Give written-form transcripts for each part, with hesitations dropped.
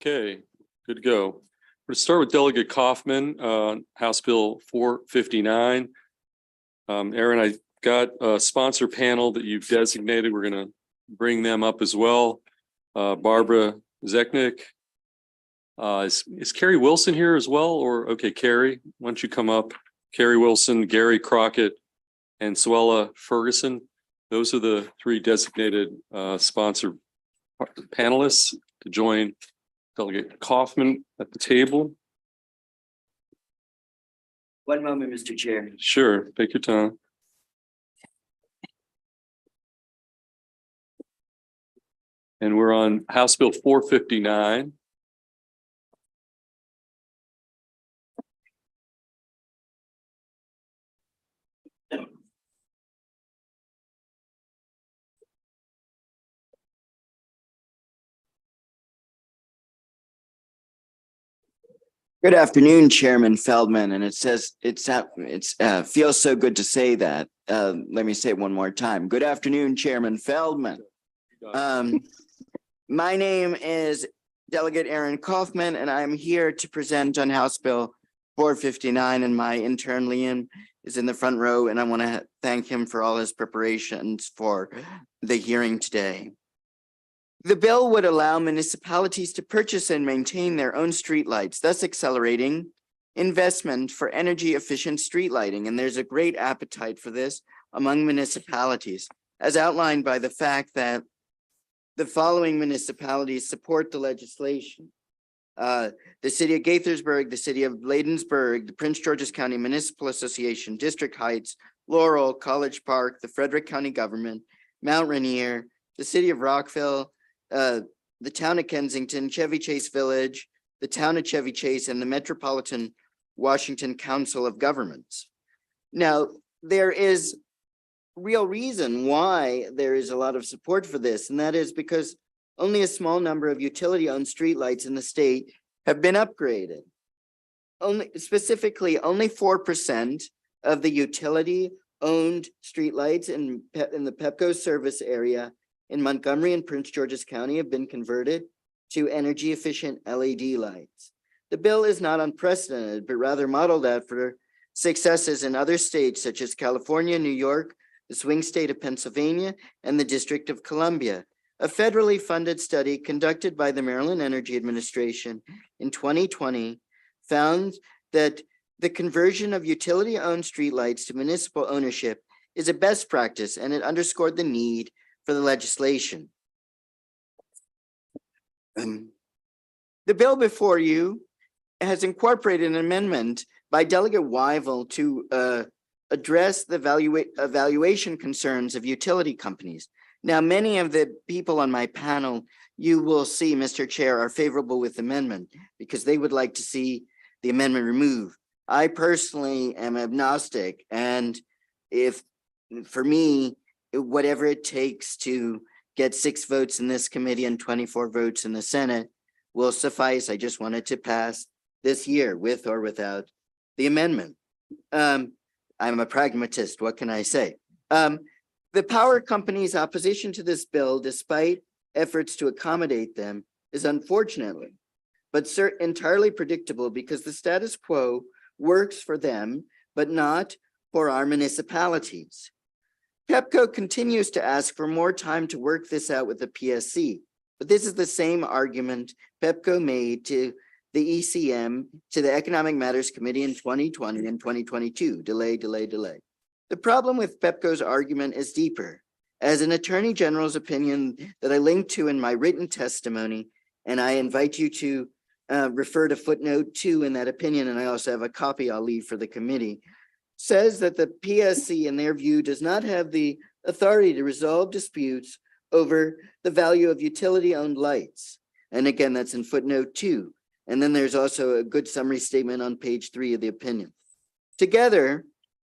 Okay, good to go. We're going to start with Delegate Kaufman, House Bill 459. Aaron, I got a sponsor panel that you've designated. We're going to bring them up as well. Barbara Zechnick. Is Carrie Wilson here as well? Or okay, Carrie, why don't you come up? Carrie Wilson, Gary Crockett, and Suella Ferguson. Those are the three designated sponsor panelists to join Delegate Kaufman at the table. One moment, Mr. Chair. Sure, take your time. And we're on House Bill 459. Good afternoon, Chairman Feldman. And it feels so good to say that. Let me say it one more time. Good afternoon, Chairman Feldman. My name is Delegate Aaron Kaufman, and I'm here to present on House Bill 459. And my intern Liam is in the front row, and I want to thank him for all his preparations for the hearing today. The bill would allow municipalities to purchase and maintain their own streetlights, thus accelerating investment for energy efficient street lighting. And there's a great appetite for this among municipalities, as outlined by the fact that the following municipalities support the legislation. The City of Gaithersburg, the City of Bladensburg, the Prince George's County Municipal Association, District Heights, Laurel, College Park, the Frederick County Government, Mount Rainier, the City of Rockville, the Town of Kensington, Chevy Chase Village, the Town of Chevy Chase, and the Metropolitan Washington Council of Governments. Now, there is real reason why there is a lot of support for this, and that is because only a small number of utility-owned streetlights in the state have been upgraded. Specifically, only 4% of the utility-owned streetlights in the Pepco service area in Montgomery and Prince George's County have been converted to energy efficient LED lights. The bill is not unprecedented, but rather modeled after successes in other states such as California, New York, the swing state of Pennsylvania, and the District of Columbia. A federally funded study conducted by the Maryland Energy Administration in 2020 found that the conversion of utility-owned streetlights to municipal ownership is a best practice, and it underscored the need for the legislation. The bill before you has incorporated an amendment by Delegate Wyville to address the evaluation concerns of utility companies. Now, many of the people on my panel, you will see, Mr. Chair, are favorable with the amendment because they would like to see the amendment removed. I personally am agnostic, and for me, whatever it takes to get 6 votes in this committee and 24 votes in the Senate will suffice. I just wanted to pass this year with or without the amendment. I'm a pragmatist. What can I say? The power company's opposition to this bill, despite efforts to accommodate them, is unfortunately, but entirely predictable because the status quo works for them, but not for our municipalities. Pepco continues to ask for more time to work this out with the PSC, but this is the same argument Pepco made to the ECM, to the Economic Matters Committee in 2020 and 2022, delay, delay, delay. The problem with Pepco's argument is deeper. As an Attorney General's opinion that I linked to in my written testimony, and I invite you to refer to footnote 2 in that opinion, and I also have a copy I'll leave for the committee, says that the PSC, in their view, does not have the authority to resolve disputes over the value of utility-owned lights. And again, that's in footnote 2. And then there's also a good summary statement on page 3 of the opinion. Together,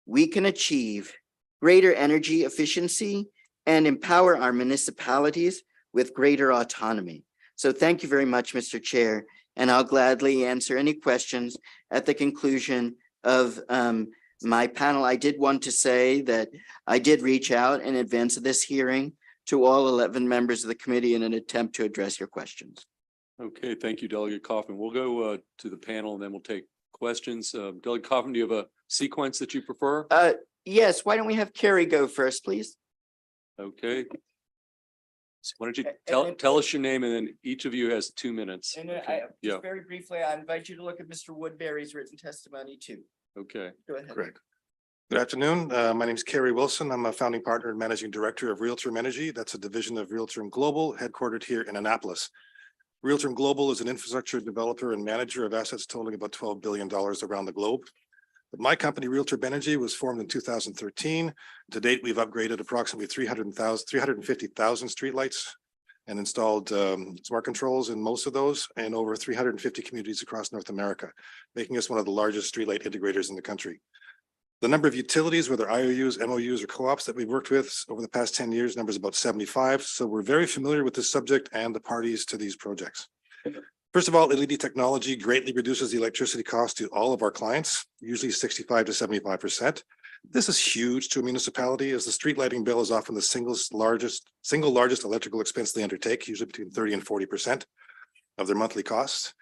we can achieve greater energy efficiency and empower our municipalities with greater autonomy. So thank you very much, Mr. Chair, and I'll gladly answer any questions at the conclusion of my panel. I did want to say that I did reach out in advance of this hearing to all 11 members of the committee in an attempt to address your questions. Okay, thank you, Delegate Kaufman. We'll go to the panel and then we'll take questions. Delegate Kaufman, do you have a sequence that you prefer? Yes, why don't we have Carrie go first, please? Okay. So why don't you And tell us your name, and then each of you has 2 minutes. And Okay. Yeah, just very briefly, I invite you to look at Mr. Woodbury's written testimony too. okay. Go ahead. Correct. Good afternoon. My name is Kerry Wilson. I'm a founding partner and managing director of Realtrum Energy. That's a division of Realtrum Global, headquartered here in Annapolis. Realtrum Global is an infrastructure developer and manager of assets totaling about $12 billion around the globe. But my company, Realtrum Energy, was formed in 2013. To date, we've upgraded approximately 350,000 streetlights and installed smart controls in most of those, and over 350 communities across North America, making us one of the largest streetlight integrators in the country. The number of utilities, whether IOUs, MOUs, or co-ops that we've worked with over the past 10 years, numbers about 75. So we're very familiar with this subject and the parties to these projects. First of all, LED technology greatly reduces the electricity cost to all of our clients, usually 65 to 75%. This is huge to a municipality, as the street lighting bill is often the single largest electrical expense they undertake, usually between 30 and 40% of their monthly costs.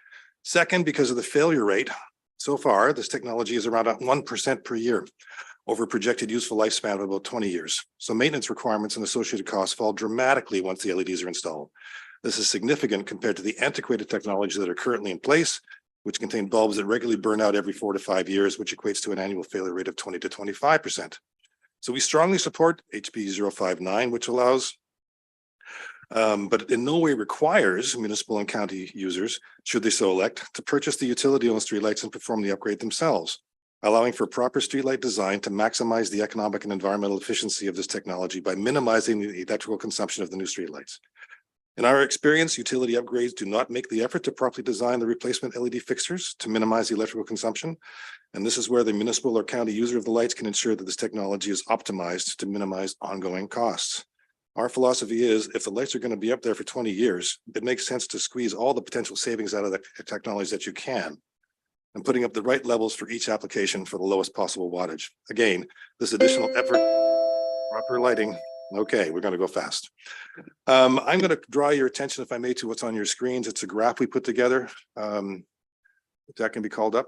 Second, because of the failure rate, so far, this technology is around 1% per year over a projected useful lifespan of about 20 years. So maintenance requirements and associated costs fall dramatically once the LEDs are installed. This is significant compared to the antiquated technologies that are currently in place, which contain bulbs that regularly burn out every 4 to 5 years, which equates to an annual failure rate of 20 to 25%. So we strongly support HB 059, which allows but in no way requires municipal and county users, should they so elect, to purchase the utility-owned streetlights and perform the upgrade themselves, allowing for proper streetlight design to maximize the economic and environmental efficiency of this technology by minimizing the electrical consumption of the new streetlights. In our experience, utility upgrades do not make the effort to properly design the replacement LED fixtures to minimize the electrical consumption. And this is where the municipal or county user of the lights can ensure that this technology is optimized to minimize ongoing costs. Our philosophy is, if the lights are going to be up there for 20 years, it makes sense to squeeze all the potential savings out of the technologies that you can, and putting up the right levels for each application for the lowest possible wattage. Again, this additional effort, proper lighting. Okay, we're going to go fast. I'm going to draw your attention, if I may, to what's on your screens. It's a graph we put together. If that can be called up.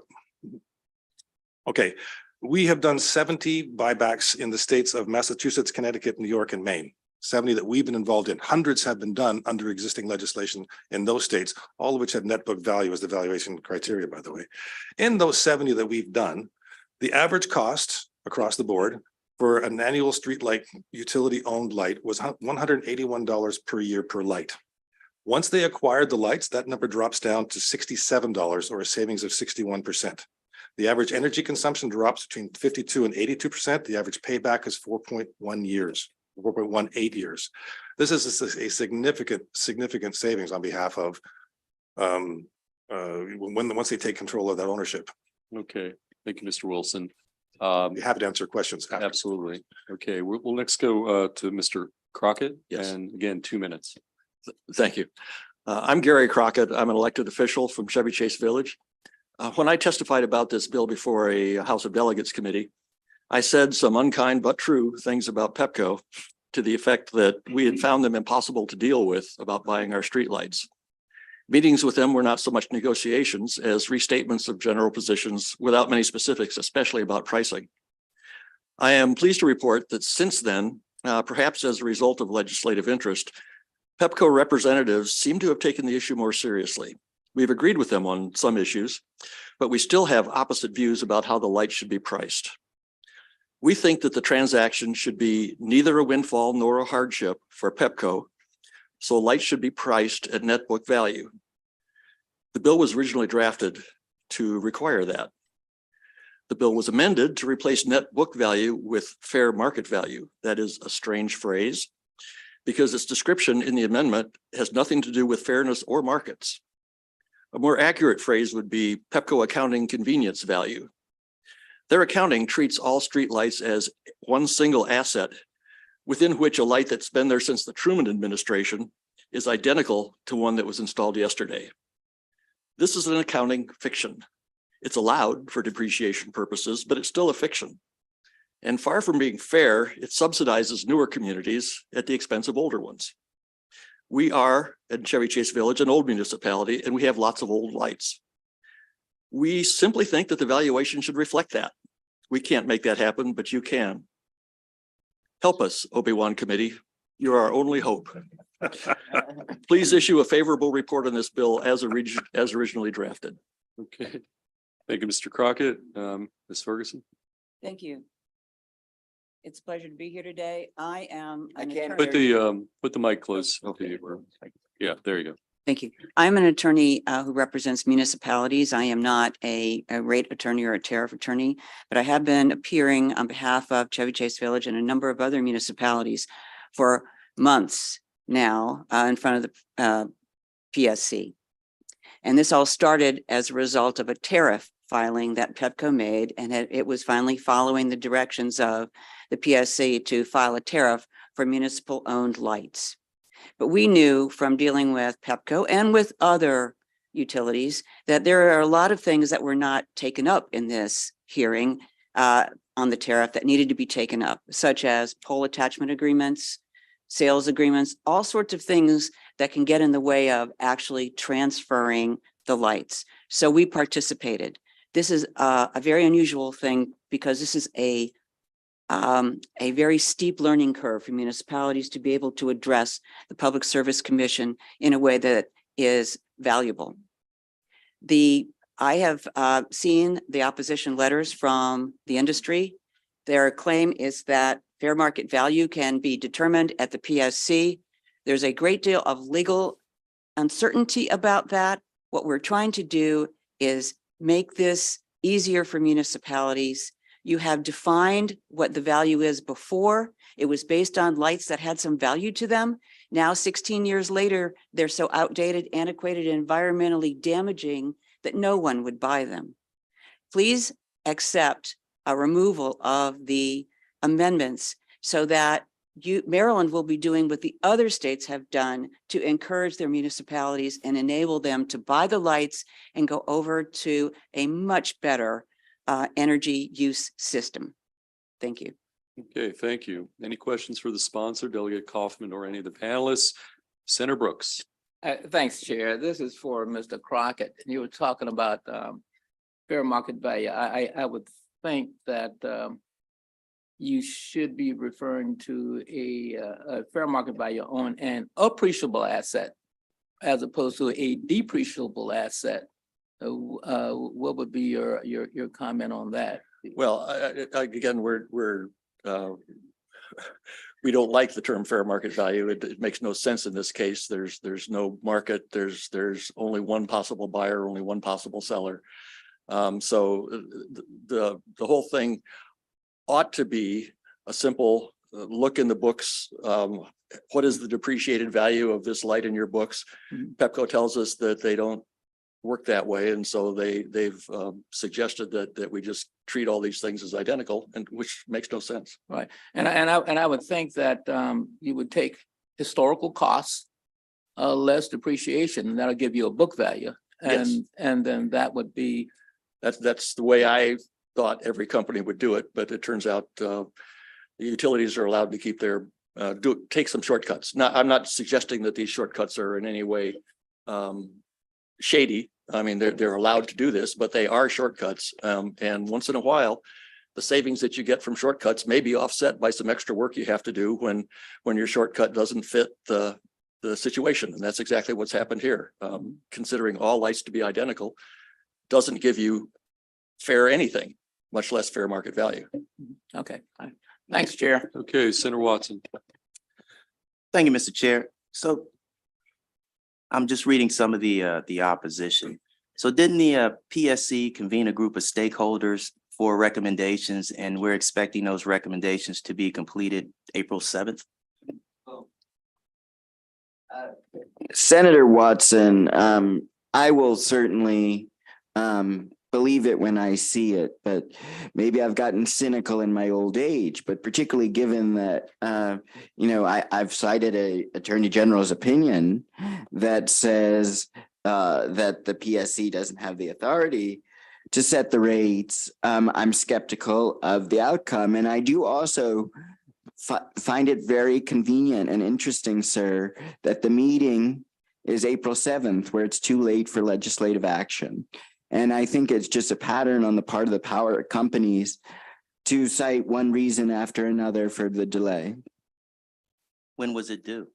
Okay, we have done 70 buybacks in the states of Massachusetts, Connecticut, New York, and Maine. 70 that we've been involved in. Hundreds have been done under existing legislation in those states, all of which have net book value as the valuation criteria, by the way. In those 70 that we've done, the average cost across the board for an annual streetlight utility-owned light was $181 per year per light. Once they acquired the lights, that number drops down to $67, or a savings of 61%. The average energy consumption drops between 52 and 82%. The average payback is 4.1 years. 4.18 years. This is a significant savings on behalf of once they take control of that ownership. Okay, thank you, Mr. Wilson. Be happy to answer questions after. Absolutely. Okay, we'll next go to Mr. Crockett. Yes. And again, 2 minutes. Thank you. I'm Gary Crockett. I'm an elected official from Chevy Chase Village. When I testified about this bill before a House of Delegates committee, I said some unkind but true things about Pepco, to the effect that we had found them impossible to deal with about buying our streetlights. Meetings with them were not so much negotiations as restatements of general positions without many specifics, especially about pricing. I am pleased to report that since then, perhaps as a result of legislative interest, Pepco representatives seem to have taken the issue more seriously. We've agreed with them on some issues, but we still have opposite views about how the lights should be priced. We think that the transaction should be neither a windfall nor a hardship for Pepco, so lights should be priced at net book value. The bill was originally drafted to require that. The bill was amended to replace net book value with fair market value. That is a strange phrase because its description in the amendment has nothing to do with fairness or markets. A more accurate phrase would be Pepco accounting convenience value. Their accounting treats all streetlights as one single asset within which a light that's been there since the Truman administration is identical to one that was installed yesterday. This is an accounting fiction. It's allowed for depreciation purposes, but it's still a fiction. And far from being fair, it subsidizes newer communities at the expense of older ones. We are in Chevy Chase Village, an old municipality, and we have lots of old lights. We simply think that the valuation should reflect that. We can't make that happen, but you can. Help us, Obi-Wan Committee. You're our only hope. Please issue a favorable report on this bill as originally drafted. Okay. Thank you, Mr. Crockett. Ms. Ferguson. Thank you. It's a pleasure to be here today. I am I an can't attorney. Put the mic close. Okay. Yeah, there you go. Thank you. I'm an attorney who represents municipalities. I am not a rate attorney or a tariff attorney, but I have been appearing on behalf of Chevy Chase Village and a number of other municipalities for months now in front of the PSC. And this all started as a result of a tariff filing that Pepco made, and it was finally following the directions of the PSC to file a tariff for municipal owned lights. But we knew from dealing with Pepco and with other utilities that there are a lot of things that were not taken up in this hearing on the tariff that needed to be taken up, such as pole attachment agreements, sales agreements, all sorts of things that can get in the way of actually transferring the lights. So we participated. This is a very unusual thing because this is a very steep learning curve for municipalities to be able to address the Public Service Commission in a way that is valuable. I have seen the opposition letters from the industry. Their claim is that fair market value can be determined at the PSC. There's a great deal of legal uncertainty about that. What we're trying to do is make this easier for municipalities. You have defined what the value is before. It was based on lights that had some value to them. Now, 16 years later, they're so outdated, antiquated, and environmentally damaging that no one would buy them. Please accept a removal of the amendments so that Maryland will be doing what the other states have done to encourage their municipalities and enable them to buy the lights and go over to a much better energy use system. Thank you. Okay, thank you. Any questions for the sponsor, Delegate Kaufman, or any of the panelists? Senator Brooks. Thanks, Chair. This is for Mr. Crockett. You were talking about fair market value. I would think that you should be referring to a fair market value on an appreciable asset as opposed to a depreciable asset. What would be your comment on that? Well, again, we don't like the term fair market value. It makes no sense in this case. There's no market. There's only one possible buyer, only one possible seller. So the whole thing ought to be a simple look in the books. What is the depreciated value of this light in your books? Pepco tells us that they don't work that way, and so they've suggested that we just treat all these things as identical, and which makes no sense. Right, and I would think that you would take historical costs less depreciation, and that'll give you a book value, and Yes. and then that would be That's the way I thought every company would do it, but it turns out the utilities are allowed to keep their take some shortcuts. Now, I'm not suggesting that these shortcuts are in any way shady. I mean, they're allowed to do this, but they are shortcuts. And once in a while, the savings that you get from shortcuts may be offset by some extra work you have to do when your shortcut doesn't fit the situation. And that's exactly what's happened here. Considering all lights to be identical doesn't give you fair anything, much less fair market value. okay. Thanks, Chair. Okay, Senator Watson. Thank you, Mr. Chair. So I'm just reading some of the opposition. So didn't the PSC convene a group of stakeholders for recommendations, and we're expecting those recommendations to be completed April 7th? Senator Watson, I will certainly believe it when I see it, but maybe I've gotten cynical in my old age, but particularly given that, I've cited a Attorney General's opinion that says that the PSC doesn't have the authority to set the rates. I'm skeptical of the outcome. And I do also find it very convenient and interesting, sir, that the meeting is April 7th, where it's too late for legislative action. And I think it's just a pattern on the part of the power companies to cite one reason after another for the delay. When was it due?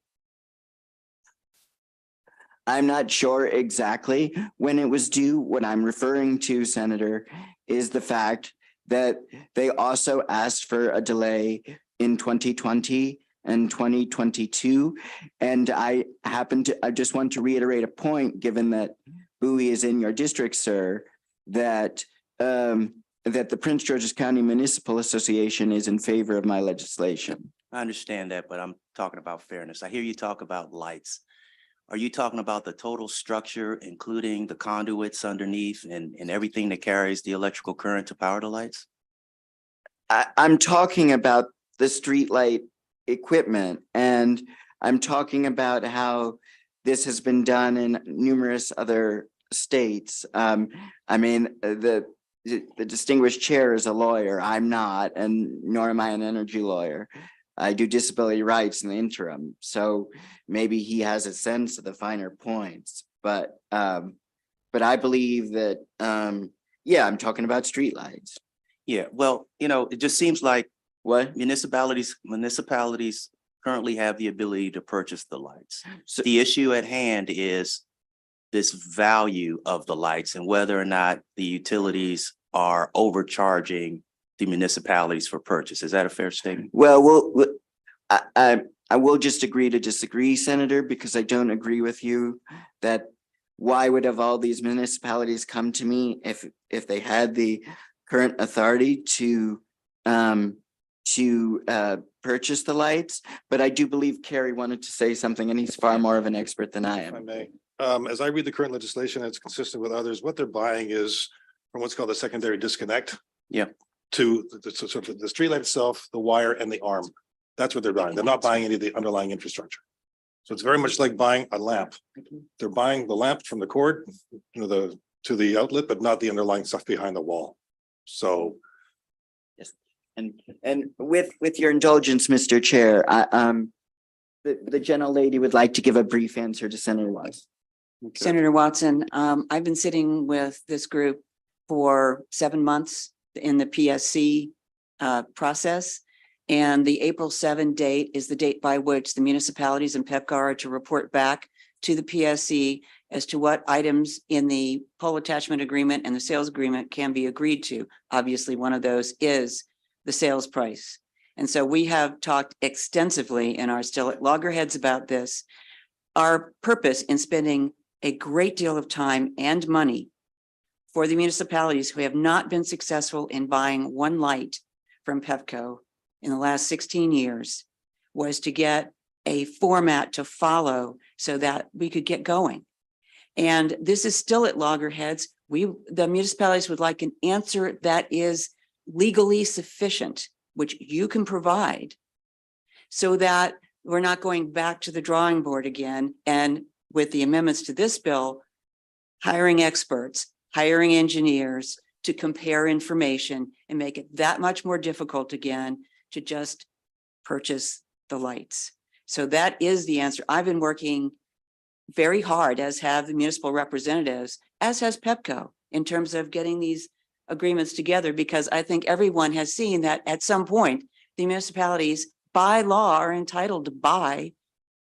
I'm not sure exactly when it was due. What I'm referring to, Senator, is the fact that they also asked for a delay in 2020 and 2022. And I just want to reiterate a point, given that Bowie is in your district, sir, that that the Prince George's County Municipal Association is in favor of my legislation. I understand that, but I'm talking about fairness. I hear you talk about lights. Are you talking about the total structure, including the conduits underneath and everything that carries the electrical current to power the lights? I'm talking about the streetlight equipment, and I'm talking about how this has been done in numerous other states. I mean, the distinguished chair is a lawyer. I'm not, and nor am I an energy lawyer. I do disability rights in the interim, so maybe he has a sense of the finer points. But I believe that yeah, I'm talking about streetlights. Yeah, well, it just seems like What? municipalities currently have the ability to purchase the lights. So, The issue at hand is this value of the lights and whether or not the utilities are overcharging the municipalities for purchase. Is that a fair statement? well, I will just agree to disagree, Senator, because I don't agree with you that why would have all these municipalities come to me if they had the current authority to purchase the lights? But I do believe Kerry wanted to say something, and he's far more of an expert than I If I am. may, as I read the current legislation, it's consistent with others. What they're buying is from what's called a secondary disconnect. Yeah. To the streetlight itself, the wire and the arm. That's what they're buying. They're not buying any of the underlying infrastructure. So it's very much like buying a lamp. They're buying the lamp from the cord, to the outlet, but not the underlying stuff behind the wall. So And with your indulgence, Mr. Chair, the gentlelady would like to give a brief answer to Senator Watts. Senator Watson, I've been sitting with this group for 7 months in the PSC process. And the April 7 date is the date by which the municipalities and PEPCAR are to report back to the PSC as to what items in the pole attachment agreement and the sales agreement can be agreed to. Obviously, one of those is the sales price. And so we have talked extensively and are still at loggerheads about this. Our purpose in spending a great deal of time and money for the municipalities who have not been successful in buying one light from PEPCO in the last 16 years was to get a format to follow so that we could get going. And this is still at loggerheads. The municipalities would like an answer that is legally sufficient, which you can provide, so that we're not going back to the drawing board again. And with the amendments to this bill, hiring experts, hiring engineers to compare information and make it that much more difficult again to just purchase the lights. So that is the answer. I've been working very hard, as have the municipal representatives, as has PEPCO, in terms of getting these agreements together, because I think everyone has seen that at some point, the municipalities by law are entitled to buy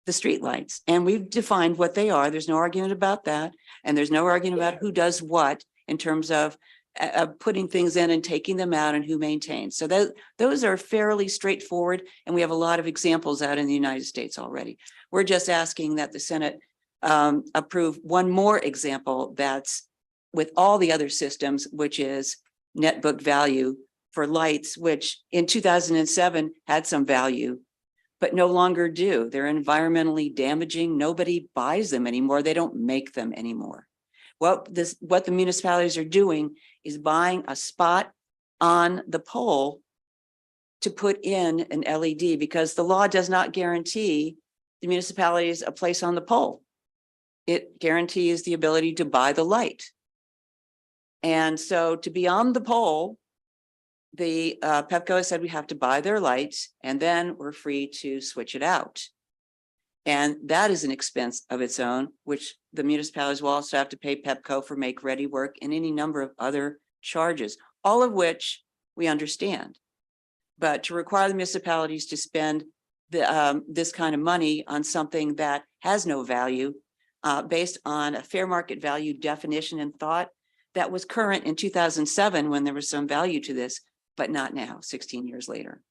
the streetlights. And we've defined what they are. There's no argument about that. And there's no argument about who does what in terms of putting things in and taking them out and who maintains. So those are fairly straightforward. And we have a lot of examples out in the United States already. We're just asking that the Senate approve one more example that's with all the other systems, which is net book value for lights, which in 2007 had some value, but no longer do. They're environmentally damaging. Nobody buys them anymore. They don't make them anymore. What the municipalities are doing is buying a spot on the pole to put in an LED, because the law does not guarantee the municipalities a place on the pole. It guarantees the ability to buy the light. And so to be on the pole the Pepco has said we have to buy their lights and then we're free to switch it out. And that is an expense of its own, which the municipalities will also have to pay Pepco for make ready work and any number of other charges, all of which we understand. But to require the municipalities to spend this kind of money on something that has no value, based on a fair market value definition and thought that was current in 2007 when there was some value to this, but not now, 16 years later.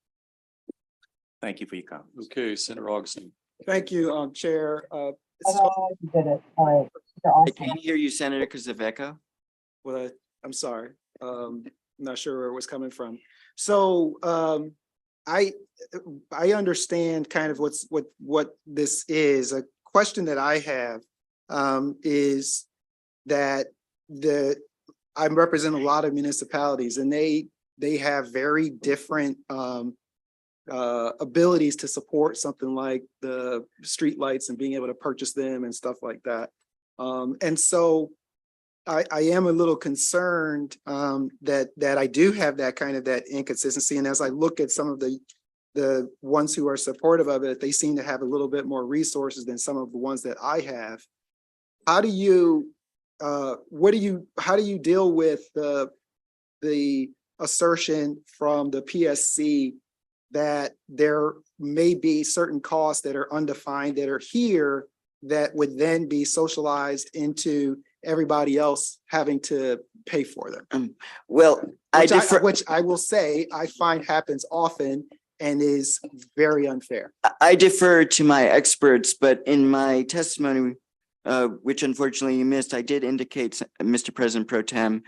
Thank you for your comments. Okay, Senator Augustine. Thank you, Chair. I can't hear you, Senator, because of echo. Well, I'm sorry. I'm not sure where it was coming from. So I understand kind of what this is. A question that I have is that I represent a lot of municipalities and they have very different abilities to support something like the streetlights and being able to purchase them and stuff like that. And so I am a little concerned that I do have that inconsistency. And as I look at some of the ones who are supportive of it, they seem to have a little bit more resources than some of the ones that I have. How do you deal with the assertion from the PSC that there may be certain costs that are undefined that are here that would then be socialized into everybody else having to pay for them? Well, Which I will say I find happens often and is very unfair. I defer to my experts, but in my testimony, which unfortunately you missed, I did indicate, Mr. President Pro Tem,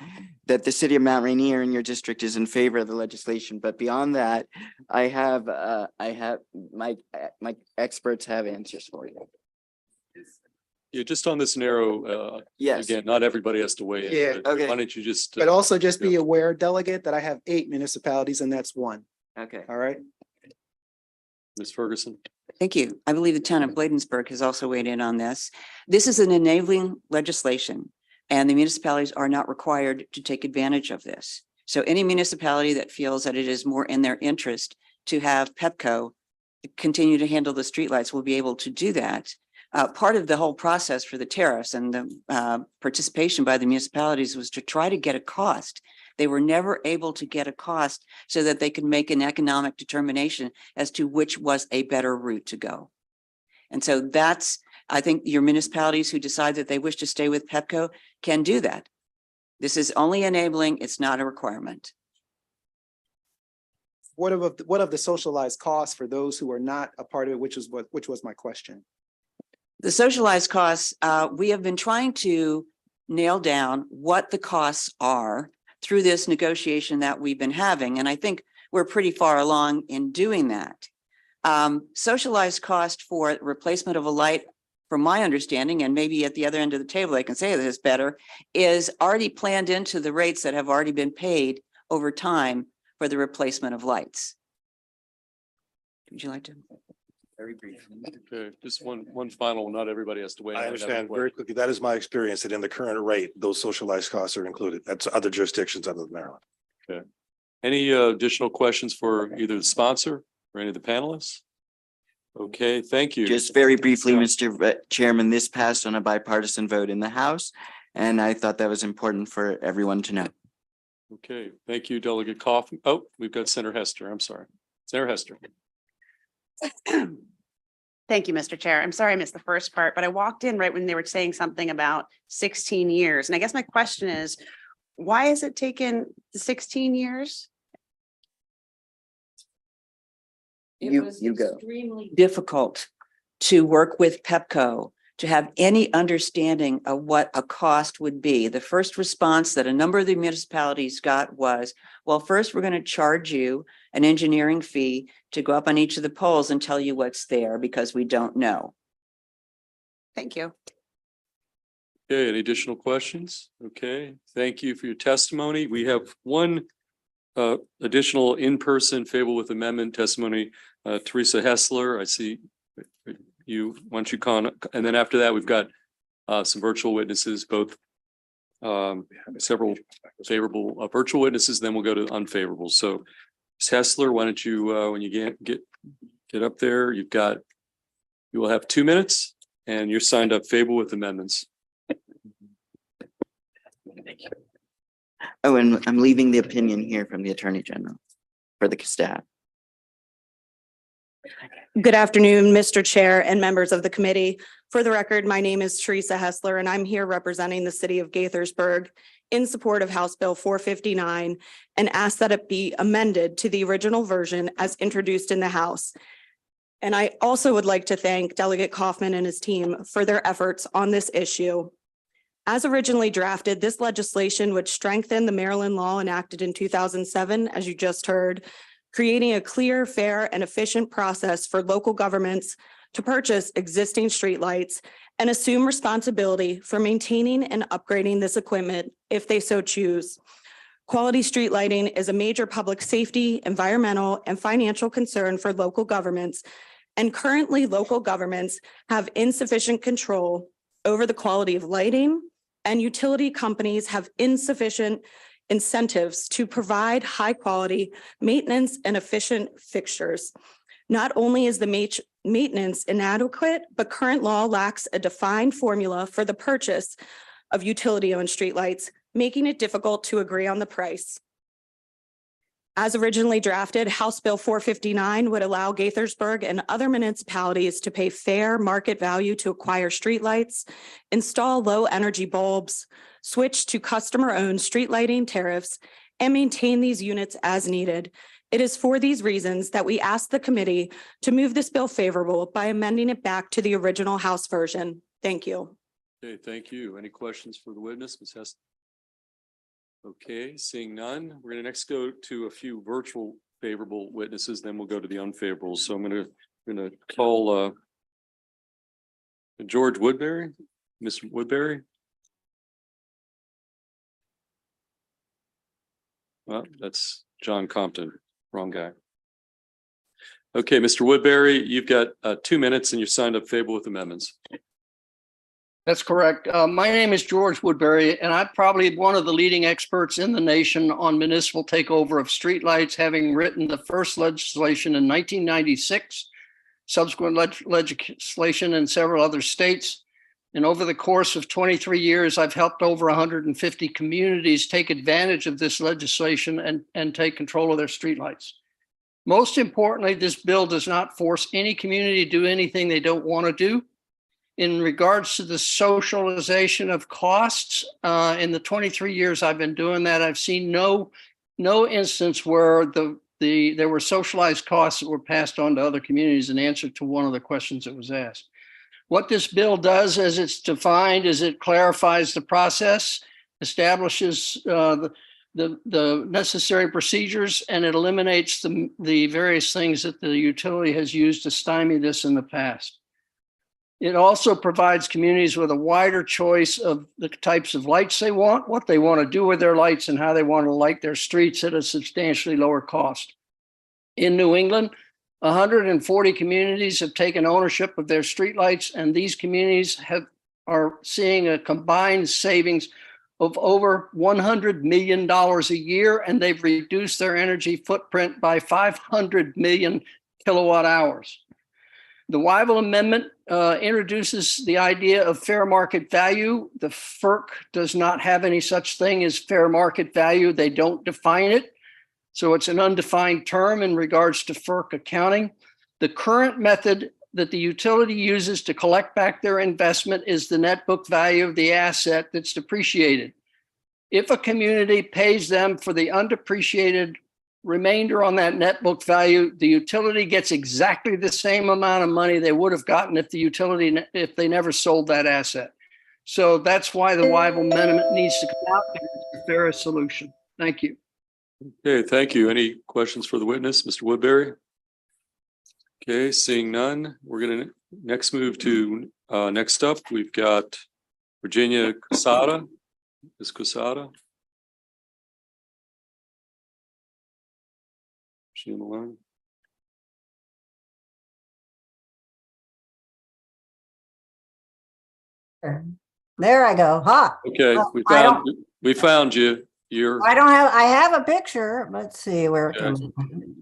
that the city of Mount Rainier in your district is in favor of the legislation. But beyond that, I have my experts have answers for you. Yeah, just on this narrow, Yes. again, not everybody has to weigh in. Yeah, but okay. Why don't you just? But also just be aware, delegate, that I have 8 municipalities and that's one. Okay. All right. Ms. Ferguson. Thank you. I believe the town of Bladensburg has also weighed in on this. This is an enabling legislation and the municipalities are not required to take advantage of this. So any municipality that feels that it is more in their interest to have Pepco continue to handle the streetlights will be able to do that. Part of the whole process for the tariffs and the participation by the municipalities was to try to get a cost. They were never able to get a cost so that they could make an economic determination as to which was a better route to go. And so that's, I think your municipalities who decide that they wish to stay with Pepco can do that. This is only enabling, it's not a requirement. What of the socialized costs for those who are not a part of it, which was my question. The socialized costs, we have been trying to nail down what the costs are through this negotiation that we've been having. And I think we're pretty far along in doing that. Socialized cost for replacement of a light, from my understanding, and maybe at the other end of the table, I can say this better, is already planned into the rates that have already been paid over time for the replacement of lights. Would you like to? Very briefly. Okay, just one final, not everybody has to weigh in. I have a understand question. very quickly. That is my experience that in the current rate, those socialized costs are included. That's other jurisdictions other than Maryland. Any additional questions for either the sponsor or any of the panelists? Okay, thank you. Just very briefly, Yeah. Mr. Chairman, this passed on a bipartisan vote in the House, and I thought that was important for everyone to know. Okay, thank you, Delegate Kaufman. Oh, we've got Senator Hester. I'm sorry. Senator Hester. Thank you, Mr. Chair. I'm sorry I missed the first part, but I walked in right when they were saying something about 16 years. And I guess my question is, why has it taken 16 years? It You- was you go. extremely difficult to work with Pepco to have any understanding of what a cost would be. The first response that a number of the municipalities got was, well, first we're going to charge you an engineering fee to go up on each of the poles and tell you what's there because we don't know. Thank you. Okay, any additional questions? Okay, thank you for your testimony. We have one additional in-person favorable with amendment testimony. Teresa Hessler, I see you, why don't you and then after that, we've got some virtual witnesses, both several favorable virtual witnesses, then we'll go to unfavorable. So Ms. Hessler, why don't you, when you get up there, you will have 2 minutes and you're signed up favorable with amendments. Oh, and I'm leaving the opinion here from the Attorney General for the staff. Good afternoon, Mr. Chair and members of the committee. For the record, my name is Teresa Hessler, and I'm here representing the city of Gaithersburg in support of House Bill 459 and ask that it be amended to the original version as introduced in the House. And I also would like to thank Delegate Kaufman and his team for their efforts on this issue. As originally drafted, this legislation would strengthen the Maryland law enacted in 2007, as you just heard, creating a clear, fair, and efficient process for local governments to purchase existing streetlights and assume responsibility for maintaining and upgrading this equipment if they so choose. Quality street lighting is a major public safety, environmental, and financial concern for local governments, and currently local governments have insufficient control over the quality of lighting, and utility companies have insufficient incentives to provide high quality maintenance and efficient fixtures. Not only is the maintenance inadequate, but current law lacks a defined formula for the purchase of utility-owned streetlights, making it difficult to agree on the price. As originally drafted, House Bill 459 would allow Gaithersburg and other municipalities to pay fair market value to acquire streetlights, install low energy bulbs, switch to customer-owned street lighting tariffs, and maintain these units as needed. It is for these reasons that we ask the committee to move this bill favorable by amending it back to the original House version. Thank you. Okay, thank you. Any questions for the witness, Ms. Hess? Okay, seeing none, we're gonna next go to a few virtual favorable witnesses, then we'll go to the unfavorable. So I'm gonna call George Woodbury, Ms. Woodbury. Well, that's John Compton, wrong guy. Okay, Mr. Woodbury, you've got 2 minutes and you're signed up favorable with amendments. That's correct. My name is George Woodbury, and I'm probably one of the leading experts in the nation on municipal takeover of streetlights, having written the first legislation in 1996, subsequent legislation in several other states. And over the course of 23 years, I've helped over 150 communities take advantage of this legislation and take control of their streetlights. Most importantly, this bill does not force any community to do anything they don't want to do. In regards to the socialization of costs, in the 23 years I've been doing that, I've seen no instance where there were socialized costs that were passed on to other communities in answer to one of the questions that was asked. What this bill does, as it's defined, is it clarifies the process, establishes the necessary procedures, and it eliminates the various things that the utility has used to stymie this in the past. It also provides communities with a wider choice of the types of lights they want, what they want to do with their lights, and how they want to light their streets at a substantially lower cost. In New England, 140 communities have taken ownership of their streetlights, and these communities are seeing a combined savings of over $100 million a year, and they've reduced their energy footprint by 500 million kilowatt hours. The Weibel Amendment introduces the idea of fair market value. The FERC does not have any such thing as fair market value. They don't define it. So it's an undefined term in regards to FERC accounting. The current method that the utility uses to collect back their investment is the net book value of the asset that's depreciated. If a community pays them for the undepreciated remainder on that net book value, the utility gets exactly the same amount of money they would have gotten if if they never sold that asset. So that's why the Weibel Amendment needs to come out. It's the fairest solution. Thank you. Okay, thank you. Any questions for the witness, Mr. Woodbury? Okay, seeing none, we're gonna next move to next up. We've got Virginia Quesada. Ms. Quesada. She on the line? There I go. Ha. Okay, Well, we found you. You're, I have a picture. Let's see where it Okay. comes.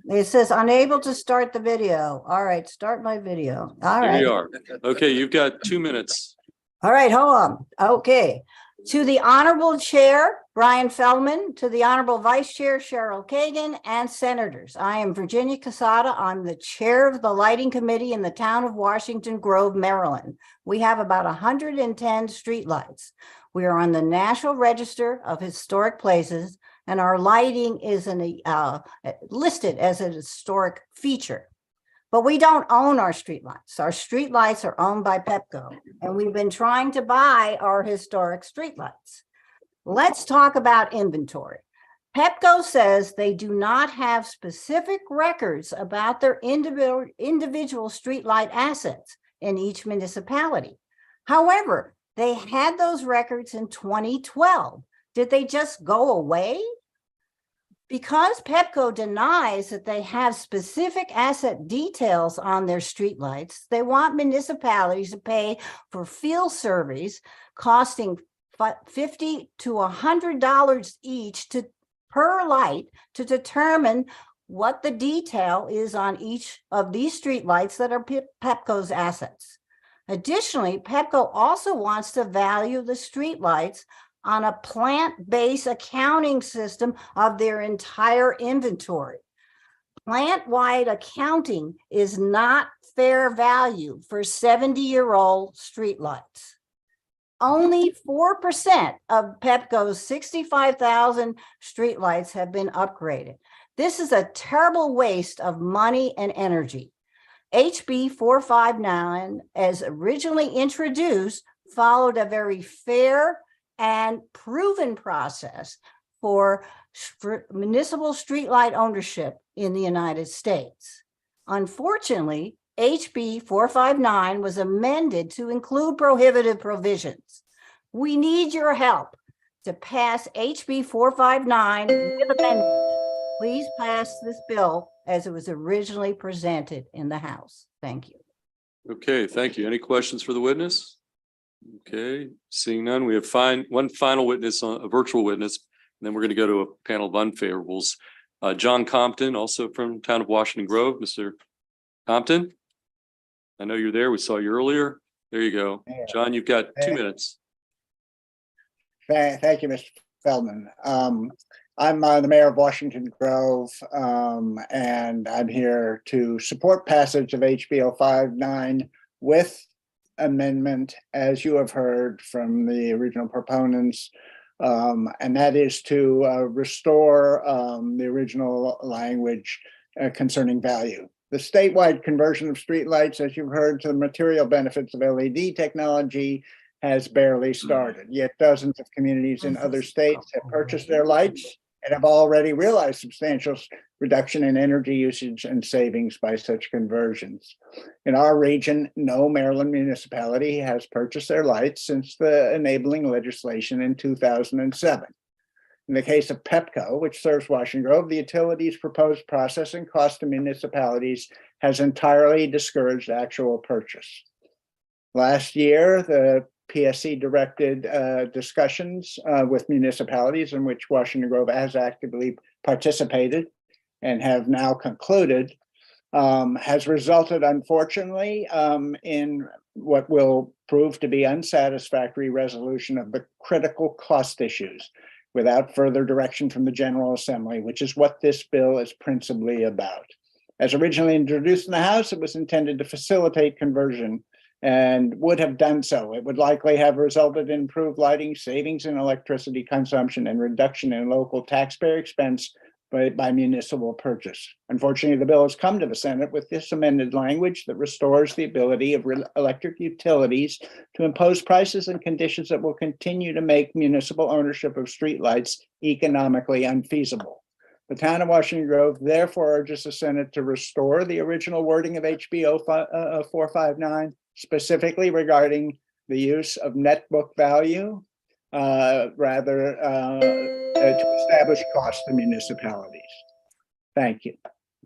It says unable to start the video. All right, start my video. All here right. you are. Okay, you've got 2 minutes. All right, hold on. Okay. To the Honorable Chair, Brian Feldman, to the Honorable Vice Chair, Cheryl Kagan, and Senators. I am Virginia Casada. I'm the Chair of the Lighting Committee in the town of Washington Grove, Maryland. We have about 110 streetlights. We are on the National Register of Historic Places, and our lighting is listed as a historic feature. But we don't own our streetlights. Our streetlights are owned by Pepco, and we've been trying to buy our historic streetlights. Let's talk about inventory. Pepco says they do not have specific records about their individual streetlight assets in each municipality. However, they had those records in 2012. Did they just go away? Because Pepco denies that they have specific asset details on their streetlights, they want municipalities to pay for field surveys costing $50 to $100 each per light to determine what the detail is on each of these streetlights that are Pepco's assets. Additionally, Pepco also wants to value the streetlights on a plant-based accounting system of their entire inventory. Plant-wide accounting is not fair value for 70-year-old streetlights. Only 4% of Pepco's 65,000 streetlights have been upgraded. This is a terrible waste of money and energy. HB 459, as originally introduced, followed a very fair and proven process for municipal streetlight ownership in the United States. Unfortunately, HB 459 was amended to include prohibitive provisions. We need your help to pass HB 459 with amendments. Please pass this bill as it was originally presented in the House. Thank you. Okay, thank you. Any questions for the witness? Okay, seeing none, we have one final witness, a virtual witness, and then we're going to go to a panel of unfavorables. John Compton, also from town of Washington Grove. Mr. Compton, I know you're there. We saw you earlier. There you go. John, you've got 2 minutes. Thank you, Mr. Feldman. I'm the mayor of Washington Grove, and I'm here to support passage of HB 059 with amendment, as you have heard from the original proponents, and that is to restore the original language concerning value. The statewide conversion of streetlights, as you've heard, to the material benefits of LED technology has barely started, yet dozens of communities in other states have purchased their lights and have already realized substantial reduction in energy usage and savings by such conversions. In our region, no Maryland municipality has purchased their lights since the enabling legislation in 2007. In the case of Pepco, which serves Washington Grove, the utility's proposed process and cost to municipalities has entirely discouraged actual purchase. Last year, the PSC directed discussions with municipalities in which Washington Grove has actively participated and have now concluded, has resulted, unfortunately, in what will prove to be unsatisfactory resolution of the critical cost issues without further direction from the General Assembly, which is what this bill is principally about. As originally introduced in the House, it was intended to facilitate conversion and would have done so. It would likely have resulted in improved lighting, savings in electricity consumption, and reduction in local taxpayer expense by municipal purchase. Unfortunately, the bill has come to the Senate with this amended language that restores the ability of electric utilities to impose prices and conditions that will continue to make municipal ownership of streetlights economically unfeasible. The town of Washington Grove therefore urges the Senate to restore the original wording of HB 459, specifically regarding the use of net book value, rather to establish costs to municipalities. Thank you.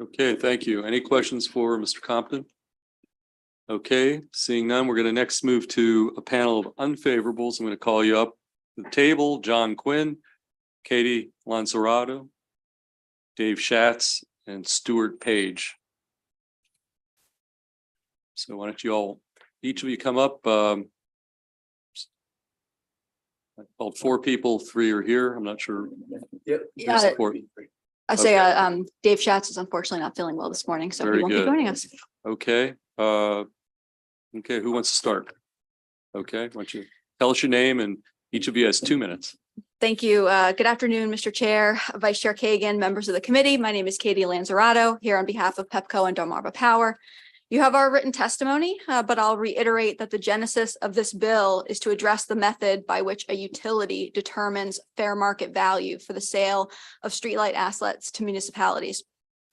Okay, thank you. Any questions for Mr. Compton? Okay, seeing none, we're going to next move to a panel of unfavorables. I'm going to call you up to the table. John Quinn, Katie Lanzarato, Dave Schatz, and Stuart Page. So why don't you all, each of you come up. I called 4 people, 3 are here. I'm not sure. Yeah, Support. I say, Dave Schatz is unfortunately not feeling well this morning, so Very he won't good. be joining us. Okay, okay, who wants to start? Okay, why don't you tell us your name, and each of you has 2 minutes. Thank you. Good afternoon, Mr. Chair, Vice Chair Kagan, members of the committee. My name is Katie Lanzarato, here on behalf of Pepco and Delmarva Power. You have our written testimony, but I'll reiterate that the genesis of this bill is to address the method by which a utility determines fair market value for the sale of streetlight assets to municipalities.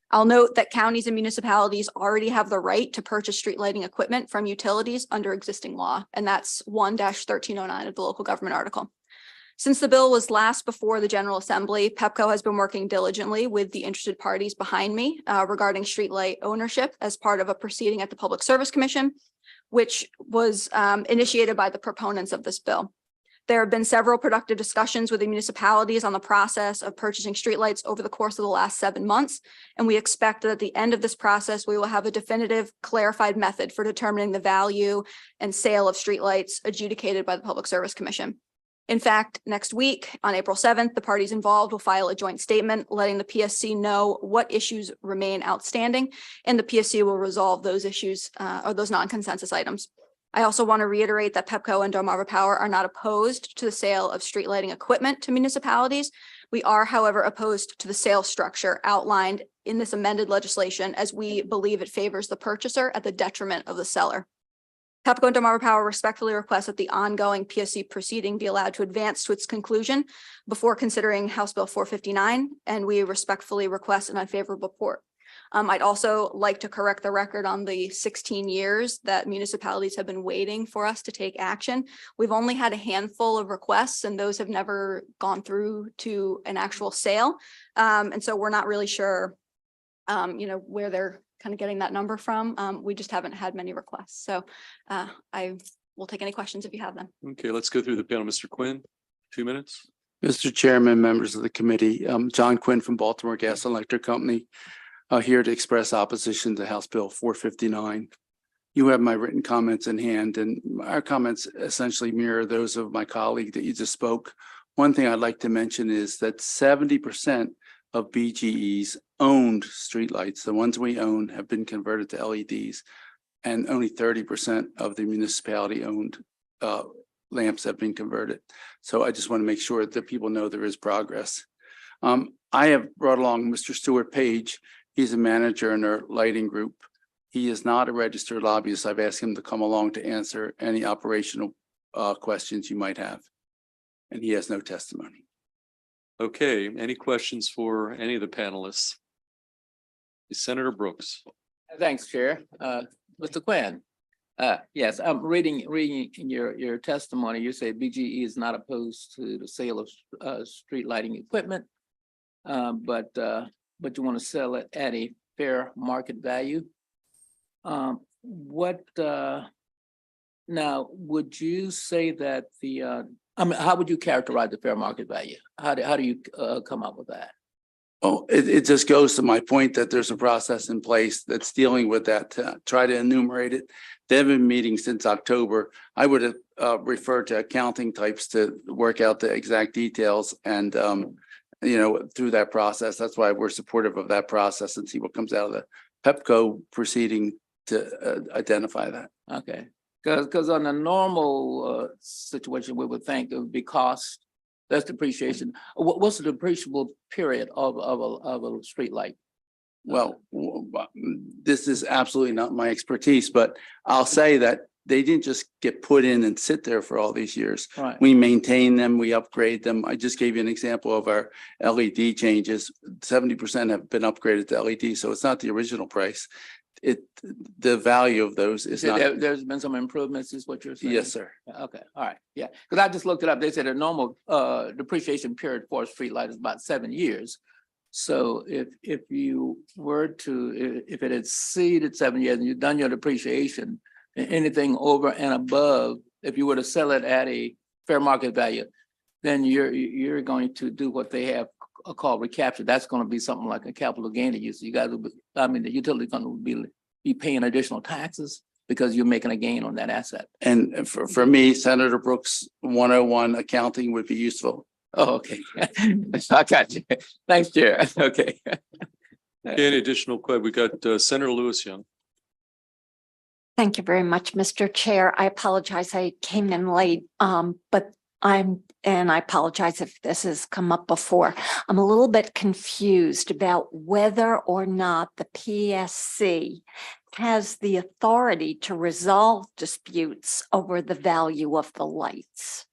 I'll note that counties and municipalities already have the right to purchase street lighting equipment from utilities under existing law, and that's 1-1309 of the local government article. Since the bill was last before the General Assembly, Pepco has been working diligently with the interested parties behind me regarding streetlight ownership as part of a proceeding at the Public Service Commission, which was initiated by the proponents of this bill. There have been several productive discussions with the municipalities on the process of purchasing streetlights over the course of the last 7 months, and we expect that at the end of this process, we will have a definitive, clarified method for determining the value and sale of streetlights adjudicated by the Public Service Commission. In fact, next week, on April 7th, the parties involved will file a joint statement letting the PSC know what issues remain outstanding, and the PSC will resolve those issues or those non-consensus items. I also want to reiterate that Pepco and Delmarva Power are not opposed to the sale of street lighting equipment to municipalities. We are, however, opposed to the sales structure outlined in this amended legislation, as we believe it favors the purchaser at the detriment of the seller. Pepco and Delmarva Power respectfully request that the ongoing PSC proceeding be allowed to advance to its conclusion before considering House Bill 459, and we respectfully request an unfavorable report. I'd also like to correct the record on the 16 years that municipalities have been waiting for us to take action. We've only had a handful of requests, and those have never gone through to an actual sale. And so we're not really sure, where they're kind of getting that number from. We just haven't had many requests. So I will take any questions if you have them. Okay, let's go through the panel. Mr. Quinn, 2 minutes. Mr. Chairman, members of the committee, John Quinn from Baltimore Gas and Electric Company, here to express opposition to House Bill 459. You have my written comments in hand, and our comments essentially mirror those of my colleague that you just spoke. One thing I'd like to mention is that 70% of BGE's owned streetlights, the ones we own, have been converted to LEDs, and only 30% of the municipality owned lamps have been converted. So I just want to make sure that people know there is progress. I have brought along Mr. Stuart Page. He's a manager in our lighting group. He is not a registered lobbyist. I've asked him to come along to answer any operational questions you might have. And he has no testimony. Okay, any questions for any of the panelists? Senator Brooks. Thanks, Chair. Mr. Quinn. Yes, I'm reading your testimony. You say BGE is not opposed to the sale of street lighting equipment, but you want to sell it at a fair market value. Now, would you say that how would you characterize the fair market value? How do you come up with that? Oh, it just goes to my point that there's a process in place that's dealing with that to try to enumerate it. They've been meeting since October. I would have referred to accounting types to work out the exact details and, through that process. That's why we're supportive of that process and see what comes out of the Pepco proceeding to identify that. Okay, because on a normal situation, we would think it would be cost. That's depreciation. What's the depreciable period of a street light? Well, this is absolutely not my expertise, but I'll say that they didn't just get put in and sit there for all these years. Right. We maintain them, we upgrade them. I just gave you an example of our LED changes. 70% have been upgraded to LED, so it's not the original price. The value of those is not. There's been some improvements, is what you're saying? Yes, sir. Okay, all right, yeah, because I just looked it up. They said a normal depreciation period for a street light is about 7 years. So if you were to, if it exceeded 7 years and you've done your depreciation, anything over and above, if you were to sell it at a fair market value, then you're going to do what they have called recapture. That's going to be something like a capital gain to you. So you guys, the utility going to be paying additional taxes because you're making a gain on that asset. And for me, Senator Brooks 101 accounting would be useful. Oh, okay. I got you. Thanks, Chair. Okay. Any additional questions? We got Senator Lewis Young. Thank you very much, Mr. Chair. I apologize. I came in late, but and I apologize if this has come up before. I'm a little bit confused about whether or not the PSC has the authority to resolve disputes over the value of the lights.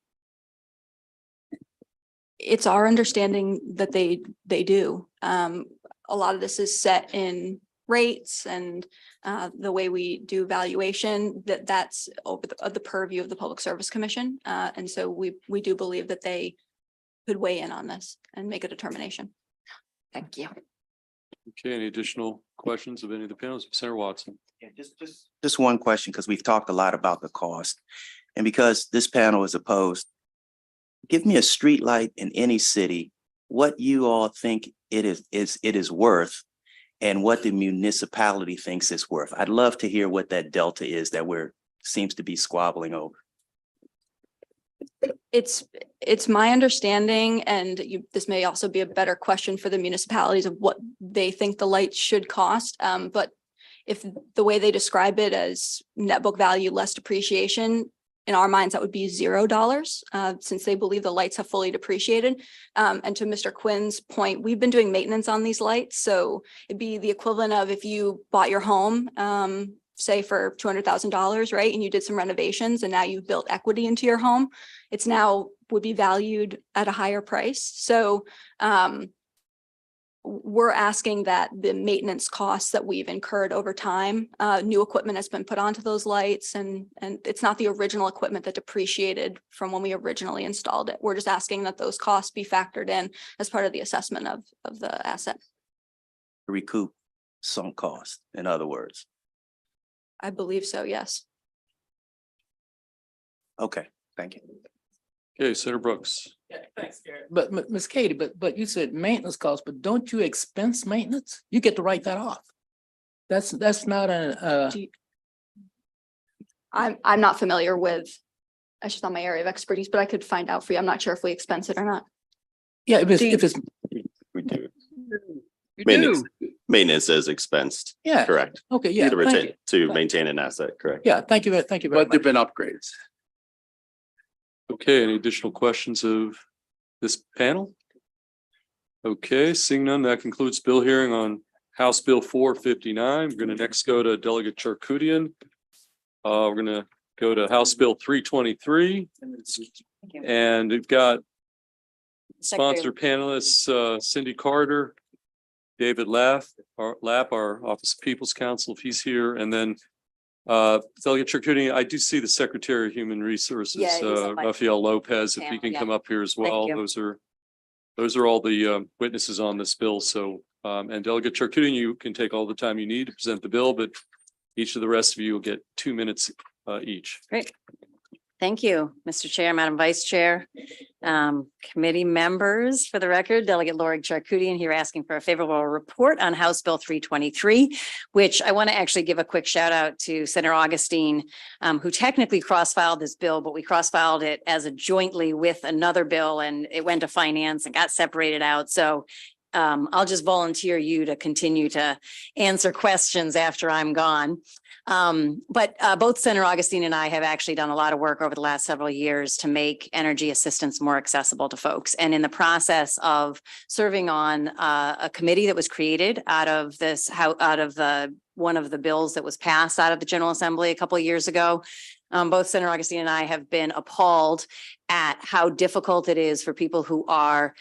It's our understanding that they do. A lot of this is set in rates and the way we do valuation, that's over the purview of the Public Service Commission. And so we do believe that they could weigh in on this and make a determination. Thank you. Okay, any additional questions of any of the panels? Senator Watson. Yeah, just one question, because we've talked a lot about the cost. And because this panel is opposed, give me a street light in any city, what you all think it is worth and what the municipality thinks it's worth. I'd love to hear what that delta is that seems to be squabbling over. It's my understanding, and this may also be a better question for the municipalities of what they think the lights should cost. But if the way they describe it as net book value less depreciation, in our minds, that would be $0, since they believe the lights have fully depreciated. And to Mr. Quinn's point, we've been doing maintenance on these lights. So it'd be the equivalent of if you bought your home, say for $200,000, right? And you did some renovations and now you've built equity into your home. It's now would be valued at a higher price. So we're asking that the maintenance costs that we've incurred over time, new equipment has been put onto those lights, and it's not the original equipment that depreciated from when we originally installed it. We're just asking that those costs be factored in as part of the assessment of the asset. Recoup some cost, in other words. I believe so, yes. Okay, thank you. Okay, Senator Brooks. Yeah, thanks, Gary. But Ms. Katie, but you said maintenance costs, but don't you expense maintenance? You get to write that off. That's not I'm not familiar with, that's just not my area of expertise, but I could find out for you. I'm not sure if we expense it or not. Yeah, if it's We do. you Maintenance, do. maintenance is expensed. Yeah. Correct. Okay, yeah. To Thank retain, you. to maintain an asset, correct. Yeah, thank you very But much. there've been upgrades. Okay, any additional questions of this panel? Okay, seeing none, that concludes bill hearing on House Bill 459. We're going to next go to Delegate Charkoudian. We're going to go to House Bill 323. And we've got sponsor panelists, Cindy Carter, David Lapp, our Office of People's Counsel, if he's here, and then Delegate Charkoudian, I do see the Secretary of Human Resources, Rafael Lopez, if he can come up here as well. Those are all the witnesses on this bill. So, and Delegate Charkoudian, you can take all the time you need to present the bill, but each of the rest of you will get 2 minutes each. Great. Thank you, Mr. Chair, Madam Vice Chair, committee members. For the record, Delegate Lori Charkoudian here asking for a favorable report on House Bill 323, which I want to actually give a quick shout out to Senator Augustine, who technically cross-filed this bill, but we cross-filed it as a jointly with another bill, and it went to finance and got separated out. So I'll just volunteer you to continue to answer questions after I'm gone. But both Senator Augustine and I have actually done a lot of work over the last several years to make energy assistance more accessible to folks. And in the process of serving on a committee that was created out of one of the bills that was passed out of the General Assembly a couple of years ago, both Senator Augustine and I have been appalled at how difficult it is for people who are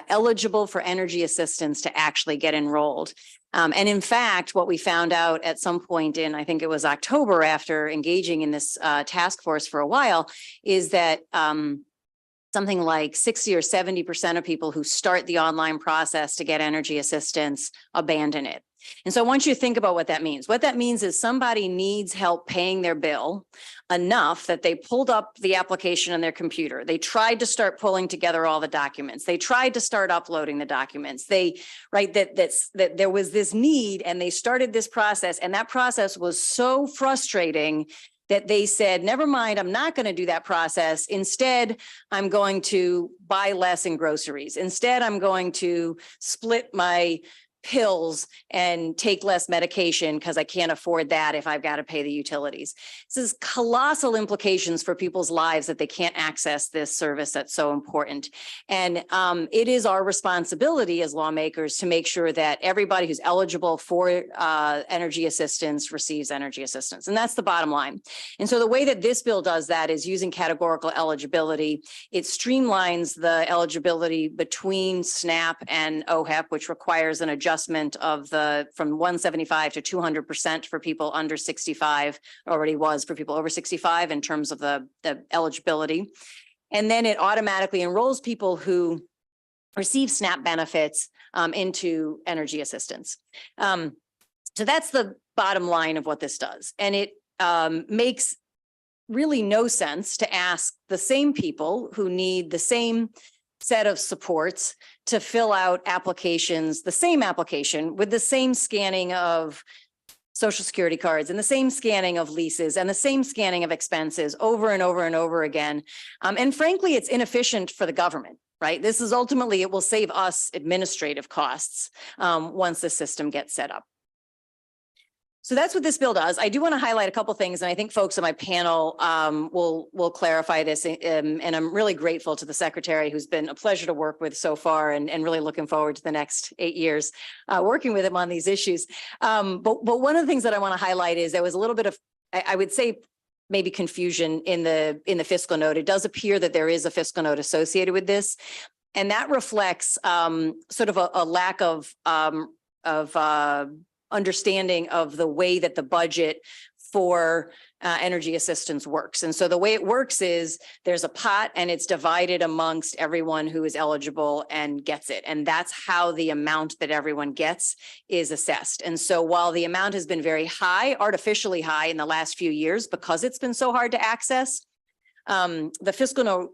eligible for energy assistance to actually get enrolled. And in fact, what we found out at some point in, I think it was October, after engaging in this task force for a while, is that something like 60 or 70% of people who start the online process to get energy assistance abandon it. And so I want you to think about what that means. What that means is somebody needs help paying their bill enough that they pulled up the application on their computer. They tried to start pulling together all the documents. They tried to start uploading the documents. That there was this need, and they started this process, and that process was so frustrating that they said, never mind, I'm not going to do that process. Instead, I'm going to buy less in groceries. Instead, I'm going to split my pills and take less medication because I can't afford that if I've got to pay the utilities. This is colossal implications for people's lives that they can't access this service that's so important. And it is our responsibility as lawmakers to make sure that everybody who's eligible for energy assistance receives energy assistance. And that's the bottom line. And so the way that this bill does that is using categorical eligibility. It streamlines the eligibility between SNAP and OHEP, which requires an adjustment of from 175 to 200% for people under 65, already was for people over 65 in terms of the eligibility. And then it automatically enrolls people who receive SNAP benefits into energy assistance. So that's the bottom line of what this does. And it makes really no sense to ask the same people who need the same set of supports to fill out applications, the same application with the same scanning of social security cards and the same scanning of leases and the same scanning of expenses over and over and over again. And frankly, it's inefficient for the government, right? This is ultimately, it will save us administrative costs once the system gets set up. So that's what this bill does. I do want to highlight a couple things, and I think folks on my panel will clarify this. And I'm really grateful to the secretary, who's been a pleasure to work with so far, and really looking forward to the next 8 years working with him on these issues. But one of the things that I want to highlight is there was a little bit of, I would say, maybe confusion in the fiscal note. It does appear that there is a fiscal note associated with this, and that reflects sort of a lack of understanding of the way that the budget for energy assistance works. And so the way it works is there's a pot, and it's divided amongst everyone who is eligible and gets it. And that's how the amount that everyone gets is assessed. And so while the amount has been very high, artificially high in the last few years, because it's been so hard to access, the fiscal note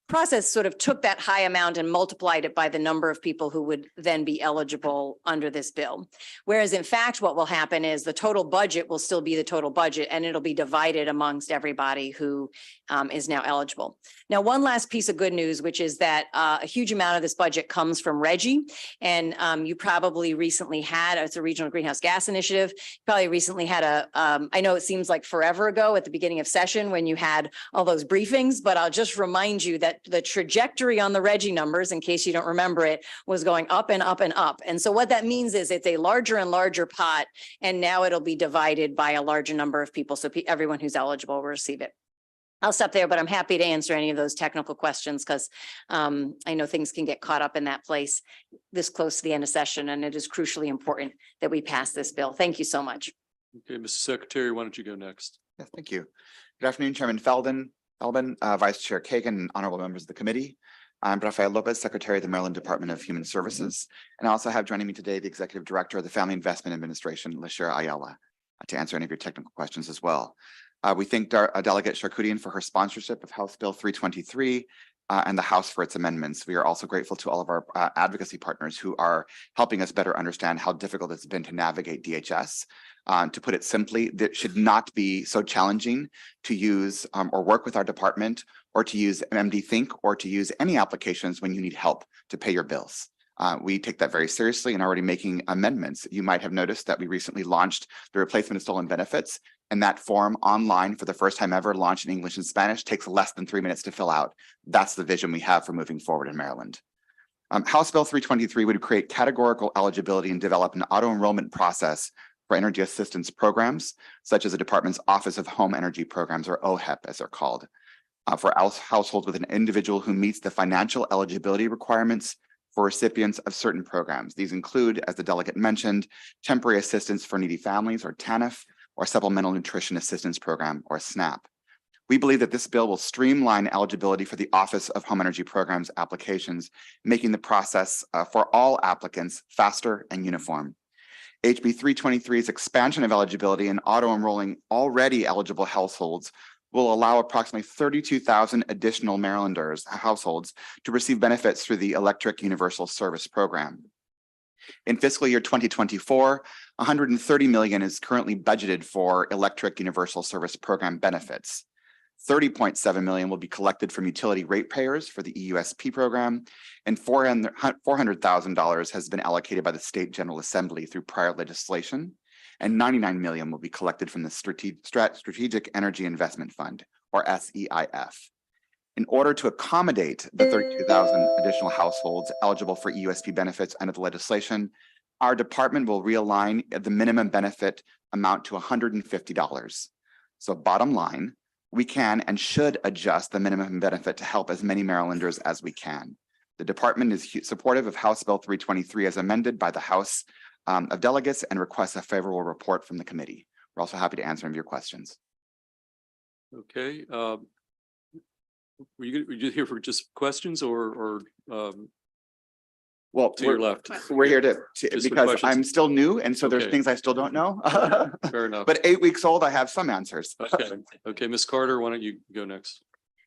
process sort of took that high amount and multiplied it by the number of people who would then be eligible under this bill. Whereas in fact, what will happen is the total budget will still be the total budget, and it'll be divided amongst everybody who is now eligible. Now, one last piece of good news, which is that a huge amount of this budget comes from RGGI. And you probably recently had, it's a regional greenhouse gas initiative, probably recently had I know it seems like forever ago at the beginning of session when you had all those briefings, but I'll just remind you that the trajectory on the RGGI numbers, in case you don't remember it, was going up and up and up. And so what that means is it's a larger and larger pot, and now it'll be divided by a larger number of people. So everyone who's eligible will receive it. I'll stop there, but I'm happy to answer any of those technical questions because I know things can get caught up in that place this close to the end of session, and it is crucially important that we pass this bill. Thank you so much. Okay, Mr. Secretary, why don't you go next? Yeah, thank you. Good afternoon, Chairman Feldman, Vice Chair Kagan, and honorable members of the committee. I'm Rafael Lopez, Secretary of the Maryland Department of Human Services. And I also have joining me today the Executive Director of the Family Investment Administration, Lashira Ayala, to answer any of your technical questions as well. We thank Delegate Charkoudian for her sponsorship of House Bill 323 and the House for its amendments. We are also grateful to all of our advocacy partners who are helping us better understand how difficult it's been to navigate DHS. To put it simply, that should not be so challenging to use or work with our department, or to use MD Think, or to use any applications when you need help to pay your bills. We take that very seriously and already making amendments. You might have noticed that we recently launched the replacement of stolen benefits, and that form online for the first time ever, launched in English and Spanish, takes less than 3 minutes to fill out. That's the vision we have for moving forward in Maryland. House Bill 323 would create categorical eligibility and develop an auto-enrollment process for energy assistance programs, such as the department's Office of Home Energy Programs, or OHEP as they're called, for households with an individual who meets the financial eligibility requirements for recipients of certain programs. These include, as the delegate mentioned, temporary assistance for needy families, or TANF, or supplemental nutrition assistance program, or SNAP. We believe that this bill will streamline eligibility for the Office of Home Energy Programs applications, making the process for all applicants faster and uniform. HB 323's expansion of eligibility and auto-enrolling already eligible households will allow approximately 32,000 additional Marylanders households to receive benefits through the Electric Universal Service Program. In fiscal year 2024, $130 million is currently budgeted for Electric Universal Service Program benefits. $30.7 million will be collected from utility ratepayers for the EUSP program, and $400,000 has been allocated by the State General Assembly through prior legislation, and $99 million will be collected from the Strategic Energy Investment Fund, or SEIF. In order to accommodate the 32,000 additional households eligible for EUSP benefits under the legislation, our department will realign the minimum benefit amount to $150. So bottom line, we can and should adjust the minimum benefit to help as many Marylanders as we can. The department is supportive of House Bill 323 as amended by the House of Delegates and requests a favorable report from the committee. We're also happy to answer any of your questions. Okay. Were you here for just questions or well, to your left? We're here to Just for because questions? I'm still new, and so there's Okay. things I still don't know. Fair enough. But 8 weeks old, I have some answers. Okay. Okay, Ms. Carter, why don't you go next?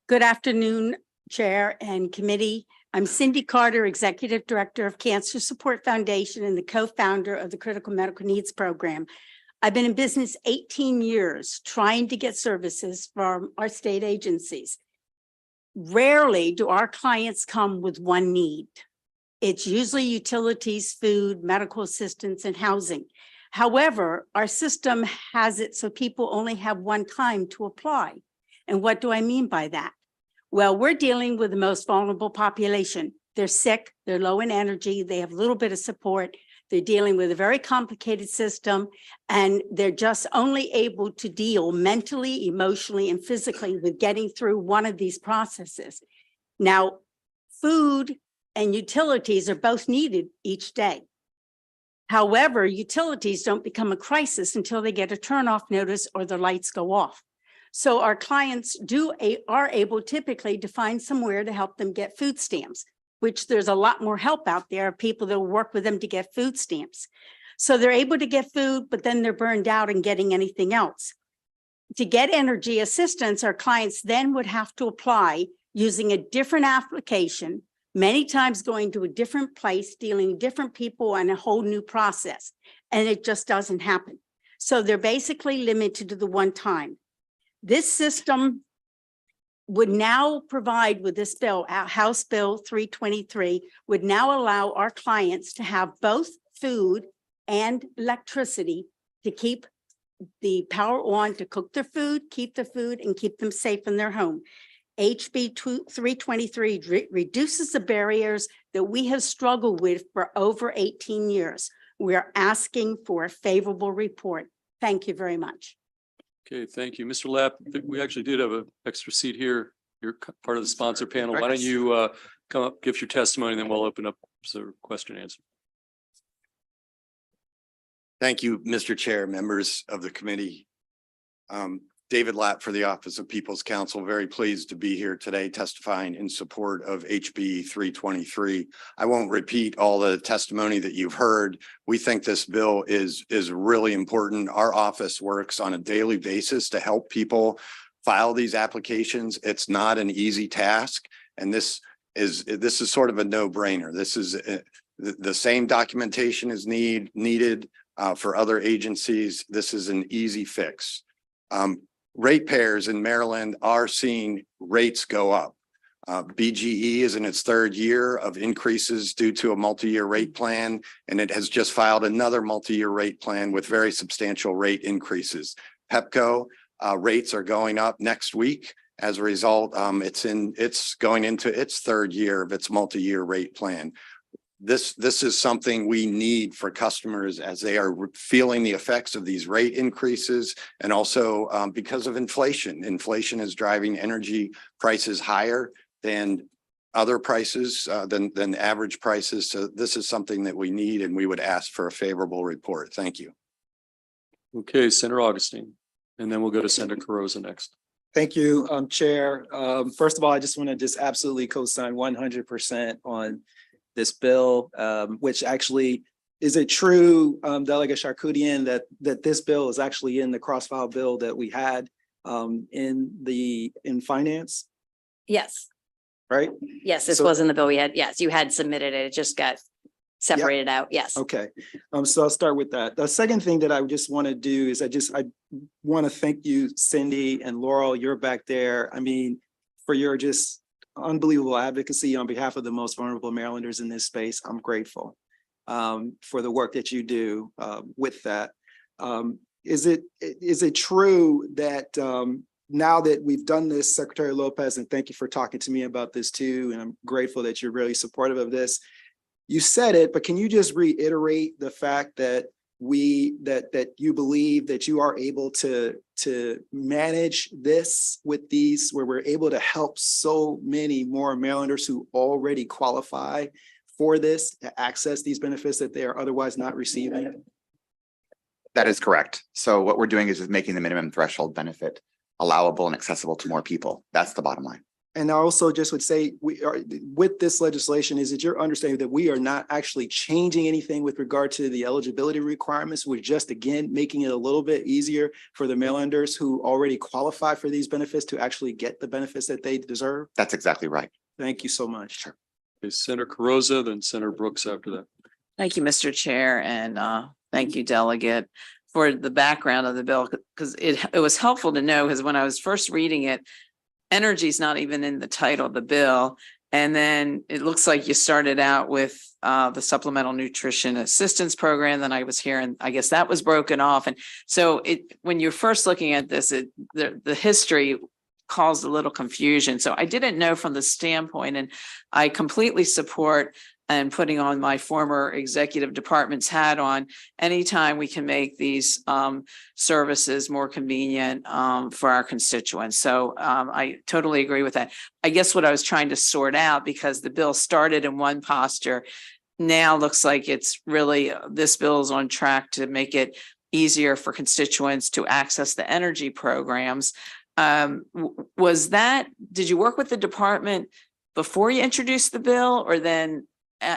Good afternoon, Chair and Committee. I'm Cindy Carter, Executive Director of Cancer Support Foundation and the co-founder of the Critical Medical Needs Program. I've been in business 18 years trying to get services from our state agencies. Rarely do our clients come with one need. It's usually utilities, food, medical assistance, and housing. However, our system has it so people only have one time to apply. And what do I mean by that? Well, we're dealing with the most vulnerable population. They're sick, they're low in energy, they have a little bit of support. They're dealing with a very complicated system, and they're just only able to deal mentally, emotionally, and physically with getting through one of these processes. Now, food and utilities are both needed each day. However, utilities don't become a crisis until they get a turn-off notice or the lights go off. So our clients are able typically to find somewhere to help them get food stamps, which there's a lot more help out there of people that will work with them to get food stamps. So they're able to get food, but then they're burned out in getting anything else. To get energy assistance, our clients then would have to apply using a different application, many times going to a different place, dealing with different people and a whole new process. And it just doesn't happen. So they're basically limited to the one time. This system would now provide with this bill, House Bill 323, would now allow our clients to have both food and electricity to keep the power on to cook their food, keep the food, and keep them safe in their home. HB 323 reduces the barriers that we have struggled with for over 18 years. We are asking for a favorable report. Thank you very much. Okay, thank you. Mr. Lapp, we actually did have an extra seat here. You're part of the sponsor panel. Why don't you come up, give your testimony, and then we'll open up for question and answer. Thank you, Mr. Chair, members of the committee. David Lapp for the Office of People's Counsel. Very pleased to be here today testifying in support of HB 323. I won't repeat all the testimony that you've heard. We think this bill is really important. Our office works on a daily basis to help people file these applications. It's not an easy task, and this is sort of a no-brainer. This is the same documentation is needed for other agencies. This is an easy fix. Ratepayers in Maryland are seeing rates go up. BGE is in its third year of increases due to a multi-year rate plan, and it has just filed another multi-year rate plan with very substantial rate increases. PEPCO rates are going up next week. As a result, it's going into its third year of its multi-year rate plan. This is something we need for customers as they are feeling the effects of these rate increases, and also because of inflation. Inflation is driving energy prices higher than other prices, than average prices. So this is something that we need, and we would ask for a favorable report. Thank you. Okay, Senator Augustine, and then we'll go to Senator Carrozza next. Thank you, Chair. First of all, I just want to absolutely co-sign 100% on this bill, which actually is it true, Delegate Charkoudian, that this bill is actually in the cross-file bill that we had in finance, Yes, right? yes, this So- was in the bill we had. Yes, you had submitted it. It just got separated out. Yes. Okay, so I'll start with that. The second thing that I just want to do is I want to thank you, Cindy and Laurel, you're back there. I mean, for your just unbelievable advocacy on behalf of the most vulnerable Marylanders in this space. I'm grateful for the work that you do with that. Is it true that now that we've done this, Secretary Lopez, and thank you for talking to me about this too, and I'm grateful that you're really supportive of this. You said it, but can you just reiterate the fact that that you believe that you are able to manage this with these, where we're able to help so many more Marylanders who already qualify for this to access these benefits that they are otherwise not receiving? That is correct. So what we're doing is just making the minimum threshold benefit allowable and accessible to more people. That's the bottom line. And I also just would say, we are, with this legislation, is it your understanding that we are not actually changing anything with regard to the eligibility requirements? We're just, again, making it a little bit easier for the Marylanders who already qualify for these benefits to actually get the benefits that they deserve? That's exactly right. Thank you so much. Sure. Okay, Senator Carozza, then Senator Brooks after that. Thank you, Mr. Chair, and thank you, Delegate, for the background of the bill, because it was helpful to know, because when I was first reading it, energy is not even in the title of the bill. And then it looks like you started out with the Supplemental Nutrition Assistance Program. Then I was hearing, I guess that was broken off. And so when you're first looking at this, the history caused a little confusion. So I didn't know from the standpoint, and I completely support and putting on my former executive department's hat on, anytime we can make these services more convenient for our constituents. So I totally agree with that. I guess what I was trying to sort out, because the bill started in one posture, now looks like it's really, this bill is on track to make it easier for constituents to access the energy programs. Did you work with the department before you introduced the bill, or then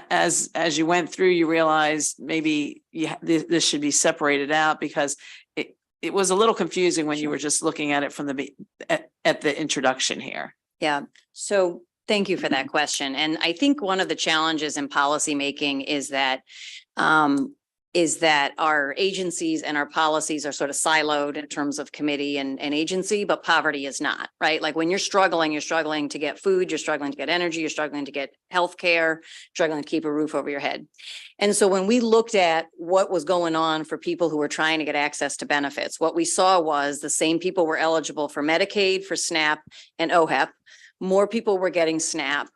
as you went through, you realized maybe this should be separated out? Because it was a little confusing when you were just looking at it from at the introduction here. Yeah. So thank you for that question. And I think one of the challenges in policymaking is that our agencies and our policies are sort of siloed in terms of committee and agency, but poverty is not, right? Like when you're struggling to get food, you're struggling to get energy, you're struggling to get healthcare, struggling to keep a roof over your head. And so when we looked at what was going on for people who were trying to get access to benefits, what we saw was the same people were eligible for Medicaid, for SNAP and OHEP. More people were getting SNAP,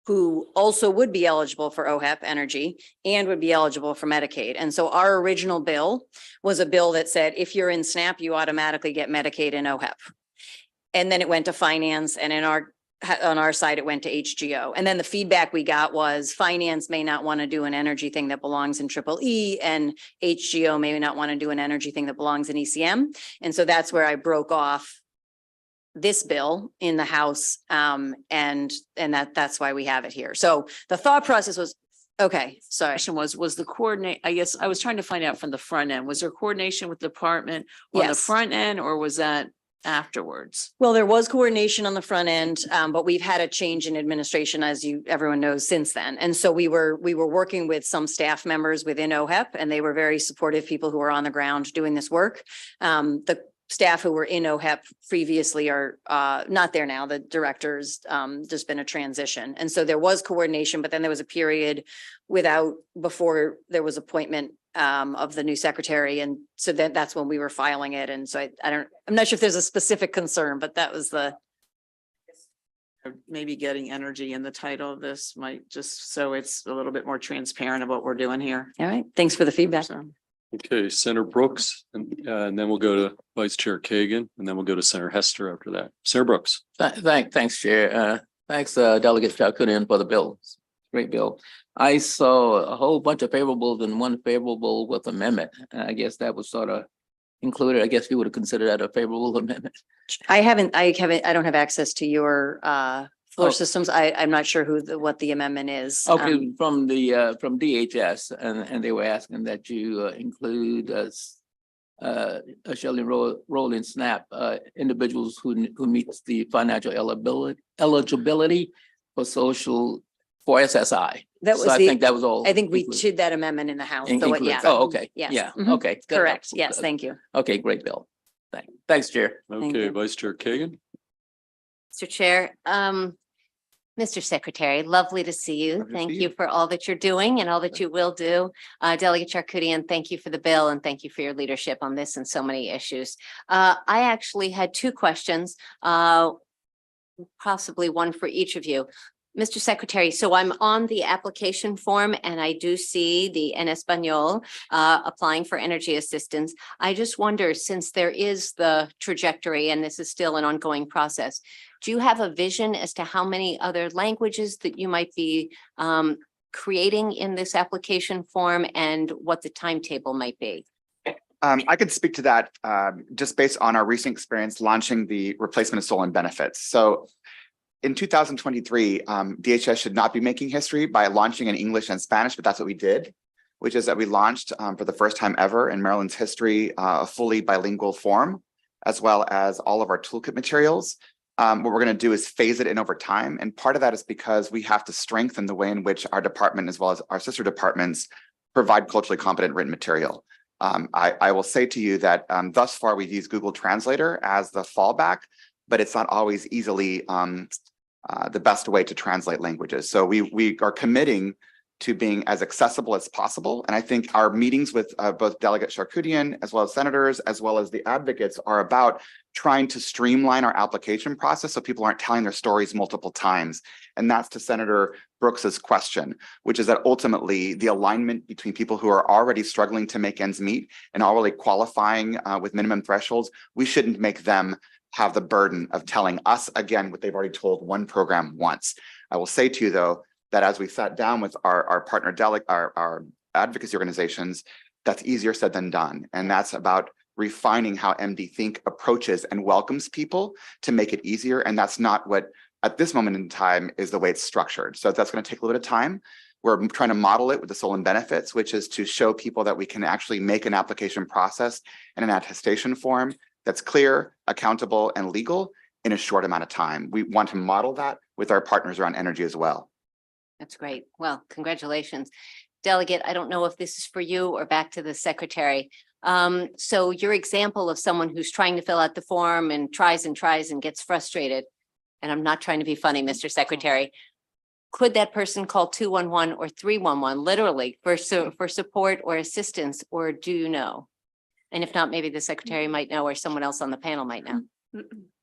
who also would be eligible for OHEP energy and would be eligible for Medicaid. And so our original bill was a bill that said, if you're in SNAP, you automatically get Medicaid and OHEP. And then it went to finance, and on our side, it went to HGO. And then the feedback we got was finance may not want to do an energy thing that belongs in EEE, and HGO may not want to do an energy thing that belongs in ECM. And so that's where I broke off this bill in the House, and that's why we have it here. So the thought process was, okay, sorry. Was the coordinate, I guess I was trying to find out from the front end, was there coordination with the department on the Yes. front end, or was that afterwards? Well, there was coordination on the front end, but we've had a change in administration, as everyone knows, since then. And so we were working with some staff members within OHEP, and they were very supportive people who were on the ground doing this work. The staff who were in OHEP previously are not there now. The directors, there's been a transition. And so there was coordination, but then there was a period before there was appointment of the new secretary. And so that's when we were filing it. And so I'm not sure if there's a specific concern, but that was Maybe getting energy in the title of this might, just so it's a little bit more transparent of what we're doing here. All right. Thanks for the feedback. So, Okay, Senator Brooks, and then we'll go to Vice Chair Kagan, and then we'll go to Senator Hester after that. Senator Brooks. Thanks, Chair. Thanks, Delegate Charkoudian, for the bill. Great bill. I saw a whole bunch of favorables and one favorable with amendment. I guess that was sort of included. I guess you would have considered that a favorable amendment. I don't have access to your Floor Oh. systems, I'm not sure what the amendment is. Okay, from the, from DHS, and they were asking that you include Shelley Rolling Snap, individuals who meets the financial eligibility for SSI. That So was I the, think that was all. I think we included. did that amendment in the House. So Included. yeah. Oh, okay. Yes. Yeah, Mhm. okay. Good. Correct. Yes, thank you. Okay, great, Bill. Thanks, Chair. Thank Okay, you. Vice Chair Kagan. Mr. Chair, Mr. Secretary, lovely to see you. Lovely to Thank see you you. for all that you're doing and all that you will do. Delegate Charkoudian, thank you for the bill and thank you for your leadership on this and so many issues. I actually had two questions, possibly one for each of you. Mr. Secretary, so I'm on the application form and I do see the en Espanol applying for energy assistance. I just wonder, since there is the trajectory and this is still an ongoing process, do you have a vision as to how many other languages that you might be creating in this application form and what the timetable might be? I could speak to that just based on our recent experience launching the replacement of stolen benefits. So in 2023, DHS should not be making history by launching in English and Spanish, but that's what we did, which is that we launched for the first time ever in Maryland's history, a fully bilingual form, as well as all of our toolkit materials. What we're going to do is phase it in over time. And part of that is because we have to strengthen the way in which our department, as well as our sister departments, provide culturally competent written material. I will say to you that thus far we've used Google Translator as the fallback, but it's not always easily the best way to translate languages. So we are committing to being as accessible as possible. And I think our meetings with both Delegate Charkoudian, as well as senators, as well as the advocates, are about trying to streamline our application process so people aren't telling their stories multiple times. And that's to Senator Brooks's question, which is that ultimately the alignment between people who are already struggling to make ends meet and already qualifying with minimum thresholds, we shouldn't make them have the burden of telling us again what they've already told one program once. I will say to you, though, that as we sat down with our partner our advocacy organizations, that's easier said than done. And that's about refining how MD Think approaches and welcomes people to make it easier. And that's not what, at this moment in time, is the way it's structured. So that's going to take a little bit of time. We're trying to model it with the stolen benefits, which is to show people that we can actually make an application process and an attestation form that's clear, accountable, and legal in a short amount of time. We want to model that with our partners around energy as well. That's great. Well, congratulations. Delegate, I don't know if this is for you or back to the secretary. So your example of someone who's trying to fill out the form and tries and gets frustrated, and I'm not trying to be funny, Mr. Secretary, could that person call 211 or 311 literally for support or assistance, or do you know? And if not, maybe the secretary might know or someone else on the panel might know.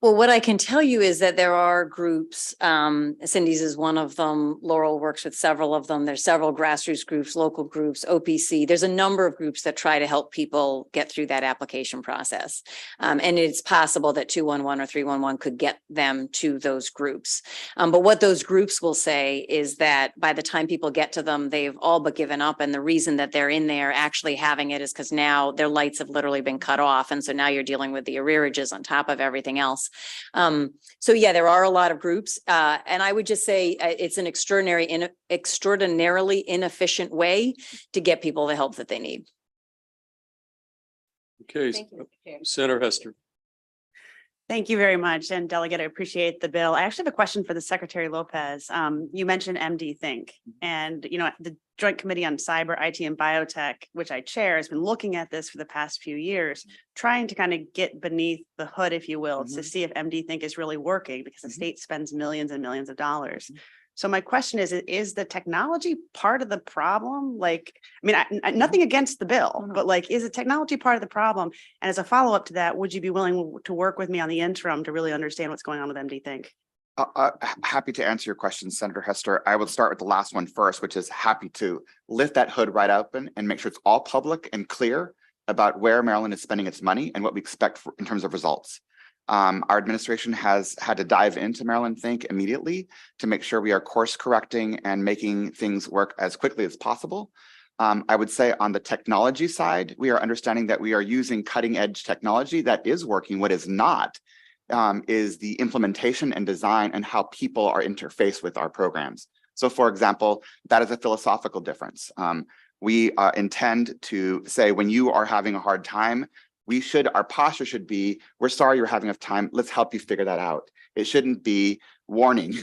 Well, what I can tell you is that there are groups, Cindy's is one of them, Laurel works with several of them. There's several grassroots groups, local groups, OPC. There's a number of groups that try to help people get through that application process. And it's possible that 211 or 311 could get them to those groups. But what those groups will say is that by the time people get to them, they've all but given up. And the reason that they're in there actually having it is because now their lights have literally been cut off. And so now you're dealing with the arrearages on top of everything else. So yeah, there are a lot of groups, and I would just say it's an extraordinarily inefficient way to get people the help that they need. Okay, Thank you, Mr. Chair. Senator Hester. Thank you very much. And Delegate, I appreciate the bill. I actually have a question for the Secretary Lopez. You mentioned MD Think, and the Joint Committee on Cyber, IT, and Biotech, which I chair, has been looking at this for the past few years, trying to kind of get beneath the hood, if you will, to see if MD Think is really working, because the state spends millions and millions of dollars. So my question is the technology part of the problem? Like, I mean, nothing against the bill, but like, is the technology part of the problem? And as a follow-up to that, would you be willing to work with me on the interim to really understand what's going on with MD Think? Happy to answer your question, Senator Hester. I would start with the last one first, which is happy to lift that hood right open and make sure it's all public and clear about where Maryland is spending its money and what we expect in terms of results. Our administration has had to dive into Maryland Think immediately to make sure we are course correcting and making things work as quickly as possible. I would say on the technology side, we are understanding that we are using cutting edge technology that is working. What is not is the implementation and design and how people are interfaced with our programs. So for example, that is a philosophical difference. We intend to say when you are having a hard time, our posture should be, we're sorry you're having a time, let's help you figure that out. It shouldn't be warning,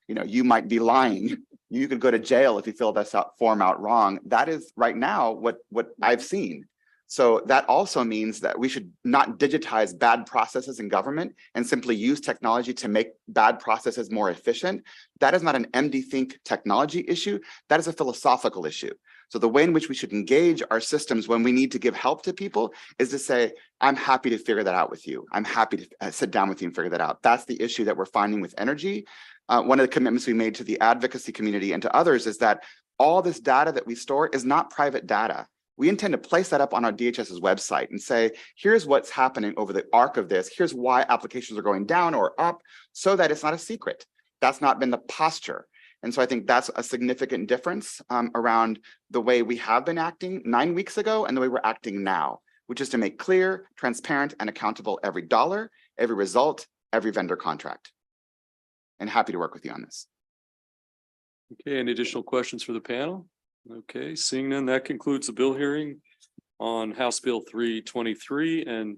you might be lying. You could go to jail if you fill this form out wrong. That is right now what I've seen. So that also means that we should not digitize bad processes in government and simply use technology to make bad processes more efficient. That is not an MD Think technology issue. That is a philosophical issue. So the way in which we should engage our systems when we need to give help to people is to say, I'm happy to figure that out with you. I'm happy to sit down with you and figure that out. That's the issue that we're finding with energy. One of the commitments we made to the advocacy community and to others is that all this data that we store is not private data. We intend to place that up on our DHS's website and say, here's what's happening over the arc of this. Here's why applications are going down or up so that it's not a secret. That's not been the posture. And so I think that's a significant difference around the way we have been acting 9 weeks ago and the way we're acting now, which is to make clear, transparent, and accountable every dollar, every result, every vendor contract. And happy to work with you on this. Okay, any additional questions for the panel? Okay, seeing none, that concludes the bill hearing on House Bill 323. And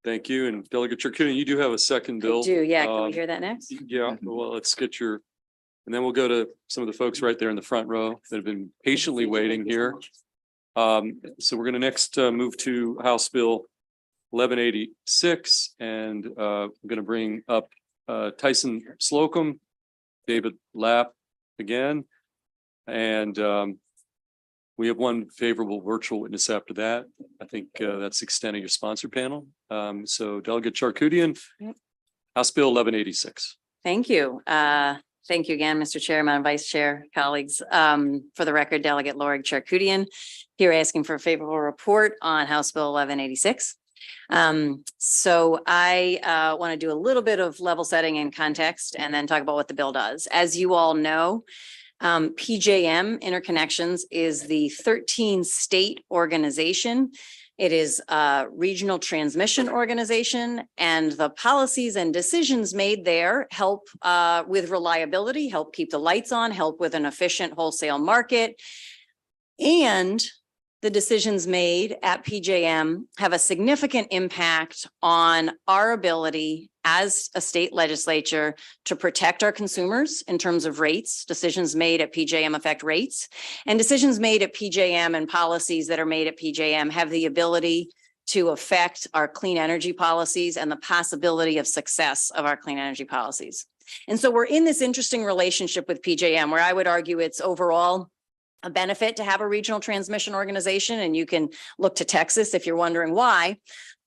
thank you. And Delegate Charkoudian, you do have a second bill. I do, yeah. Can we hear that next? Yeah, well, let's get your, and then we'll go to some of the folks right there in the front row that have been patiently waiting here. So we're going to next move to House Bill 1186, and I'm going to bring up Tyson Slocum, David Lapp again, and we have one favorable virtual witness after that. I think that's extending your sponsor panel. So Delegate Charkoudian, House Bill 1186. Thank you. Thank you again, Mr. Chair, Madam Vice Chair, colleagues. For the record, Delegate Lorig Charkoudian here asking for a favorable report on House Bill 1186. So I want to do a little bit of level setting and context and then talk about what the bill does. As you all know, PJM Interconnections is the 13 state organization. It is a regional transmission organization, and the policies and decisions made there help with reliability, help keep the lights on, help with an efficient wholesale market. And the decisions made at PJM have a significant impact on our ability as a state legislature to protect our consumers in terms of rates. Decisions made at PJM affect rates, and decisions made at PJM and policies that are made at PJM have the ability to affect our clean energy policies and the possibility of success of our clean energy policies. And so we're in this interesting relationship with PJM where I would argue it's overall a benefit to have a regional transmission organization, and you can look to Texas if you're wondering why.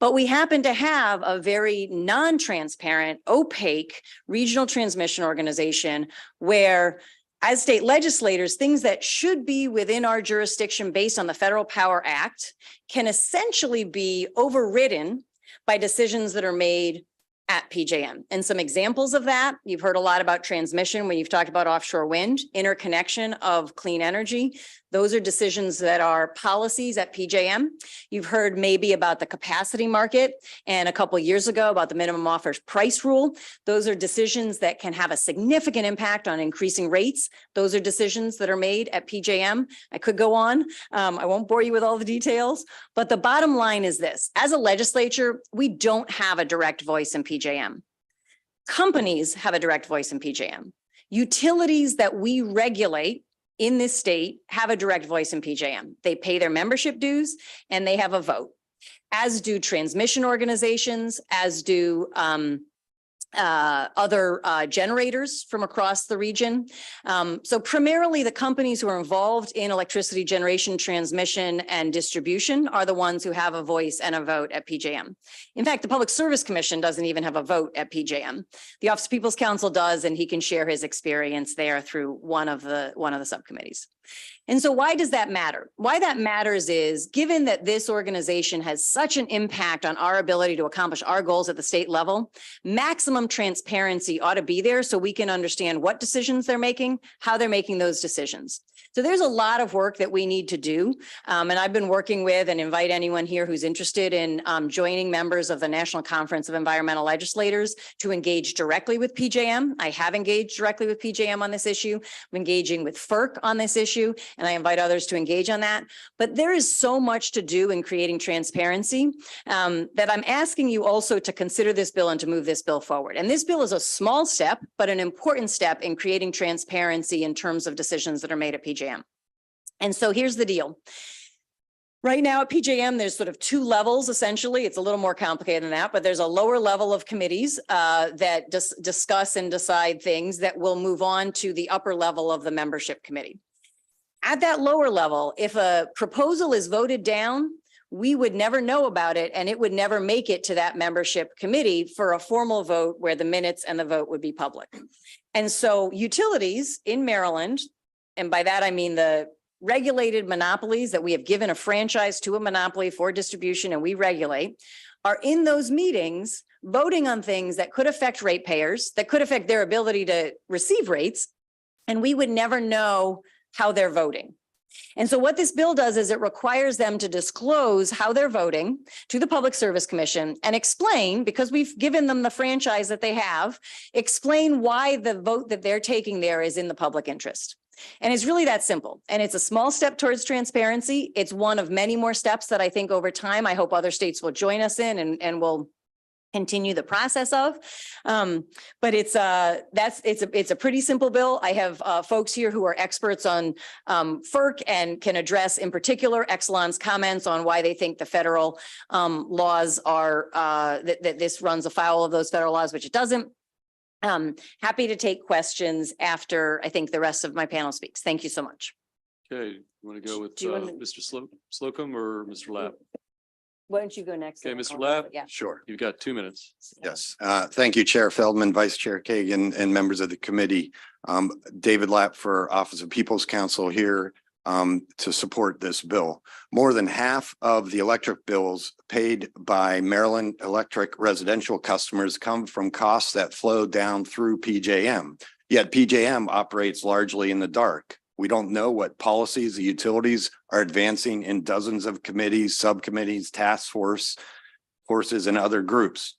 But we happen to have a very non-transparent, opaque regional transmission organization where, as state legislators, things that should be within our jurisdiction based on the Federal Power Act can essentially be overridden by decisions that are made at PJM. And some examples of that, you've heard a lot about transmission when you've talked about offshore wind, interconnection of clean energy. Those are decisions that are policies at PJM. You've heard maybe about the capacity market, and a couple of years ago about the minimum offers price rule. Those are decisions that can have a significant impact on increasing rates. Those are decisions that are made at PJM. I could go on. I won't bore you with all the details, but the bottom line is this. As a legislature, we don't have a direct voice in PJM. Companies have a direct voice in PJM. Utilities that we regulate in this state have a direct voice in PJM. They pay their membership dues and they have a vote, as do transmission organizations, as do other generators from across the region. So primarily the companies who are involved in electricity generation, transmission, and distribution are the ones who have a voice and a vote at PJM. In fact, the Public Service Commission doesn't even have a vote at PJM. The Office of People's Counsel does, and he can share his experience there through one of the subcommittees. And so why does that matter? Why that matters is, given that this organization has such an impact on our ability to accomplish our goals at the state level, maximum transparency ought to be there so we can understand what decisions they're making, how they're making those decisions. So there's a lot of work that we need to do. And I've been working with, and invite anyone here who's interested in joining members of the National Conference of Environmental Legislators to engage directly with PJM. I have engaged directly with PJM on this issue. I'm engaging with FERC on this issue, and I invite others to engage on that. But there is so much to do in creating transparency that I'm asking you also to consider this bill and to move this bill forward. And this bill is a small step, but an important step in creating transparency in terms of decisions that are made at PJM. And so here's the deal. Right now at PJM, there's sort of two levels, essentially. It's a little more complicated than that, but there's a lower level of committees that discuss and decide things that will move on to the upper level of the membership committee. At that lower level, if a proposal is voted down, we would never know about it, and it would never make it to that membership committee for a formal vote where the minutes and the vote would be public. And so utilities in Maryland, and by that I mean the regulated monopolies that we have given a franchise to a monopoly for distribution and we regulate, are in those meetings voting on things that could affect ratepayers, that could affect their ability to receive rates, and we would never know how they're voting. And so what this bill does is it requires them to disclose how they're voting to the Public Service Commission and explain, because we've given them the franchise that they have, explain why the vote that they're taking there is in the public interest. And it's really that simple. And it's a small step towards transparency. It's one of many more steps that I think over time, I hope other states will join us in and will continue the process of. But it's a pretty simple bill. I have folks here who are experts on FERC and can address in particular Exelon's comments on why they think the federal laws are, that this runs afoul of those federal laws, which it doesn't. Happy to take questions after I think the rest of my panel speaks. Thank you so much. Okay, you want to go with Do you wanna- Mr. Slocum or Mr. Lapp? Why don't you go next? Okay, and Mr. I'll- Lapp? Yeah. Sure. You've got 2 minutes. Yes, thank you, Chair Feldman, Vice Chair Kagan, and members of the committee. David Lapp for Office of People's Counsel here to support this bill. More than half of the electric bills paid by Maryland Electric residential customers come from costs that flow down through PJM. Yet PJM operates largely in the dark. We don't know what policies the utilities are advancing in dozens of committees, subcommittees, task forces, and other groups,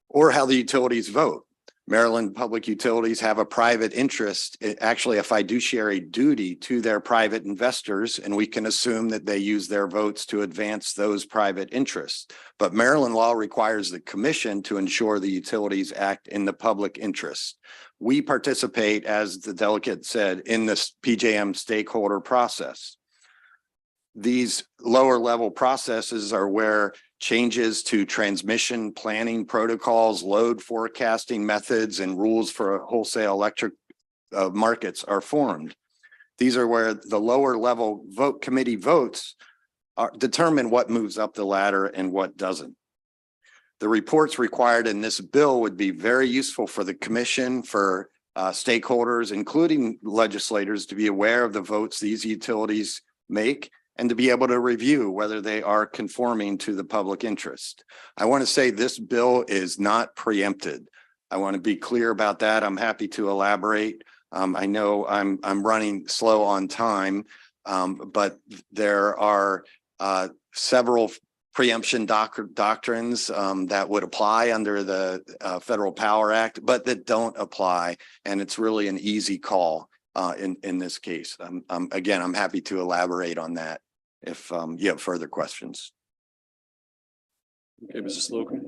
or how the utilities vote. Maryland Public Utilities have a private interest, actually a fiduciary duty to their private investors, and we can assume that they use their votes to advance those private interests. But Maryland law requires the commission to ensure the utilities act in the public interest. We participate, as the delegate said, in this PJM stakeholder process. These lower level processes are where changes to transmission planning protocols, load forecasting methods, and rules for wholesale electric markets are formed. These are where the lower level committee votes determine what moves up the ladder and what doesn't. The reports required in this bill would be very useful for the commission, for stakeholders, including legislators, to be aware of the votes these utilities make and to be able to review whether they are conforming to the public interest. I want to say this bill is not preempted. I want to be clear about that. I'm happy to elaborate. I know I'm running slow on time, but there are several preemption doctrines that would apply under the Federal Power Act, but that don't apply. And it's really an easy call in this case. Again, I'm happy to elaborate on that if you have further questions. Okay, Mr. Slocum.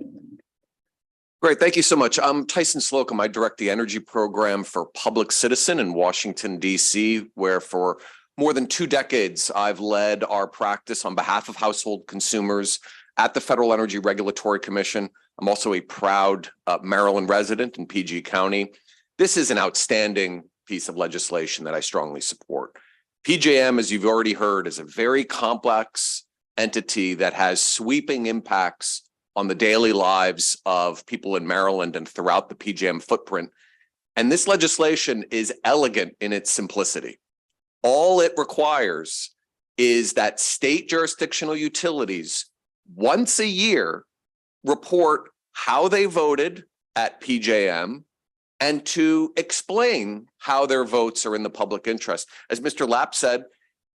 Great. Thank you so much. I'm Tyson Slocum. I direct the energy program for Public Citizen in Washington, D.C., where for more than 2 decades, I've led our practice on behalf of household consumers at the Federal Energy Regulatory Commission. I'm also a proud Maryland resident in PG County. This is an outstanding piece of legislation that I strongly support. PJM, as you've already heard, is a very complex entity that has sweeping impacts on the daily lives of people in Maryland and throughout the PJM footprint. And this legislation is elegant in its simplicity. All it requires is that state jurisdictional utilities once a year report how they voted at PJM and to explain how their votes are in the public interest. As Mr. Lapp said,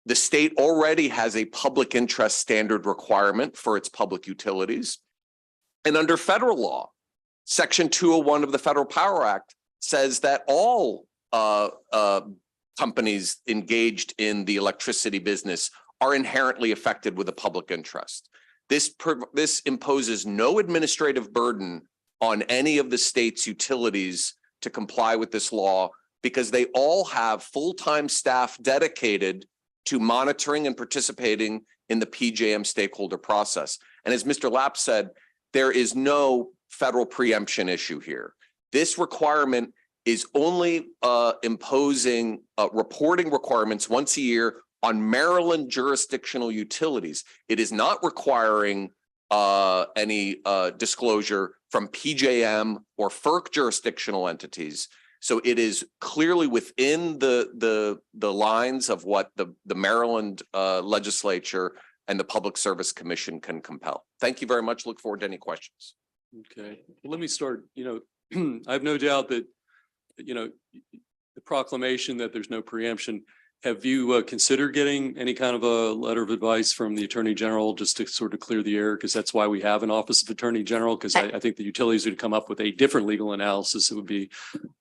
the state already has a public interest standard requirement for its public utilities. And under federal law, Section 201 of the Federal Power Act says that all companies engaged in the electricity business are inherently affected with a public interest. This imposes no administrative burden on any of the state's utilities to comply with this law because they all have full-time staff dedicated to monitoring and participating in the PJM stakeholder process. And as Mr. Lapp said, there is no federal preemption issue here. This requirement is only imposing reporting requirements once a year on Maryland jurisdictional utilities. It is not requiring any disclosure from PJM or FERC jurisdictional entities. So it is clearly within the lines of what the Maryland legislature and the Public Service Commission can compel. Thank you very much. Look forward to any questions. Okay, well, let me start. I have no doubt that, the proclamation that there's no preemption. Have you considered getting any kind of a letter of advice from the Attorney General just to sort of clear the air? Because that's why we have an Office of Attorney General, because I think the utilities would come up with a different legal analysis. It would be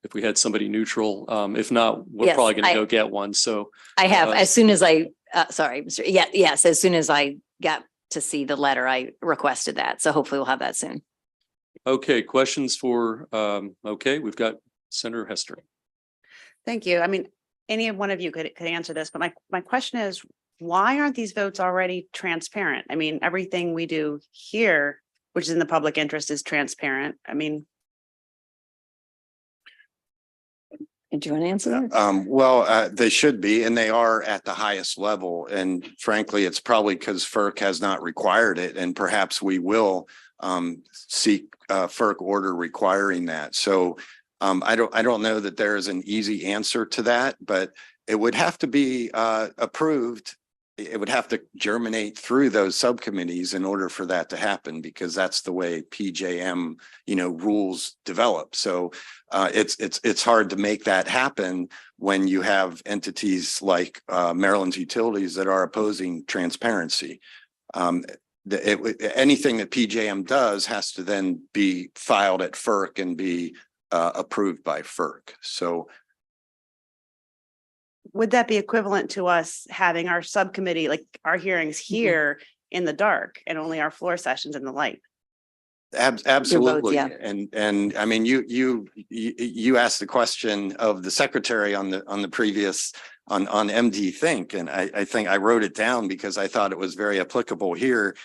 if we had somebody neutral. If not, we're Yes, probably going to go get one. So I have, as soon as I, sorry, Mr. Yes, as soon as I got to see the letter, I requested that. So hopefully we'll have that soon. okay, questions for okay, we've got Senator Hester. Thank you. I mean, any one of you could answer this, but my question is, why aren't these votes already transparent? I mean, everything we do here, which is in the public interest, is transparent. I mean. Do you want to answer that? They should be, and they are at the highest level. And frankly, it's probably because FERC has not required it, and perhaps we will seek FERC order requiring that. So I don't know that there is an easy answer to that, but it would have to be approved. It would have to germinate through those subcommittees in order for that to happen, because that's the way PJM, rules develop. So it's hard to make that happen when you have entities like Maryland's utilities that are opposing transparency. Anything that PJM does has to then be filed at FERC and be approved by FERC. So Would that be equivalent to us having our subcommittee, like our hearings here in the dark and only our floor sessions in the light? Absolutely. yeah. And I mean, you asked the question of the secretary on the previous on MD Think, and I think I wrote it down because I thought it was very applicable here.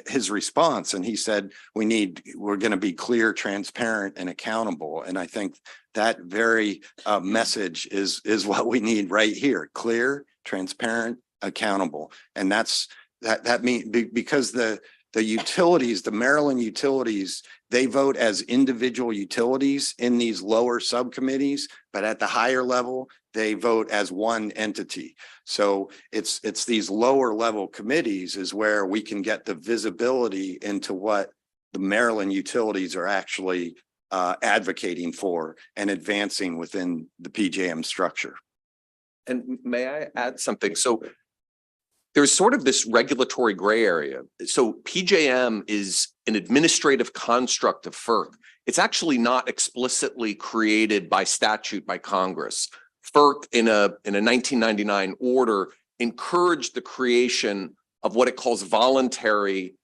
His response, and he said, we're going to be clear, transparent, and accountable. And I think that very message is what we need right here: clear, transparent, accountable. And that means because the utilities, the Maryland utilities, they vote as individual utilities in these lower subcommittees, but at the higher level, they vote as one entity. So it's these lower level committees is where we can get the visibility into what the Maryland utilities are actually advocating for and advancing within the PJM structure. And may I add something? So there's sort of this regulatory gray area. So PJM is an administrative construct of FERC. It's actually not explicitly created by statute by Congress. FERC in a 1999 order encouraged the creation of what it calls voluntary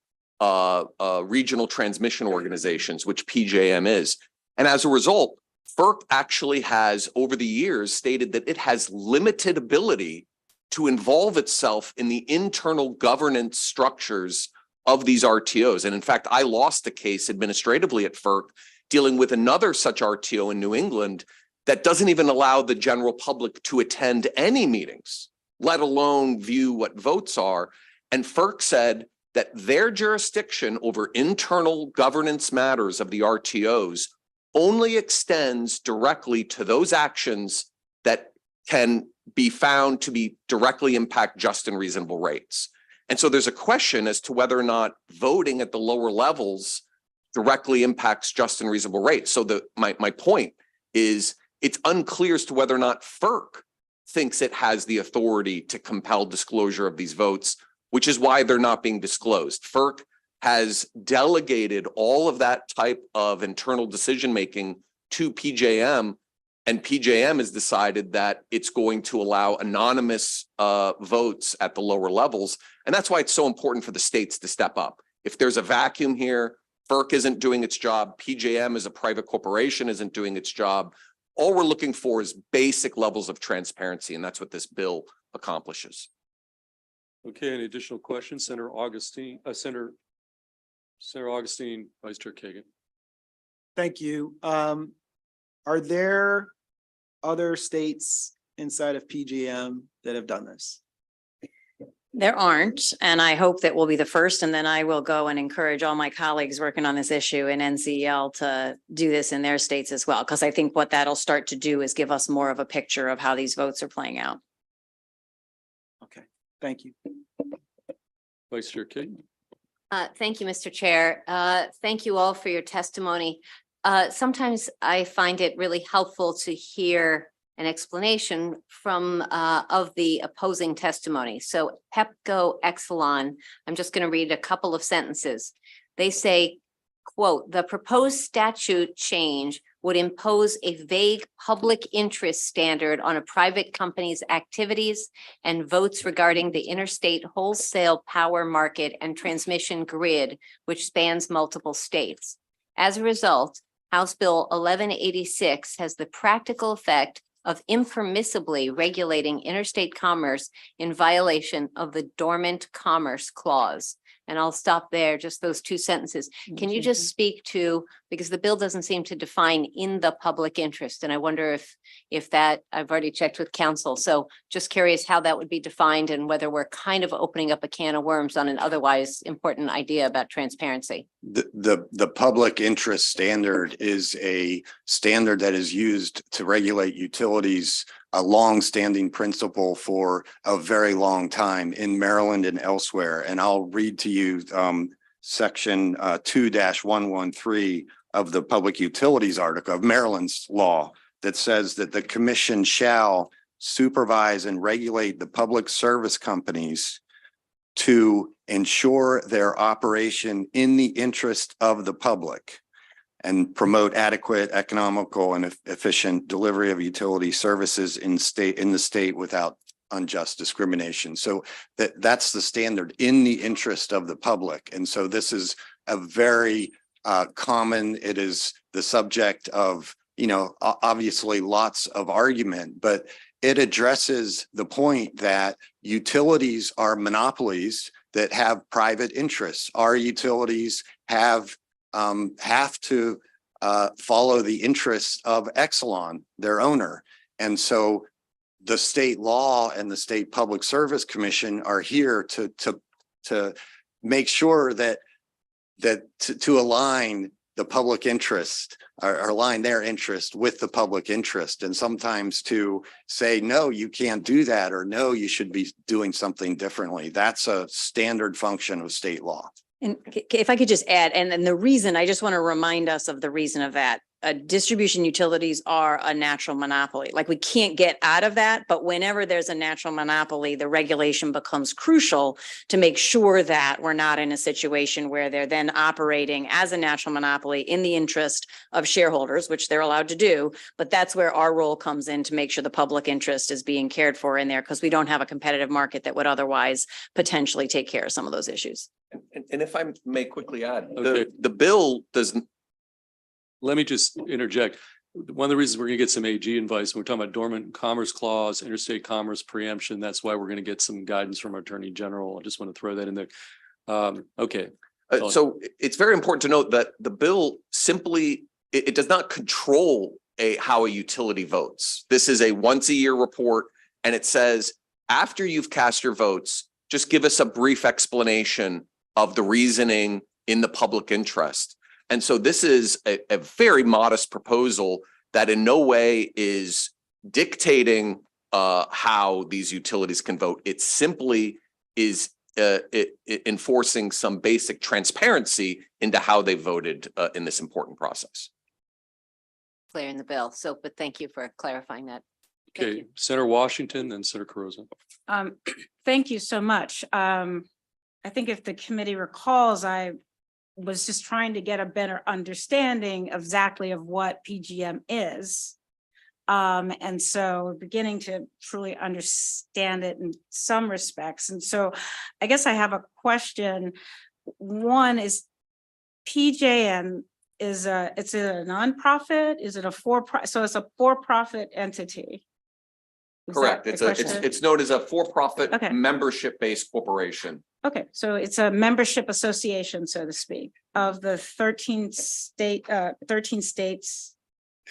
regional transmission organizations, which PJM is. And as a result, FERC actually has over the years stated that it has limited ability to involve itself in the internal governance structures of these RTOs. And in fact, I lost a case administratively at FERC dealing with another such RTO in New England that doesn't even allow the general public to attend any meetings, let alone view what votes are. And FERC said that their jurisdiction over internal governance matters of the RTOs only extends directly to those actions that can be found to be directly impact just and reasonable rates. And so there's a question as to whether or not voting at the lower levels directly impacts just and reasonable rates. So my point is it's unclear as to whether or not FERC thinks it has the authority to compel disclosure of these votes, which is why they're not being disclosed. FERC has delegated all of that type of internal decision-making to PJM, and PJM has decided that it's going to allow anonymous votes at the lower levels. And that's why it's so important for the states to step up. If there's a vacuum here, FERC isn't doing its job, PJM as a private corporation isn't doing its job. All we're looking for is basic levels of transparency, and that's what this bill accomplishes. Okay, any additional questions? Senator Augustine, Senator Augustine, Vice Chair Kagan. Thank you. Are there other states inside of PJM that have done this? There aren't, and I hope that we'll be the first, and then I will go and encourage all my colleagues working on this issue in NCL to do this in their states as well, because I think what that'll start to do is give us more of a picture of how these votes are playing out. Okay, thank you. Vice Chair Kagan. Thank you, Mr. Chair. Thank you all for your testimony. Sometimes I find it really helpful to hear an explanation from of the opposing testimony. So Pepco Exelon, I'm just going to read a couple of sentences. They say, quote, "The proposed statute change would impose a vague public interest standard on a private company's activities and votes regarding the interstate wholesale power market and transmission grid, which spans multiple states. As a result, House Bill 1186 has the practical effect of impermissibly regulating interstate commerce in violation of the Dormant Commerce Clause." And I'll stop there, just those two sentences. Can you just speak to, because the bill doesn't seem to define in the public interest, and I wonder if that, I've already checked with counsel, so just curious how that would be defined and whether we're kind of opening up a can of worms on an otherwise important idea about transparency. The public interest standard is a standard that is used to regulate utilities, a long-standing principle for a very long time in Maryland and elsewhere. And I'll read to you section 2-113 of the Public Utilities article of Maryland's law that says that the commission shall supervise and regulate the public service companies to ensure their operation in the interest of the public and promote adequate, economical, and efficient delivery of utility services in the state without unjust discrimination. So that's the standard, in the interest of the public. And so this is a very common, it is the subject of, obviously lots of argument, but it addresses the point that utilities are monopolies that have private interests. Our utilities have to follow the interests of Exelon, their owner. And so the state law and the State Public Service Commission are here to make sure that to align the public interest or align their interest with the public interest, and sometimes to say, no, you can't do that, or no, you should be doing something differently. That's a standard function of state law. And if I could just add, and then the reason, I just want to remind us of the reason of that. Distribution utilities are a natural monopoly. Like, we can't get out of that, but whenever there's a natural monopoly, the regulation becomes crucial to make sure that we're not in a situation where they're then operating as a natural monopoly in the interest of shareholders, which they're allowed to do. But that's where our role comes in, to make sure the public interest is being cared for in there, because we don't have a competitive market that would otherwise potentially take care of some of those issues. And if I may quickly add, Okay. the bill doesn't. Let me just interject. One of the reasons we're going to get some AG advice, we're talking about Dormant Commerce Clause, interstate commerce preemption. That's why we're going to get some guidance from our Attorney General. I just want to throw that in there. Okay. So it's very important to note that the bill simply, it does not control how a utility votes. This is a once-a-year report, and it says, after you've cast your votes, just give us a brief explanation of the reasoning in the public interest. And so this is a very modest proposal that in no way is dictating how these utilities can vote. It simply is enforcing some basic transparency into how they voted in this important process. Clear in the bill. So, but thank you for clarifying that. Thank Okay, you. Senator Washington, then Senator Carozza. Thank you so much. I think if the committee recalls, I was just trying to get a better understanding exactly of what PGM is. And so we're beginning to truly understand it in some respects. And so I guess I have a question. One is PJM it's a nonprofit? Is it a for-profit? So it's a for-profit entity. Is Correct. that the question? It's known as a for-profit Okay. membership-based corporation. Okay, so it's a membership association, so to speak, of the 13 states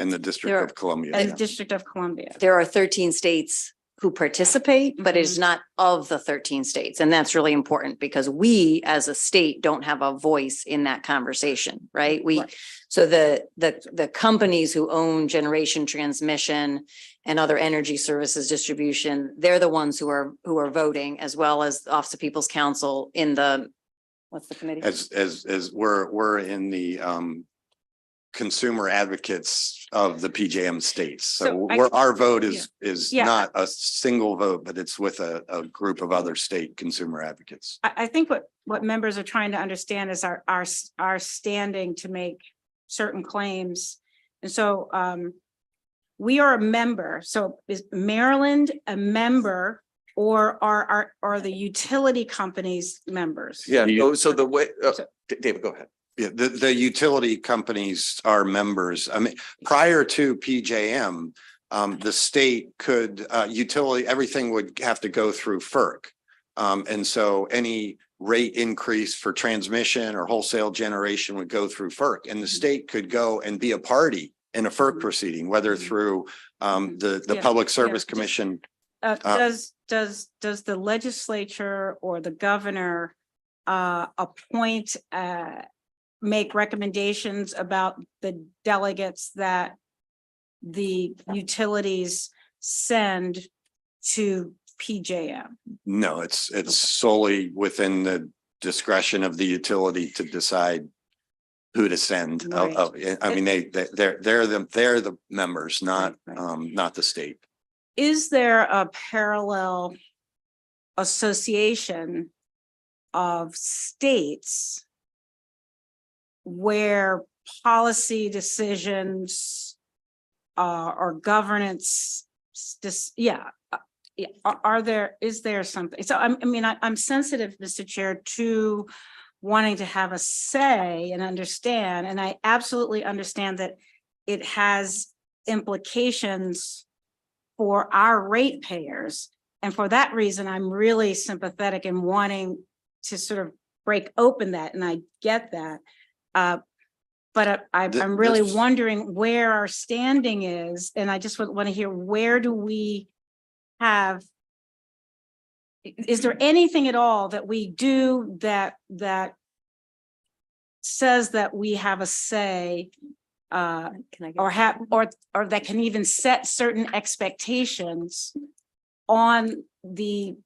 In the District There of Columbia. and District of Columbia. There are 13 states who participate, but it is not of the 13 states. And that's really important because we as a state don't have a voice in that conversation, right? So the companies who own generation, transmission and other energy services distribution, they're the ones who are voting, as well as the Office of People's Counsel in the, what's the committee? As we're in the consumer advocates of the PJM states. So our vote is Yeah. not a single vote, but it's with a group of other state consumer advocates. I think what members are trying to understand is our standing to make certain claims. And so we are a member. So is Maryland a member, or are the utility companies members? Yeah, so the way, David, go ahead. Yeah, the utility companies are members. I mean, prior to PJM, the state could everything would have to go through FERC. And so any rate increase for transmission or wholesale generation would go through FERC, and the state could go and be a party in a FERC proceeding, whether through the Public Service Commission. Does the legislature or the governor appoint make recommendations about the delegates that the utilities send to PJM? No, it's solely within the discretion of the utility to decide who to send. Right. I mean, they're the members, not the state. Is there a parallel association of states where policy decisions or governance, is there something? So I'm sensitive, Mr. Chair, to wanting to have a say and understand, and I absolutely understand that it has implications for our ratepayers. And for that reason, I'm really sympathetic in wanting to sort of break open that, and I get that. But I'm really wondering where our standing is, and I just want to hear, where do we have, is there anything at all that we do that says that we have a say, or that can even set certain expectations on the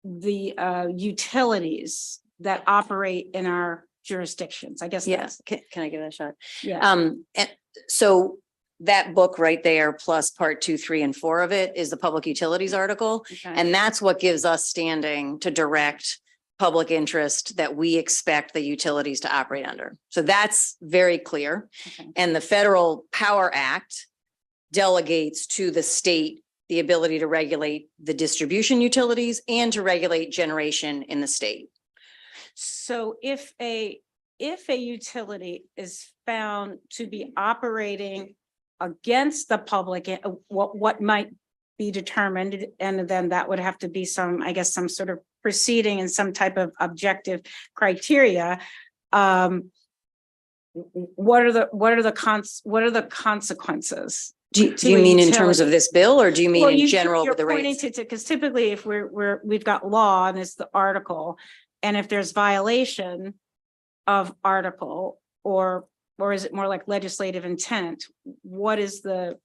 utilities that operate in our jurisdictions? I guess. Yes. Can I give that a shot? Yeah. And so that book right there, plus part 2, 3, and 4 of it, is the public utilities article. Okay. And that's what gives us standing to direct public interest that we expect the utilities to operate under. So that's very clear. Okay. And the Federal Power Act delegates to the state the ability to regulate the distribution utilities and to regulate generation in the state. So if a utility is found to be operating against the public, what might be determined, and then that would have to be some sort of proceeding and some type of objective criteria. What are the consequences? Do you mean in terms of this bill, or do you mean in general with the rates? Because typically if we've got law and it's the article, and if there's violation of article, or is it more like legislative intent? What is the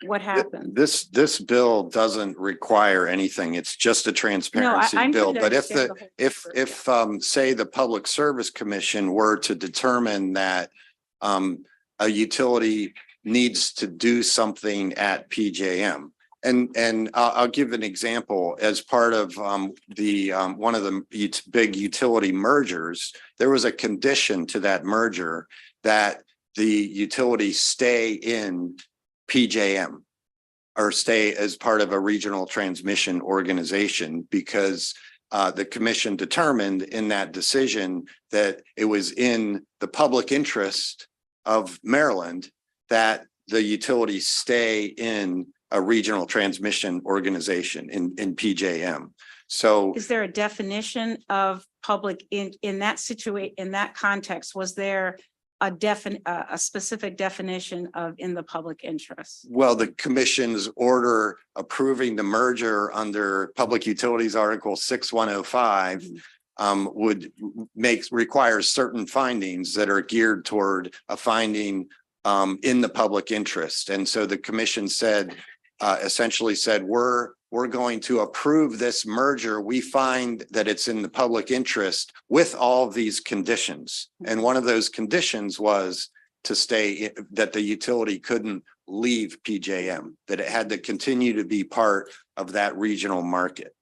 What happened? This bill doesn't require anything. It's just a transparency I'm bill. trying to But if understand the, the whole if, picture. say the Public Service Commission were to determine that a utility needs to do something at PJM. And I'll give an example. As part of the one of the big utility mergers, there was a condition to that merger that the utility stay in PJM or stay as part of a regional transmission organization, because the commission determined in that decision that it was in the public interest of Maryland that the utilities stay in a regional transmission organization in PJM. So Is there a definition of public in that in that context? Was there a specific definition of in the public interest? well, the commission's order approving the merger under Public Utilities Article 6105 would requires certain findings that are geared toward a finding in the public interest. And so the commission said, essentially said, we're going to approve this merger. We find that it's in the public interest with all of these conditions. And one of those conditions was to stay, that the utility couldn't leave PJM, that it had to continue to be part of that regional market.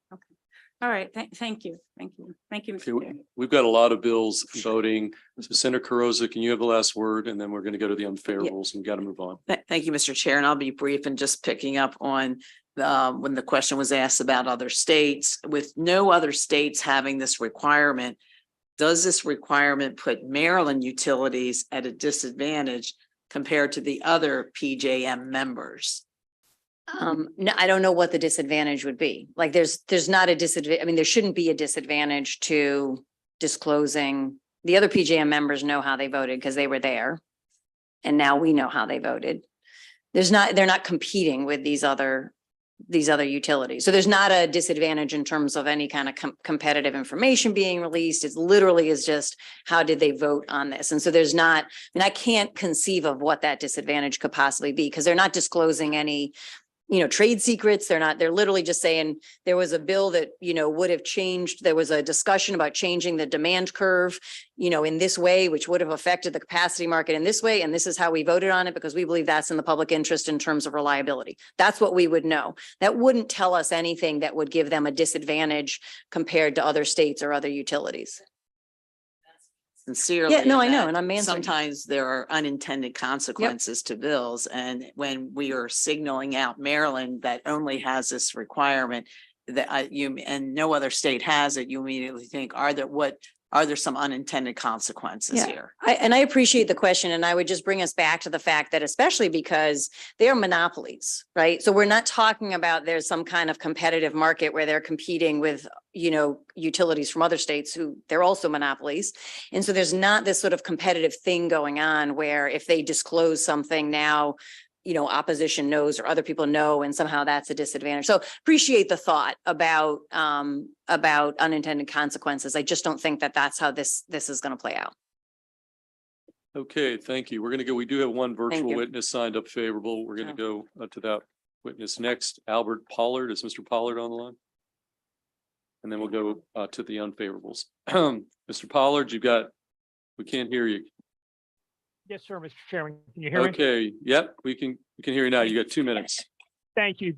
All right, thank you. Mr. Chair. We've got a lot of bills voting. So Senator Carozza, can you have the last word? And then we're going to go to the unfavorables and we got to move on. Thank you, Mr. Chair, and I'll be brief and just picking up on when the question was asked about other states. With no other states having this requirement, does this requirement put Maryland utilities at a disadvantage compared to the other PJM members? No, I don't know what the disadvantage would be. Like there's not a disadvantage. I mean, there shouldn't be a disadvantage to disclosing. The other PJM members know how they voted because they were there. And now we know how they voted. They're not competing with these other utilities. So there's not a disadvantage in terms of any kind of competitive information being released. It literally is just, how did they vote on this? And so there's not, I mean, I can't conceive of what that disadvantage could possibly be, because they're not disclosing any, trade secrets. They're literally just saying there was a bill that, would have changed. There was a discussion about changing the demand curve, in this way, which would have affected the capacity market in this way. And this is how we voted on it because we believe that's in the public interest in terms of reliability. That's what we would know. That wouldn't tell us anything that would give them a disadvantage compared to other states or other utilities. Sincerely. Yeah, no, I know, that and I'm answering. Sometimes there are unintended consequences to bills. And when we are signaling out Maryland that only has this requirement that and no other state has it, you immediately think, are there some unintended consequences here? I appreciate the question. And I would just bring us back to the fact that, especially because they are monopolies, right? So we're not talking about there's some kind of competitive market where they're competing with, utilities from other states who they're also monopolies. And so there's not this sort of competitive thing going on where if they disclose something now, opposition knows or other people know, and somehow that's a disadvantage. So appreciate the thought about unintended consequences. I just don't think that that's how this is going to play out. Okay, thank you. We're going to go. We do have one virtual you. witness signed up favorable. We're going to go to that witness next. Albert Pollard. Is Mr. Pollard on the line? And then we'll go to the unfavorables. Mr. Pollard, we can't hear you. Yes, sir, Mr. Chairman. Can you hear me? Okay, yep, we can hear you now. You got 2 minutes. Thank you,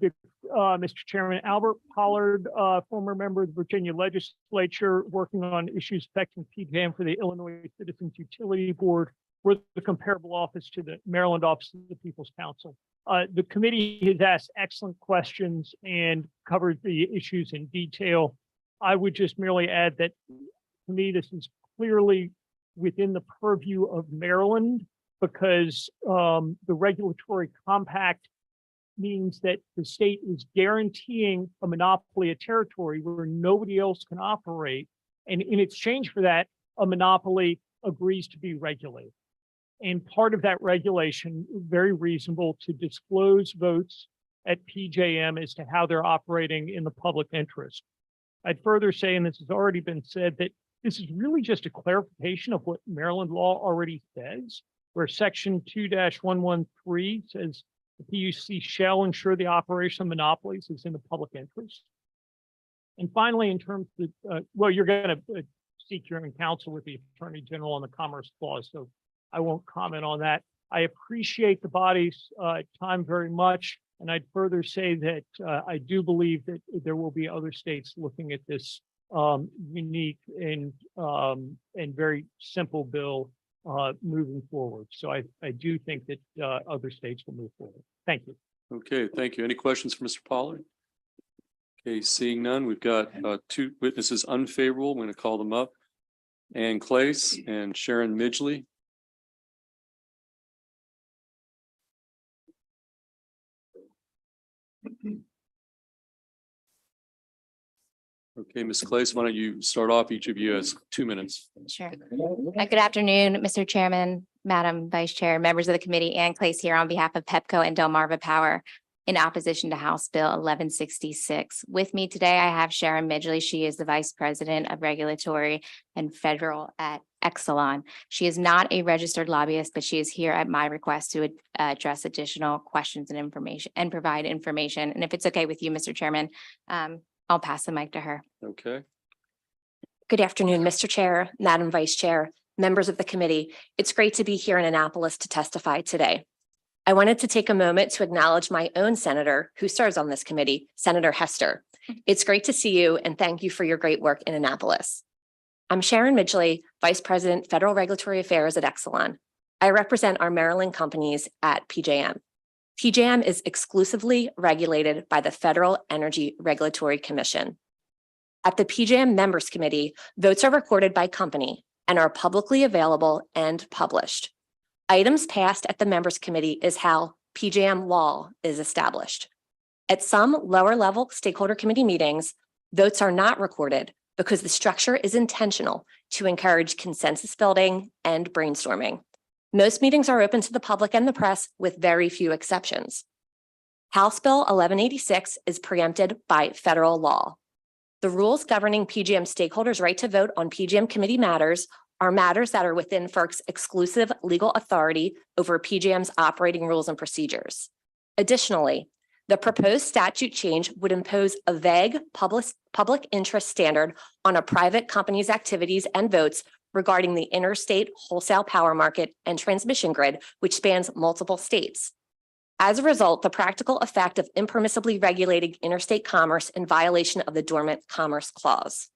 Mr. Chairman. Albert Pollard, former member of the Virginia Legislature, working on issues affecting PJM for the Illinois Citizens Utility Board. We're the comparable office to the Maryland Office of the People's Counsel. The committee has asked excellent questions and covered the issues in detail. I would just merely add that to me, this is clearly within the purview of Maryland, because the regulatory compact means that the state is guaranteeing a monopoly, a territory where nobody else can operate. And in exchange for that, a monopoly agrees to be regulated. And part of that regulation, very reasonable to disclose votes at PJM as to how they're operating in the public interest. I'd further say, and this has already been said, that this is really just a clarification of what Maryland law already says, where section 2-113 says The PUC shall ensure the operation of monopolies is in the public interest. And finally, in terms of, well, you're going to seek your own counsel with the Attorney General on the Commerce Clause, so I won't comment on that. I appreciate the body's time very much, and I'd further say that I do believe that there will be other states looking at this unique and very simple bill moving forward. So I do think that other states will move forward. Thank you. Okay, thank you. Any questions for Mr. Pollard? Okay, seeing none, we've got two witnesses unfavorable. I'm going to call them up. Ann Clace and Sharon Midgley. Okay, Ms. Clace, why don't you start off? Each of you has 2 minutes. Sure. Good afternoon, Mr. Chairman, Madam Vice Chair, members of the committee. Ann Clace here on behalf of PEPCO and Delmarva Power in opposition to House Bill 1166. With me today, I have Sharon Midgley. She is the Vice President of Regulatory and Federal at Exelon. She is not a registered lobbyist, but she is here at my request to address additional questions and information and provide information. And if it's okay with you, Mr. Chairman, I'll pass the mic to her. Okay. Good afternoon, Mr. Chair, Madam Vice Chair, members of the committee. It's great to be here in Annapolis to testify today. I wanted to take a moment to acknowledge my own senator who serves on this committee, Senator Hester. It's great to see you and thank you for your great work in Annapolis. I'm Sharon Midgley, Vice President, Federal Regulatory Affairs at Exelon. I represent our Maryland companies at PJM. PJM is exclusively regulated by the Federal Energy Regulatory Commission. At the PJM Members Committee, votes are recorded by company and are publicly available and published. Items passed at the Members Committee is how PJM law is established. At some lower level stakeholder committee meetings, votes are not recorded because the structure is intentional to encourage consensus building and brainstorming. Most meetings are open to the public and the press with very few exceptions. House Bill 1186 is preempted by federal law. The rules governing PJM stakeholders' right to vote on PJM committee matters are matters that are within FERC's exclusive legal authority over PJM's operating rules and procedures. Additionally, the proposed statute change would impose a vague public interest standard on a private company's activities and votes regarding the interstate wholesale power market and transmission grid, which spans multiple states. As a result, the practical effect of impermissibly regulating interstate commerce in violation of the Dormant Commerce Clause.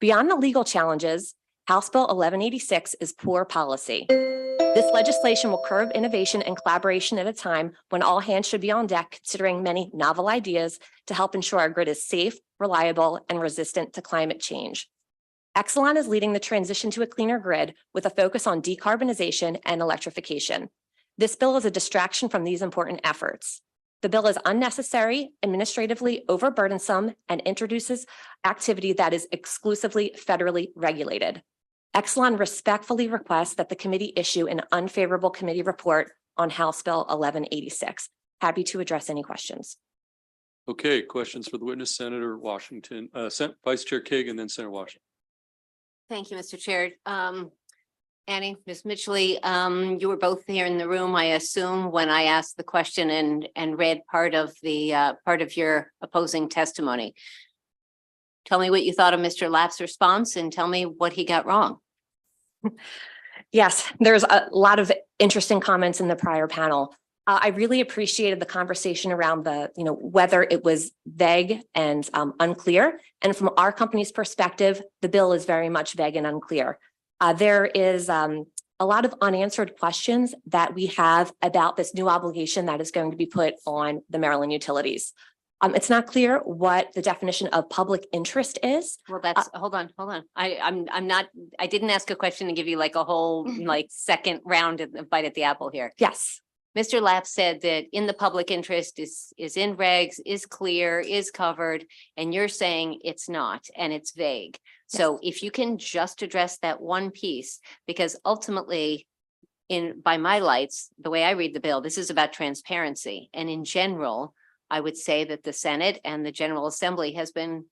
Beyond the legal challenges, House Bill 1186 is poor policy. This legislation will curb innovation and collaboration at a time when all hands should be on deck, considering many novel ideas to help ensure our grid is safe, reliable, and resistant to climate change. Exelon is leading the transition to a cleaner grid with a focus on decarbonization and electrification. This bill is a distraction from these important efforts. The bill is unnecessary, administratively overburdensome, and introduces activity that is exclusively federally regulated. Exelon respectfully requests that the committee issue an unfavorable committee report on House Bill 1186. Happy to address any questions. Okay, questions for the witness, Senator Washington, Vice Chair Kagan, then Senator Washington. Thank you, Mr. Chair. Annie, Ms. Midgley, you were both here in the room, I assume, when I asked the question and read part of your opposing testimony. Tell me what you thought of Mr. Lapp's response and tell me what he got wrong. Yes, there's a lot of interesting comments in the prior panel. I really appreciated the conversation around whether it was vague and unclear. And from our company's perspective, the bill is very much vague and unclear. There is a lot of unanswered questions that we have about this new obligation that is going to be put on the Maryland utilities. It's not clear what the definition of public interest is. Well, that's hold on. I didn't ask a question to give you like a whole second round of bite at the apple here. Yes. Mr. Lapp said that in the public interest is in regs, is clear, is covered, and you're saying it's not and it's vague. Yes. So if you can just address that one piece, because ultimately by my lights, the way I read the bill, this is about transparency. And in general, I would say that the Senate and the General Assembly has been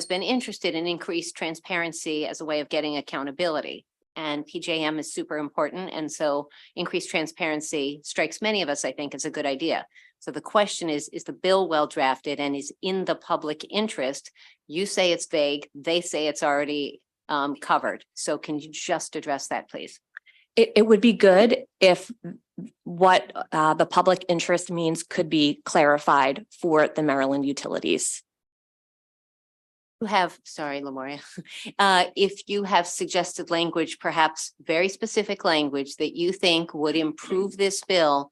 interested in increased transparency as a way of getting accountability. and PJM is super important. And so increased transparency strikes many of us, I think, as a good idea. So the question is the bill well drafted and is in the public interest? You say it's vague, they say it's already covered. So can you just address that, please? It would be good if what the public interest means could be clarified for the Maryland utilities. You have, sorry, Lamoria, if you have suggested language, perhaps very specific language that you think would improve this bill,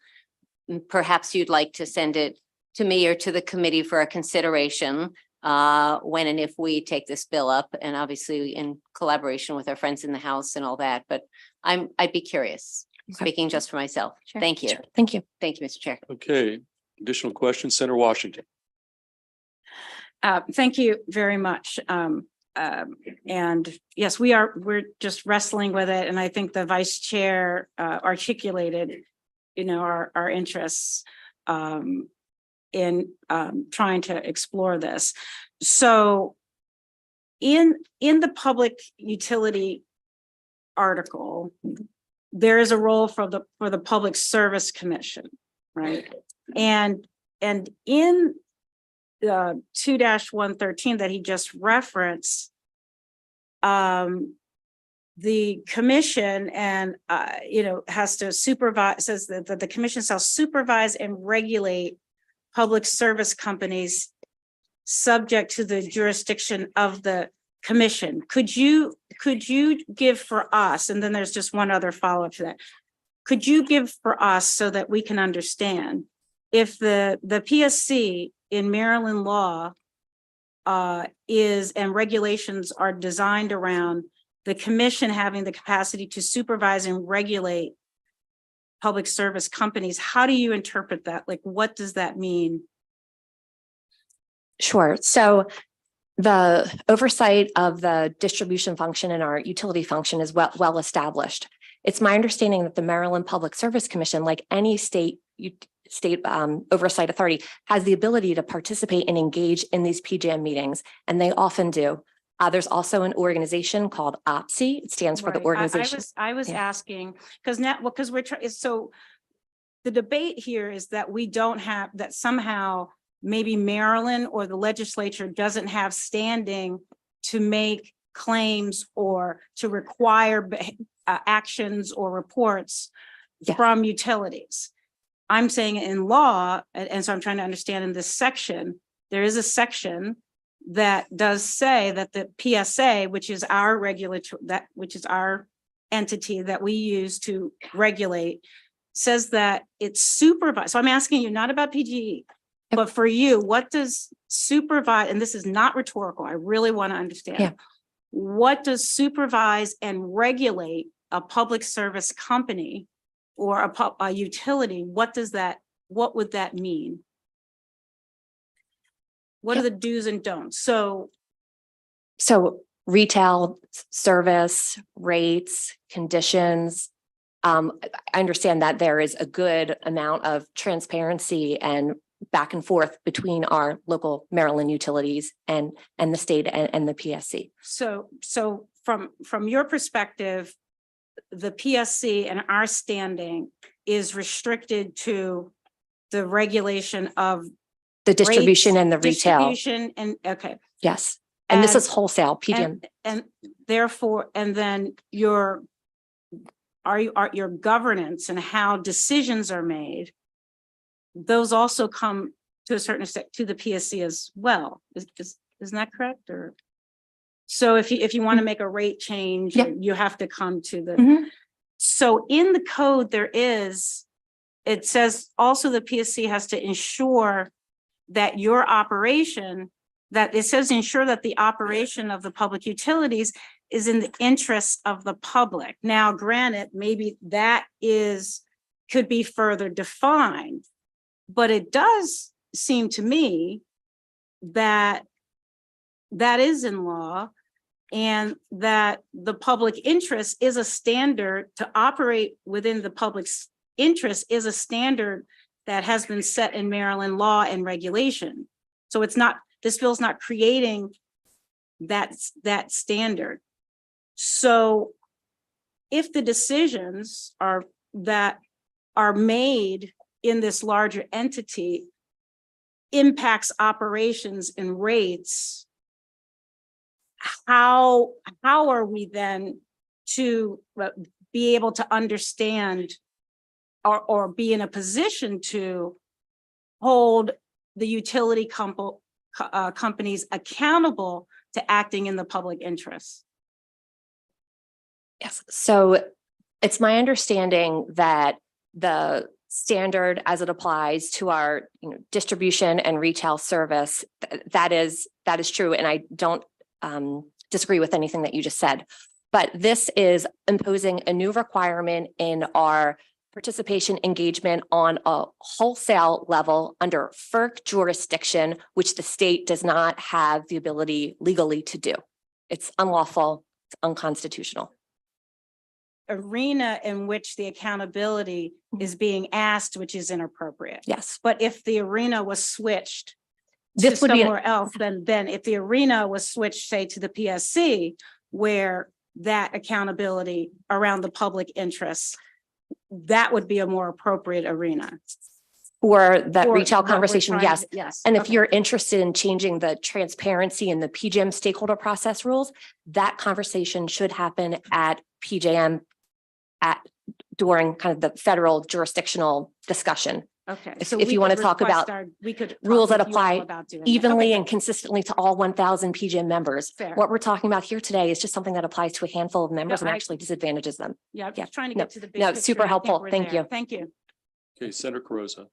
perhaps you'd like to send it to me or to the committee for a consideration when and if we take this bill up, and obviously in collaboration with our friends in the House and all that. But I'd be curious, speaking just for myself. Sure. Thank you. Sure. Thank you. Thank you, Mr. Chair. Okay, additional questions, Senator Washington. Thank you very much. And yes, we're just wrestling with it. And I think the vice chair articulated, our interests in trying to explore this. So in the public utility article, there is a role for the Public Service Commission, right? And in 2-113 that he just referenced, the commission and has to supervise, says that the commission shall supervise and regulate public service companies subject to the jurisdiction of the commission. Could you give for us, and then there's just one other follow-up to that. Could you give for us so that we can understand if the PSC in Maryland law and regulations are designed around the commission having the capacity to supervise and regulate public service companies? How do you interpret that? Like, what does that mean? Sure. So the oversight of the distribution function and our utility function is well established. It's my understanding that the Maryland Public Service Commission, like any state oversight authority, has the ability to participate and engage in these PJM meetings, and they often do. There's also an organization called OPSI. It stands for the Right. organization. I was asking because we're trying. So the debate here is that we don't have that somehow. Maybe Maryland or the legislature doesn't have standing to make claims or to require actions or reports from utilities. I'm saying in law, and so I'm trying to understand in this section, there is a section that does say that the PSA, which is our which is our entity that we use to regulate, says that it's supervised. So I'm asking you not about PGE. But for you, what does supervise, and this is not rhetorical, I really want to understand. Yeah. What does supervise and regulate a public service company or a utility? What would that mean? What are the do's and don'ts? So retail service, rates, conditions. I understand that there is a good amount of transparency and back and forth between our local Maryland utilities and the state and the PSC. So from your perspective, the PSC and our standing is restricted to the regulation of the distribution and the retail. Distribution and okay. Yes. And this is wholesale PJM. And therefore, and then your governance and how decisions are made, those also come to a certain extent to the PSC as well. Isn't that correct? Or so if you want to make a rate change, you have to come to the. So in the code, it says also the PSC has to ensure that your operation, that it says ensure that the operation of the public utilities is in the interest of the public. Now, granted, maybe that could be further defined. But it does seem to me that is in law, and that the public interest is a standard to operate within the public's interest is a standard that has been set in Maryland law and regulation. So this bill's not creating that standard. So if the decisions that are made in this larger entity impacts operations and rates, how are we then to be able to understand or be in a position to hold the utility companies accountable to acting in the public interest? Yes, so it's my understanding that the standard as it applies to our distribution and retail service, that is true. And I don't disagree with anything that you just said. But this is imposing a new requirement in our participation engagement on a wholesale level under FERC jurisdiction, which the state does not have the ability legally to do. It's unlawful, it's unconstitutional. Arena in which the accountability is being asked, which is inappropriate. Yes. But if the arena was switched This to would be somewhere else, then if the arena was switched, say, to the PSC, where that accountability around the public interest, that would be a more appropriate arena. For that For retail what we're conversation, trying yes. to- yes. And if Okay. you're interested in changing the transparency and the PJM stakeholder process rules, that conversation should happen at PJM during kind of the federal jurisdictional discussion. Okay. If So you we want to could talk request about we could talk rules that with you all apply about doing that. evenly Okay, and consistently to all 1,000 PJM members. Fair. What we're talking about here today is just something that applies to a handful of members and I- actually disadvantages them. Yeah, I'm Yeah. just trying to No, get to the big no, picture. super and I think helpful. we're Thank there. you. Thank you. Okay, Senator Carosa.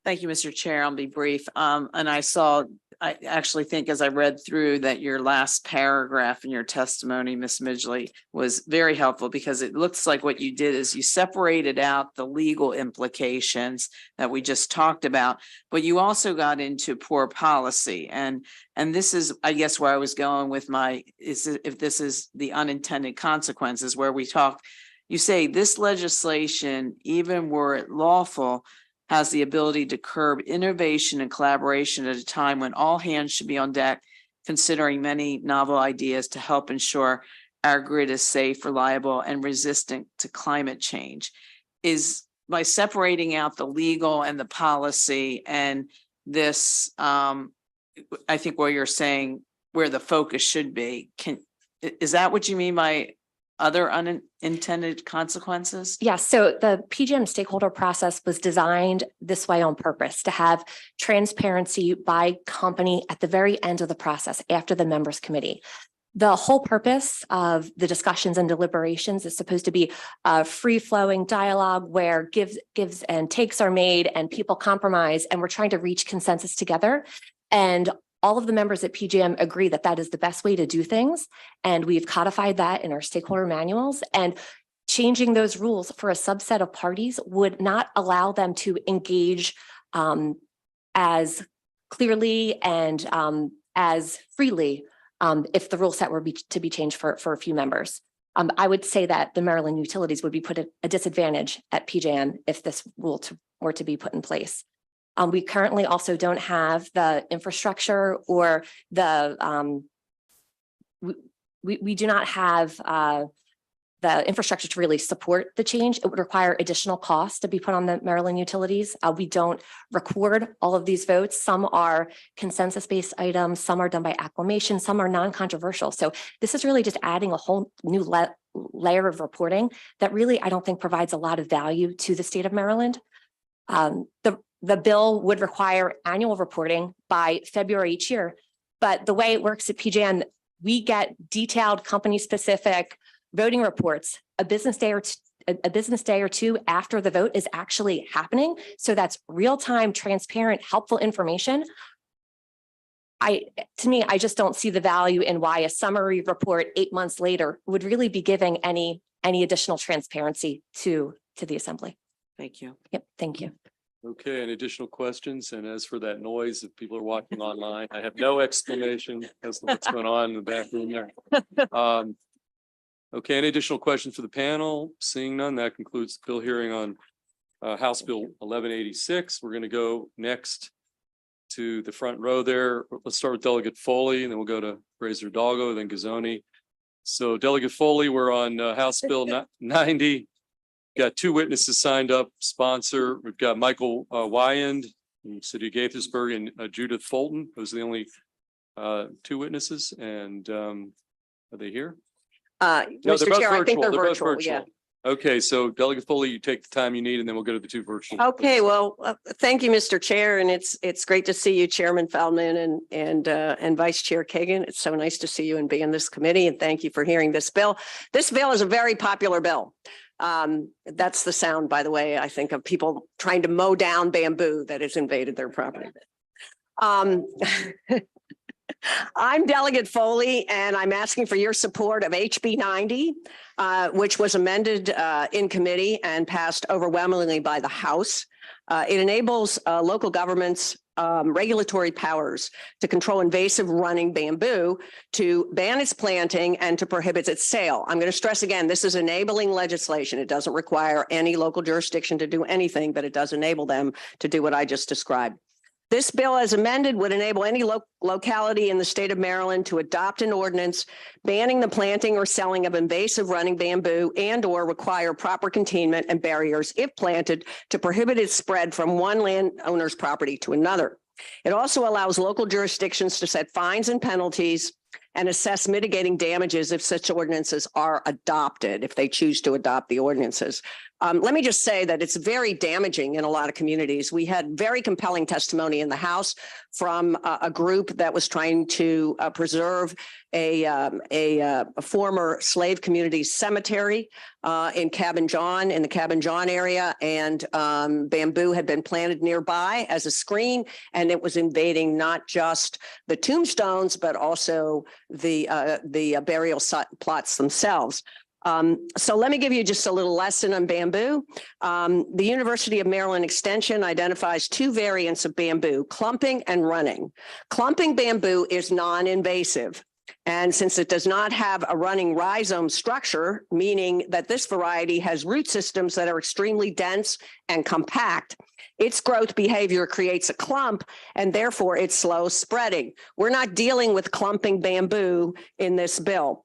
Thank you, Mr. Chair. I'll be brief. And I actually think as I read through that your last paragraph in your testimony, Ms. Midgley, was very helpful because it looks like what you did is you separated out the legal implications that we just talked about, but you also got into poor policy. And this is, I guess, where I was going with if this is the unintended consequences where we talk, you say this legislation, even were it lawful, has the ability to curb innovation and collaboration at a time when all hands should be on deck, considering many novel ideas to help ensure our grid is safe, reliable, and resistant to climate change. Is by separating out the legal and the policy and this, I think where you're saying where the focus should be, is that what you mean by other unintended consequences? Yes, so the PJM stakeholder process was designed this way on purpose to have transparency by company at the very end of the process after the members committee. The whole purpose of the discussions and deliberations is supposed to be a free-flowing dialogue where gives and takes are made and people compromise, and we're trying to reach consensus together. And all of the members at PJM agree that that is the best way to do things. And we've codified that in our stakeholder manuals, and changing those rules for a subset of parties would not allow them to engage as clearly and as freely if the rule set were to be changed for a few members. I would say that the Maryland utilities would be put at a disadvantage at PJM if this rule were to be put in place. We currently also don't have the infrastructure or the, we do not have the infrastructure to really support the change. It would require additional costs to be put on the Maryland utilities. We don't record all of these votes. Some are consensus-based items, some are done by acclamation, some are non-controversial. So this is really just adding a whole new layer of reporting that really, I don't think provides a lot of value to the state of Maryland. The bill would require annual reporting by February each year, but the way it works at PJM, we get detailed company-specific voting reports a business day or two after the vote is actually happening. So that's real-time, transparent, helpful information. To me, I just don't see the value in why a summary report 8 months later would really be giving any additional transparency to the assembly. Thank you. Yep, thank you. Okay, any additional questions? And as for that noise, if people are watching online, I have no explanation as to what's going on in the back room there. Okay, any additional questions for the panel? Seeing none, that concludes the bill hearing on House Bill 1186. We're going to go next to the front row there. Let's start with Delegate Foley, and then we'll go to Fraser Dalgo, then Gazzoni. So Delegate Foley, we're on House Bill 90. Got two witnesses signed up, sponsor. We've got Michael Wyand from the City of Gaithersburg and Judith Fulton. Those are the only two witnesses. And are they here? No, they're Mr. both Chair, I think virtual. they're They're both virtual, yeah. virtual. Okay, so Delegate Foley, you take the time you need, and then we'll go to the two virtual. Okay, well, thank you, Mr. Chair, and it's great to see you, Chairman Feldman and Vice Chair Kagan. It's so nice to see you and be in this committee, and thank you for hearing this bill. This bill is a very popular bill. That's the sound, by the way, I think, of people trying to mow down bamboo that has invaded their property. I'm Delegate Foley, and I'm asking for your support of HB 90, which was amended in committee and passed overwhelmingly by the House. It enables local governments regulatory powers to control invasive running bamboo, to ban its planting, and to prohibit its sale. I'm going to stress again, this is enabling legislation. It doesn't require any local jurisdiction to do anything, but it does enable them to do what I just described. This bill, as amended, would enable any locality in the state of Maryland to adopt an ordinance banning the planting or selling of invasive running bamboo and/or require proper containment and barriers if planted to prohibit its spread from one landowner's property to another. It also allows local jurisdictions to set fines and penalties and assess mitigating damages if such ordinances are adopted, if they choose to adopt the ordinances. Let me just say that it's very damaging in a lot of communities. We had very compelling testimony in the House from a group that was trying to preserve a former slave community cemetery in Cabin John, in the Cabin John area, and bamboo had been planted nearby as a screen, and it was invading not just the tombstones, but also the burial plots themselves. So let me give you just a little lesson on bamboo. The University of Maryland Extension identifies two variants of bamboo, clumping and running. Clumping bamboo is non-invasive. And since it does not have a running rhizome structure, meaning that this variety has root systems that are extremely dense and compact, its growth behavior creates a clump, and therefore it's slow spreading. We're not dealing with clumping bamboo in this bill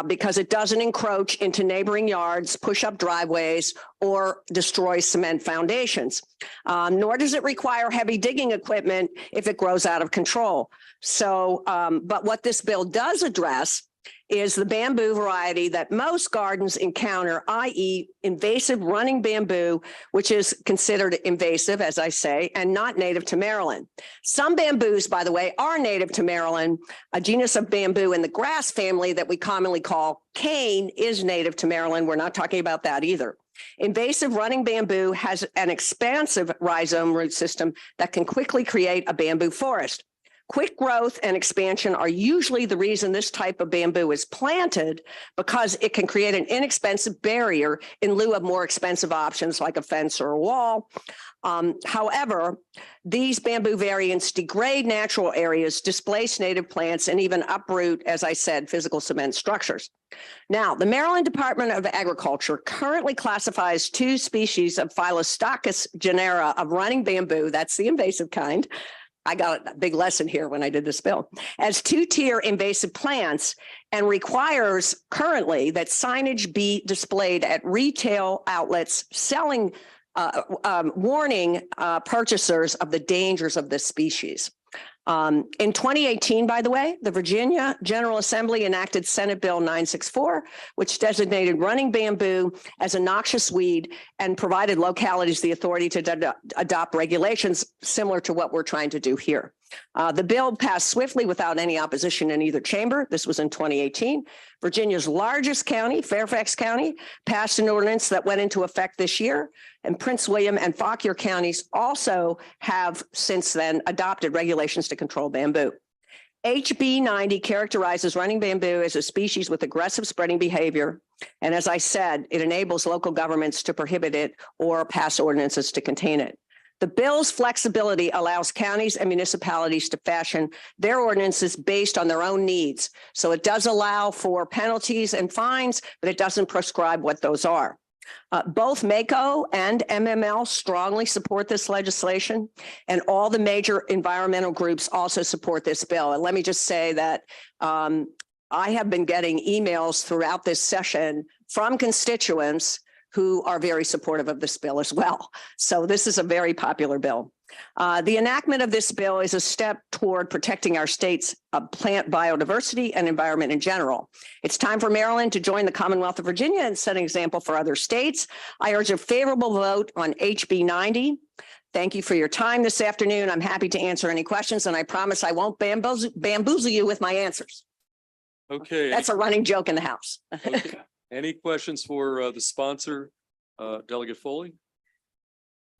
because it doesn't encroach into neighboring yards, push up driveways, or destroy cement foundations. Nor does it require heavy digging equipment if it grows out of control. So, but what this bill does address is the bamboo variety that most gardens encounter, i.e. invasive running bamboo, which is considered invasive, as I say, and not native to Maryland. Some bamboos, by the way, are native to Maryland. A genus of bamboo in the grass family that we commonly call cane is native to Maryland. We're not talking about that either. Invasive running bamboo has an expansive rhizome root system that can quickly create a bamboo forest. Quick growth and expansion are usually the reason this type of bamboo is planted, because it can create an inexpensive barrier in lieu of more expensive options like a fence or a wall. However, these bamboo variants degrade natural areas, displace native plants, and even uproot, as I said, physical cement structures. Now, the Maryland Department of Agriculture currently classifies two species of Phyllostachys genera of running bamboo, that's the invasive kind. I got a big lesson here when I did this bill, as two-tier invasive plants, and requires currently that signage be displayed at retail outlets selling, warning purchasers of the dangers of this species. In 2018, by the way, the Virginia General Assembly enacted Senate Bill 964, which designated running bamboo as a noxious weed and provided localities the authority to adopt regulations similar to what we're trying to do here. The bill passed swiftly without any opposition in either chamber. This was in 2018. Virginia's largest county, Fairfax County, passed an ordinance that went into effect this year. And Prince William and Fauquier counties also have since then adopted regulations to control bamboo. HB 90 characterizes running bamboo as a species with aggressive spreading behavior. And as I said, it enables local governments to prohibit it or pass ordinances to contain it. The bill's flexibility allows counties and municipalities to fashion their ordinances based on their own needs. So it does allow for penalties and fines, but it doesn't prescribe what those are. Both MACO and MML strongly support this legislation, and all the major environmental groups also support this bill. And let me just say that I have been getting emails throughout this session from constituents who are very supportive of this bill as well. So this is a very popular bill. The enactment of this bill is a step toward protecting our state's plant biodiversity and environment in general. It's time for Maryland to join the Commonwealth of Virginia and set an example for other states. I urge a favorable vote on HB 90. Thank you for your time this afternoon. I'm happy to answer any questions, and I promise I won't bamboozle you with my answers. Okay. That's a running joke in the House. Okay. Any questions for the sponsor, Delegate Foley?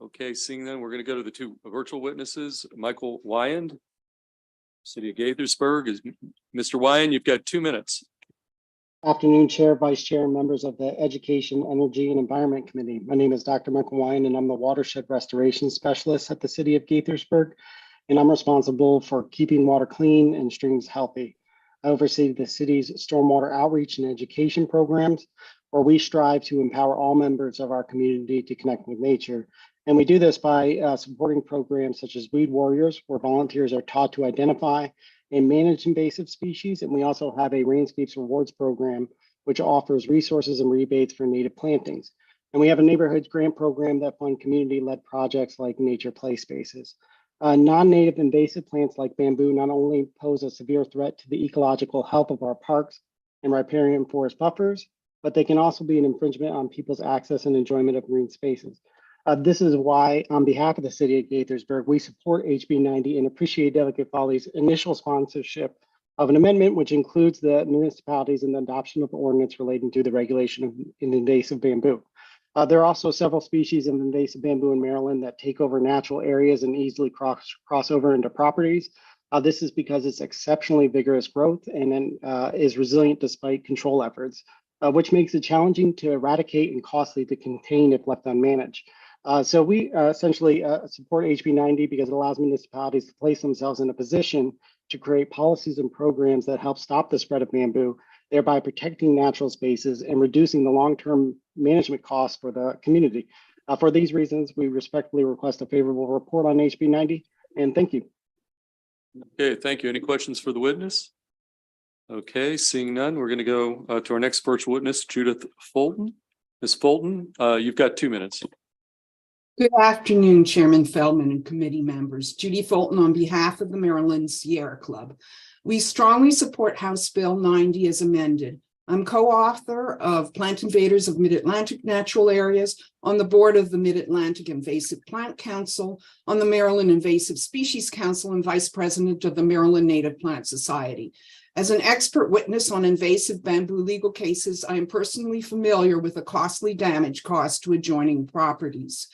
Okay, seeing none, we're going to go to the two virtual witnesses. Michael Wyand, City of Gaithersburg. Mr. Wyand, you've got 2 minutes. Afternoon, Chair, Vice Chair, and members of the Education, Energy, and Environment Committee. My name is Dr. Michael Wyand, and I'm the Watershed Restoration Specialist at the City of Gaithersburg, and I'm responsible for keeping water clean and streams healthy. I oversee the city's stormwater outreach and education programs, where we strive to empower all members of our community to connect with nature. And we do this by supporting programs such as Weed Warriors, where volunteers are taught to identify and manage invasive species. And we also have a Rainscapes Rewards program, which offers resources and rebates for native plantings. And we have a neighborhoods grant program that fund community-led projects like nature play spaces. Non-native invasive plants like bamboo not only pose a severe threat to the ecological health of our parks and riparian forest buffers, but they can also be an infringement on people's access and enjoyment of green spaces. This is why, on behalf of the City of Gaithersburg, we support HB 90 and appreciate Delegate Foley's initial sponsorship of an amendment which includes the municipalities in the adoption of ordinance relating to the regulation of invasive bamboo. There are also several species of invasive bamboo in Maryland that take over natural areas and easily cross over into properties. This is because it's exceptionally vigorous growth and then is resilient despite control efforts, which makes it challenging to eradicate and costly to contain if left unmanaged. So we essentially support HB 90 because it allows municipalities to place themselves in a position to create policies and programs that help stop the spread of bamboo, thereby protecting natural spaces and reducing the long-term management costs for the community. For these reasons, we respectfully request a favorable report on HB 90, and thank you. Okay, thank you. Any questions for the witness? Okay, seeing none, we're going to go to our next virtual witness, Judith Fulton. Ms. Fulton, you've got 2 minutes. Good afternoon, Chairman Feldman and committee members. Judy Fulton on behalf of the Maryland Sierra Club. We strongly support House Bill 90 as amended. I'm co-author of Plant Invaders of Mid-Atlantic Natural Areas, on the board of the Mid-Atlantic Invasive Plant Council, on the Maryland Invasive Species Council, and vice president of the Maryland Native Plant Society. As an expert witness on invasive bamboo legal cases, I am personally familiar with the costly damage caused to adjoining properties.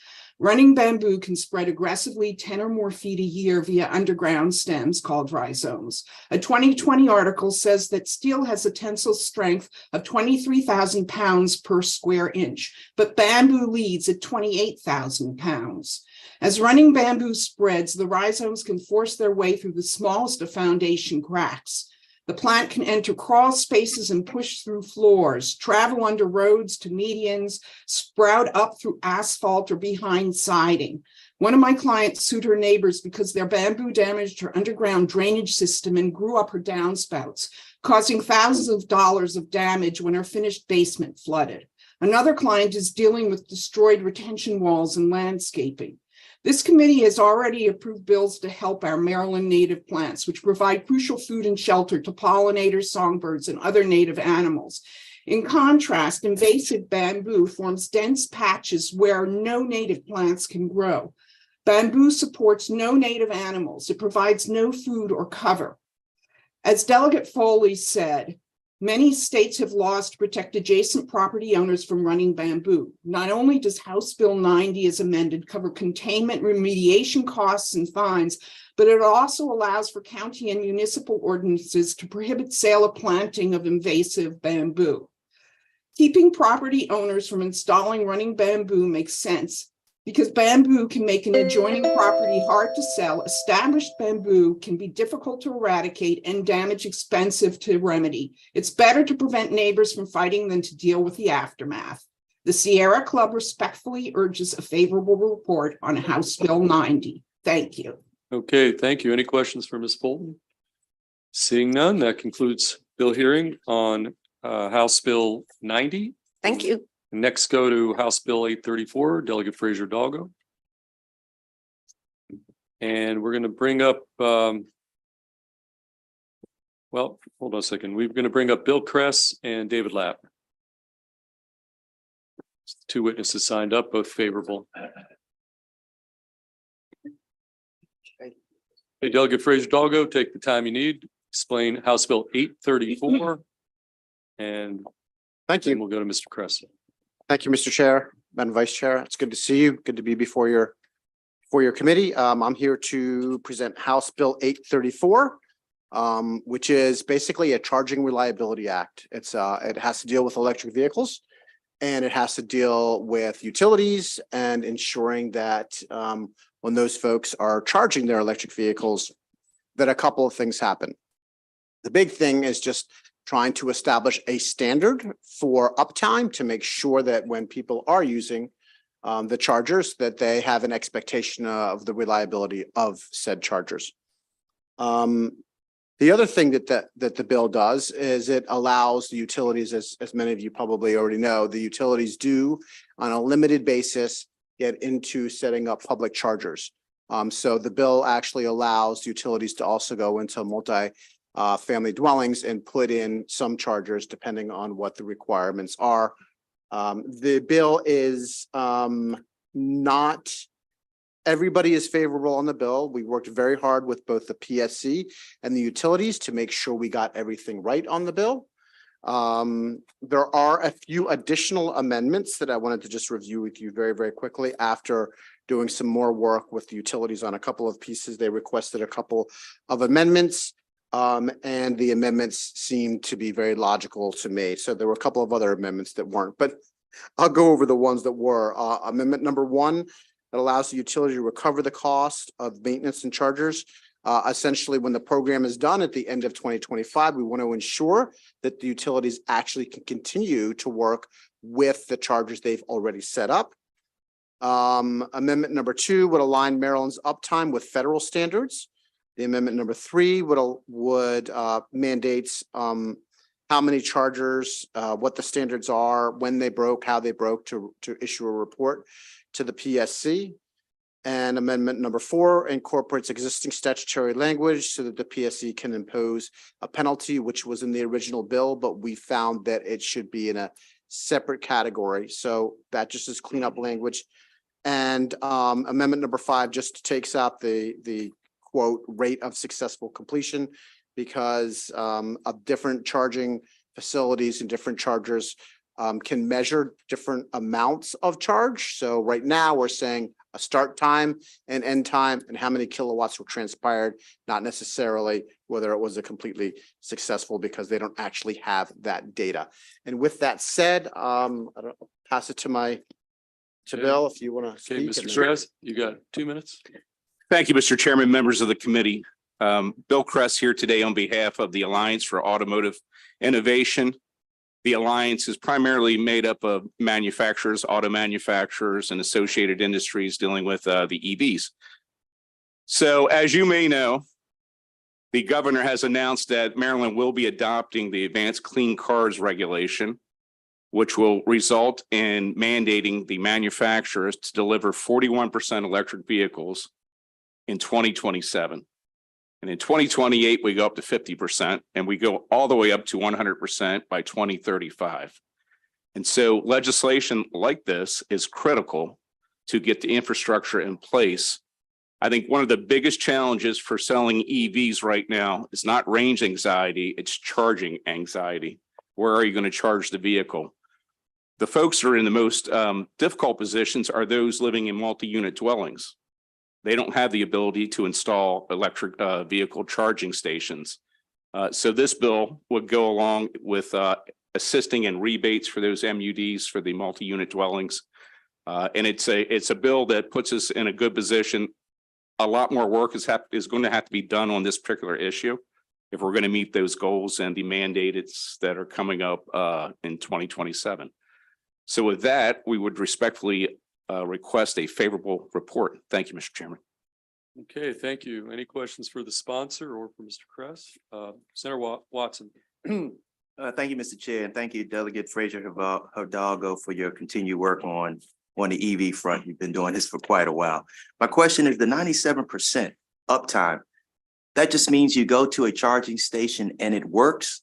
Running bamboo can spread aggressively 10 or more feet a year via underground stems called rhizomes. A 2020 article says that steel has a tensile strength of 23,000 pounds per square inch, but bamboo leads at 28,000 pounds. As running bamboo spreads, the rhizomes can force their way through the smallest of foundation cracks. The plant can enter crawl spaces and push through floors, travel under roads to medians, sprout up through asphalt or behind siding. One of my clients sued her neighbors because their bamboo damaged her underground drainage system and grew up her downspouts, causing thousands of dollars of damage when her finished basement flooded. Another client is dealing with destroyed retention walls and landscaping. This committee has already approved bills to help our Maryland native plants, which provide crucial food and shelter to pollinators, songbirds, and other native animals. In contrast, invasive bamboo forms dense patches where no native plants can grow. Bamboo supports no native animals. It provides no food or cover. As Delegate Foley said, many states have laws to protect adjacent property owners from running bamboo. Not only does House Bill 90 as amended cover containment, remediation costs, and fines, but it also allows for county and municipal ordinances to prohibit sale of planting of invasive bamboo. Keeping property owners from installing running bamboo makes sense because bamboo can make an adjoining property hard to sell. Established bamboo can be difficult to eradicate and damage expensive to remedy. It's better to prevent neighbors from fighting than to deal with the aftermath. The Sierra Club respectfully urges a favorable report on House Bill 90. Thank you. Okay, thank you. Any questions for Ms. Fulton? Seeing none, that concludes bill hearing on House Bill 90. Thank you. Next, go to House Bill 834, Delegate Frazier Dalgo. And we're going to bring up, well, hold on a second. We're going to bring up Bill Kress and David Lapp. Two witnesses signed up, both favorable. Hey, Delegate Frazier Dalgo, take the time you need. Explain House Bill 834. And thank you. We'll go to Mr. Kress. Thank you, Mr. Chair, Madam Vice Chair. It's good to see you. Good to be before your committee. I'm here to present House Bill 834, which is basically a Charging Reliability Act. It has to deal with electric vehicles, and it has to deal with utilities and ensuring that when those folks are charging their electric vehicles, that a couple of things happen. The big thing is just trying to establish a standard for uptime to make sure that when people are using the chargers, that they have an expectation of the reliability of said chargers. The other thing that the bill does is it allows the utilities, as many of you probably already know, the utilities do on a limited basis get into setting up public chargers. So the bill actually allows utilities to also go into multi-family dwellings and put in some chargers depending on what the requirements are. The bill is not everybody is favorable on the bill. We worked very hard with both the PSC and the utilities to make sure we got everything right on the bill. There are a few additional amendments that I wanted to just review with you very, very quickly after doing some more work with the utilities on a couple of pieces. They requested a couple of amendments. And the amendments seemed to be very logical to me. So there were a couple of other amendments that weren't, but I'll go over the ones that were. Amendment number 1 that allows the utility to recover the cost of maintenance and chargers. Essentially, when the program is done at the end of 2025, we want to ensure that the utilities actually can continue to work with the chargers they've already set up. Amendment number 2 would align Maryland's uptime with federal standards. The amendment number 3 would mandates how many chargers, what the standards are, when they broke, how they broke to issue a report to the PSC. And amendment number 4 incorporates existing statutory language so that the PSC can impose a penalty, which was in the original bill, but we found that it should be in a separate category. So that just is cleanup language. And amendment number 5 just takes out the quote rate of successful completion, because of different charging facilities and different chargers can measure different amounts of charge. So right now we're saying a start time and end time and how many kilowatts were transpired, not necessarily whether it was a completely successful, because they don't actually have that data. And with that said, I'll pass it to Bill if you want to speak. Okay, Mr. Kress, you got 2 minutes. Thank you, Mr. Chairman, members of the committee. Bill Kress here today on behalf of the Alliance for Automotive Innovation. The Alliance is primarily made up of manufacturers, auto manufacturers, and associated industries dealing with the EVs. So as you may know, the governor has announced that Maryland will be adopting the Advanced Clean Cars regulation, which will result in mandating the manufacturers to deliver 41% electric vehicles in 2027. And in 2028, we go up to 50%, and we go all the way up to 100% by 2035. And so legislation like this is critical to get the infrastructure in place. I think one of the biggest challenges for selling EVs right now is not range anxiety, it's charging anxiety. Where are you going to charge the vehicle? The folks that are in the most difficult positions are those living in multi-unit dwellings. They don't have the ability to install electric vehicle charging stations. So this bill would go along with assisting in rebates for those MUDs for the multi-unit dwellings. And it's a bill that puts us in a good position. A lot more work is going to have to be done on this particular issue if we're going to meet those goals and the mandates that are coming up in 2027. So with that, we would respectfully request a favorable report. Thank you, Mr. Chairman. Okay, thank you. Any questions for the sponsor or for Mr. Kress? Senator Watson. Thank you, Mr. Chair, and thank you, Delegate Frazier Hidalgo, for your continued work on the EV front. You've been doing this for quite a while. My question is the 97% uptime. That just means you go to a charging station and it works?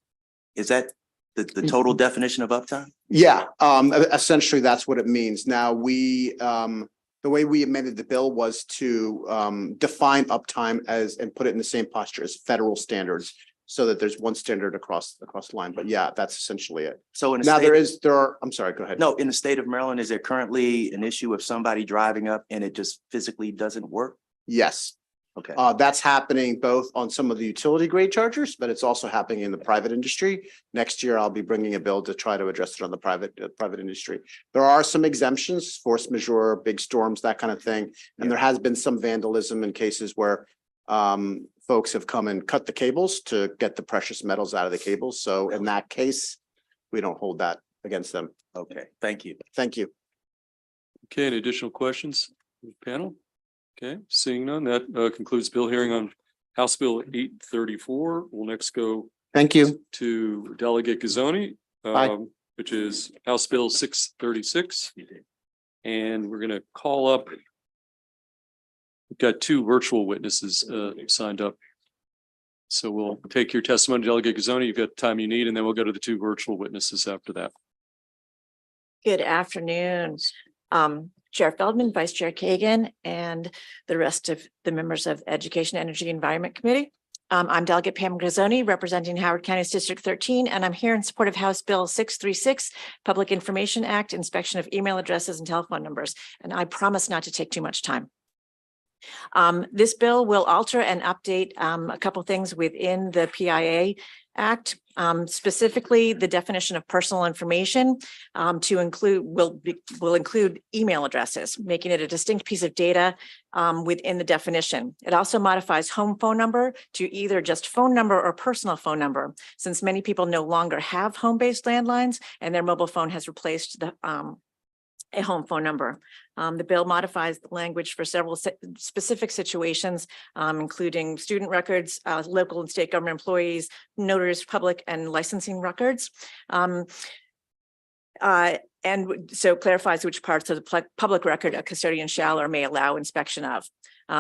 Is that the total definition of uptime? Yeah, essentially that's what it means. Now the way we amended the bill was to define uptime as and put it in the same posture as federal standards, so that there's one standard across the line. But yeah, that's essentially it. So in Now I'm sorry, go ahead. No, in the state of Maryland, is there currently an issue of somebody driving up and it just physically doesn't work? Yes. Okay. That's happening both on some of the utility grade chargers, but it's also happening in the private industry. Next year, I'll be bringing a bill to try to address it on the private industry. There are some exemptions, force majeure, big storms, that kind of thing. And there has been some vandalism in cases where folks have come and cut the cables to get the precious metals out of the cables. So in that case, we don't hold that against them. Okay, thank you. Thank you. Okay, any additional questions, panel? Okay, seeing none, that concludes bill hearing on House Bill 834. We'll next go. Thank you. To Delegate Gazzoni, which is House Bill 636. And we're gonna call up. We've got two virtual witnesses signed up. So we'll take your testimony, Delegate Gazzoni. You've got the time you need, and then we'll go to the two virtual witnesses after that. Good afternoon, Chair Feldman, Vice Chair Kagan, and the rest of the members of Education, Energy, Environment Committee. I'm Delegate Pam Gazzoni, representing Howard County's District 13, and I'm here in support of House Bill 636, Public Information Act, inspection of email addresses and telephone numbers. And I promise not to take too much time. This bill will alter and update a couple things within the PIA Act, specifically the definition of personal information to include will include email addresses, making it a distinct piece of data within the definition. It also modifies home phone number to either just phone number or personal phone number, since many people no longer have home-based landlines and their mobile phone has replaced the a home phone number. The bill modifies the language for several specific situations, including student records, local and state government employees, notaries, public and licensing records. And so clarifies which parts of the public record a custodian shall or may allow inspection of.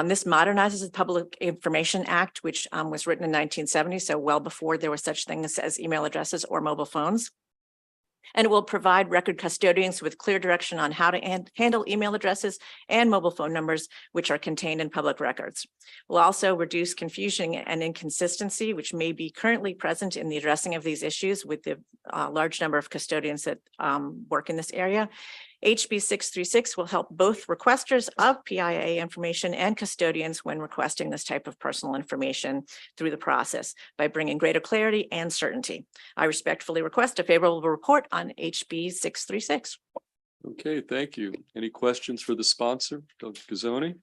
This modernizes the Public Information Act, which was written in 1970, so well before there was such things as email addresses or mobile phones. And it will provide record custodians with clear direction on how to handle email addresses and mobile phone numbers, which are contained in public records. We'll also reduce confusion and inconsistency, which may be currently present in the addressing of these issues with the large number of custodians that work in this area. HB 636 will help both requesters of PIA information and custodians when requesting this type of personal information through the process by bringing greater clarity and certainty. I respectfully request a favorable report on HB 636. Okay, thank you. Any questions for the sponsor, Dr. Gazzoni?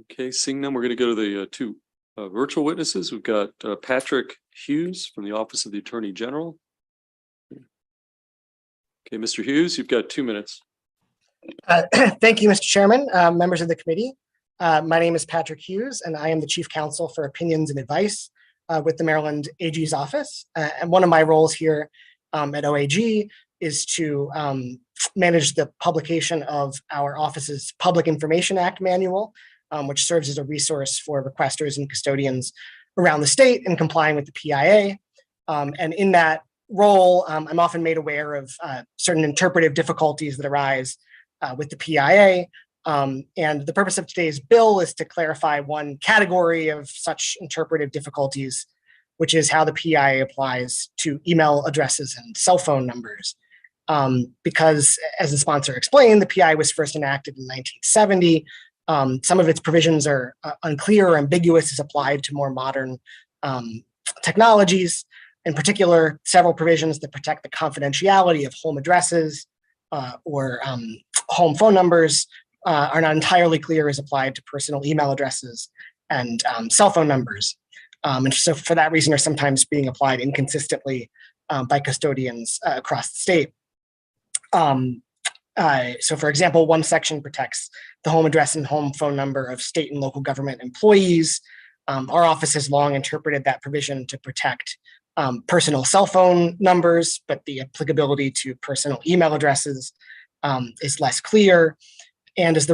Okay, seeing none, we're going to go to the two virtual witnesses. We've got Patrick Hughes from the Office of the Attorney General. Okay, Mr. Hughes, you've got 2 minutes. Thank you, Mr. Chairman, members of the committee. My name is Patrick Hughes, and I am the Chief Counsel for Opinions and Advice with the Maryland AG's office. And one of my roles here at OAG is to manage the publication of our office's Public Information Act manual, which serves as a resource for requesters and custodians around the state in complying with the PIA. And in that role, I'm often made aware of certain interpretive difficulties that arise with the PIA. And the purpose of today's bill is to clarify one category of such interpretive difficulties, which is how the PIA applies to email addresses and cell phone numbers. Because as the sponsor explained, the PIA was first enacted in 1970. Some of its provisions are unclear or ambiguous as applied to more modern technologies. In particular, several provisions that protect the confidentiality of home addresses or home phone numbers are not entirely clear as applied to personal email addresses and cell phone numbers. And so for that reason are sometimes being applied inconsistently by custodians across the state. So for example, one section protects the home address and home phone number of state and local government employees. Our office has long interpreted that provision to protect personal cell phone numbers, but the applicability to personal email addresses is less clear. And as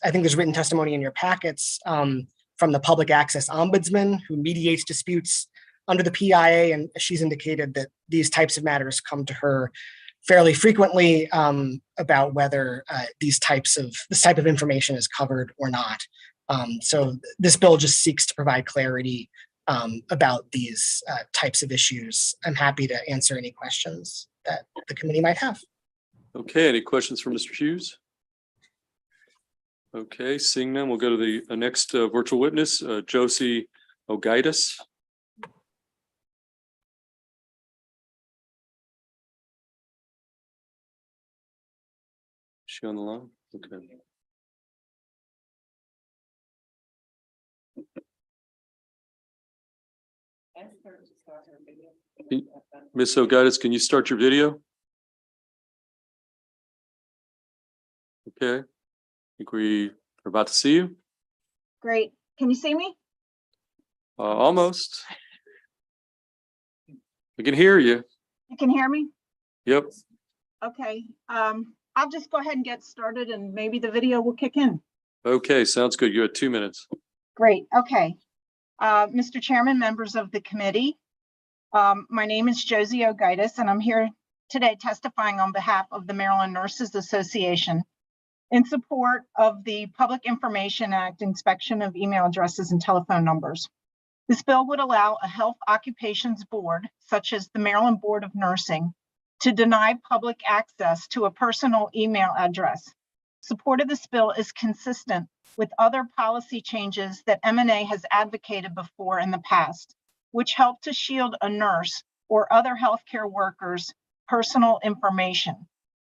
I think there's written testimony in your packets from the public access ombudsman who mediates disputes under the PIA, and she's indicated that these types of matters come to her fairly frequently about whether this type of information is covered or not. So this bill just seeks to provide clarity about these types of issues. I'm happy to answer any questions that the committee might have. Okay, any questions for Mr. Hughes? Okay, seeing none, we'll go to the next virtual witness, Josie Ogaitis. Is she on the line? Okay. Ms. Ogaitis, can you start your video? Okay, I think we are about to see you. Great. Can you see me? Almost. We can hear you. You can hear me? Yep. Okay. I'll just go ahead and get started and maybe the video will kick in. Okay, sounds good. You had 2 minutes. Great. Okay. Mr. Chairman, members of the committee, my name is Josie Ogaitis, and I'm here today testifying on behalf of the Maryland Nurses Association in support of the Public Information Act inspection of email addresses and telephone numbers. This bill would allow a health occupations board, such as the Maryland Board of Nursing, to deny public access to a personal email address. Support of this bill is consistent with other policy changes that M&A has advocated before in the past, which help to shield a nurse or other healthcare workers' personal information.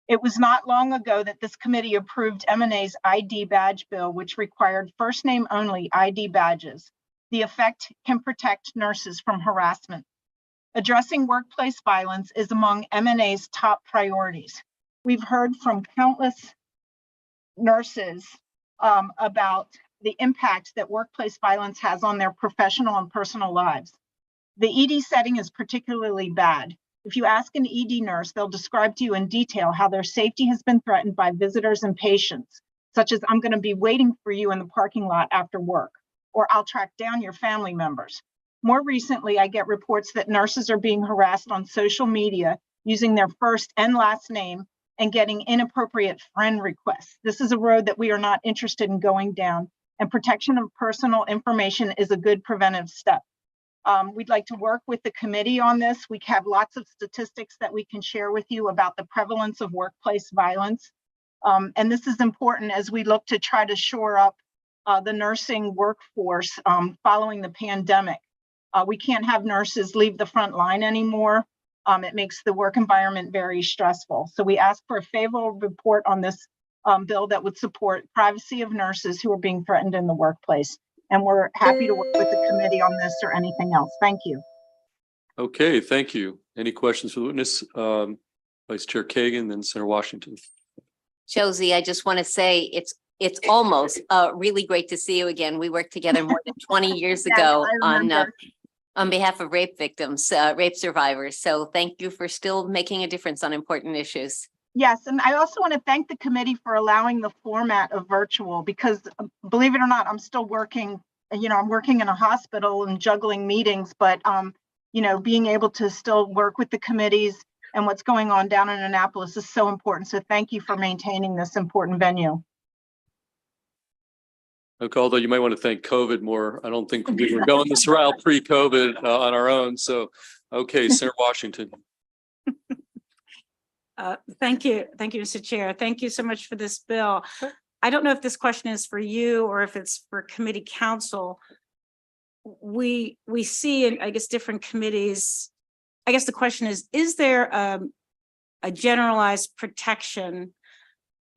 It was not long ago that this committee approved M&A's ID badge bill, which required first name only ID badges. The effect can protect nurses from harassment. Addressing workplace violence is among M&A's top priorities. We've heard from countless nurses about the impact that workplace violence has on their professional and personal lives. The ED setting is particularly bad. If you ask an ED nurse, they'll describe to you in detail how their safety has been threatened by visitors and patients, such as, "I'm going to be waiting for you in the parking lot after work," or "I'll track down your family members." More recently, I get reports that nurses are being harassed on social media using their first and last name and getting inappropriate friend requests. This is a road that we are not interested in going down, and protection of personal information is a good preventive step. We'd like to work with the committee on this. We have lots of statistics that we can share with you about the prevalence of workplace violence. And this is important as we look to try to shore up the nursing workforce following the pandemic. We can't have nurses leave the front line anymore. It makes the work environment very stressful. So we ask for a favorable report on this bill that would support privacy of nurses who are being threatened in the workplace. And we're happy to work with the committee on this or anything else. Thank you. Okay, thank you. Any questions for the witness? Vice Chair Kagan, then Senator Washington. Josie, I just want to say it's almost really great to see you again. We worked together more than 20 years Yes, ago I on behalf of rape victims, rape survivors. So thank you for still making a difference on important issues. Yes, and I also want to thank the committee for allowing the format of virtual, because believe it or not, I'm still working, I'm working in a hospital and juggling meetings, but being able to still work with the committees and what's going on down in Annapolis is so important. So thank you for maintaining this important venue. Okay, although you might want to thank COVID more. I don't think we were going this route pre-COVID on our own. So, okay, Senator Washington. Thank you. Thank you, Mr. Chair. Thank you so much for this bill. I don't know if this question is for you or if it's for committee counsel. We see in, I guess, different committees. I guess the question is there a generalized protection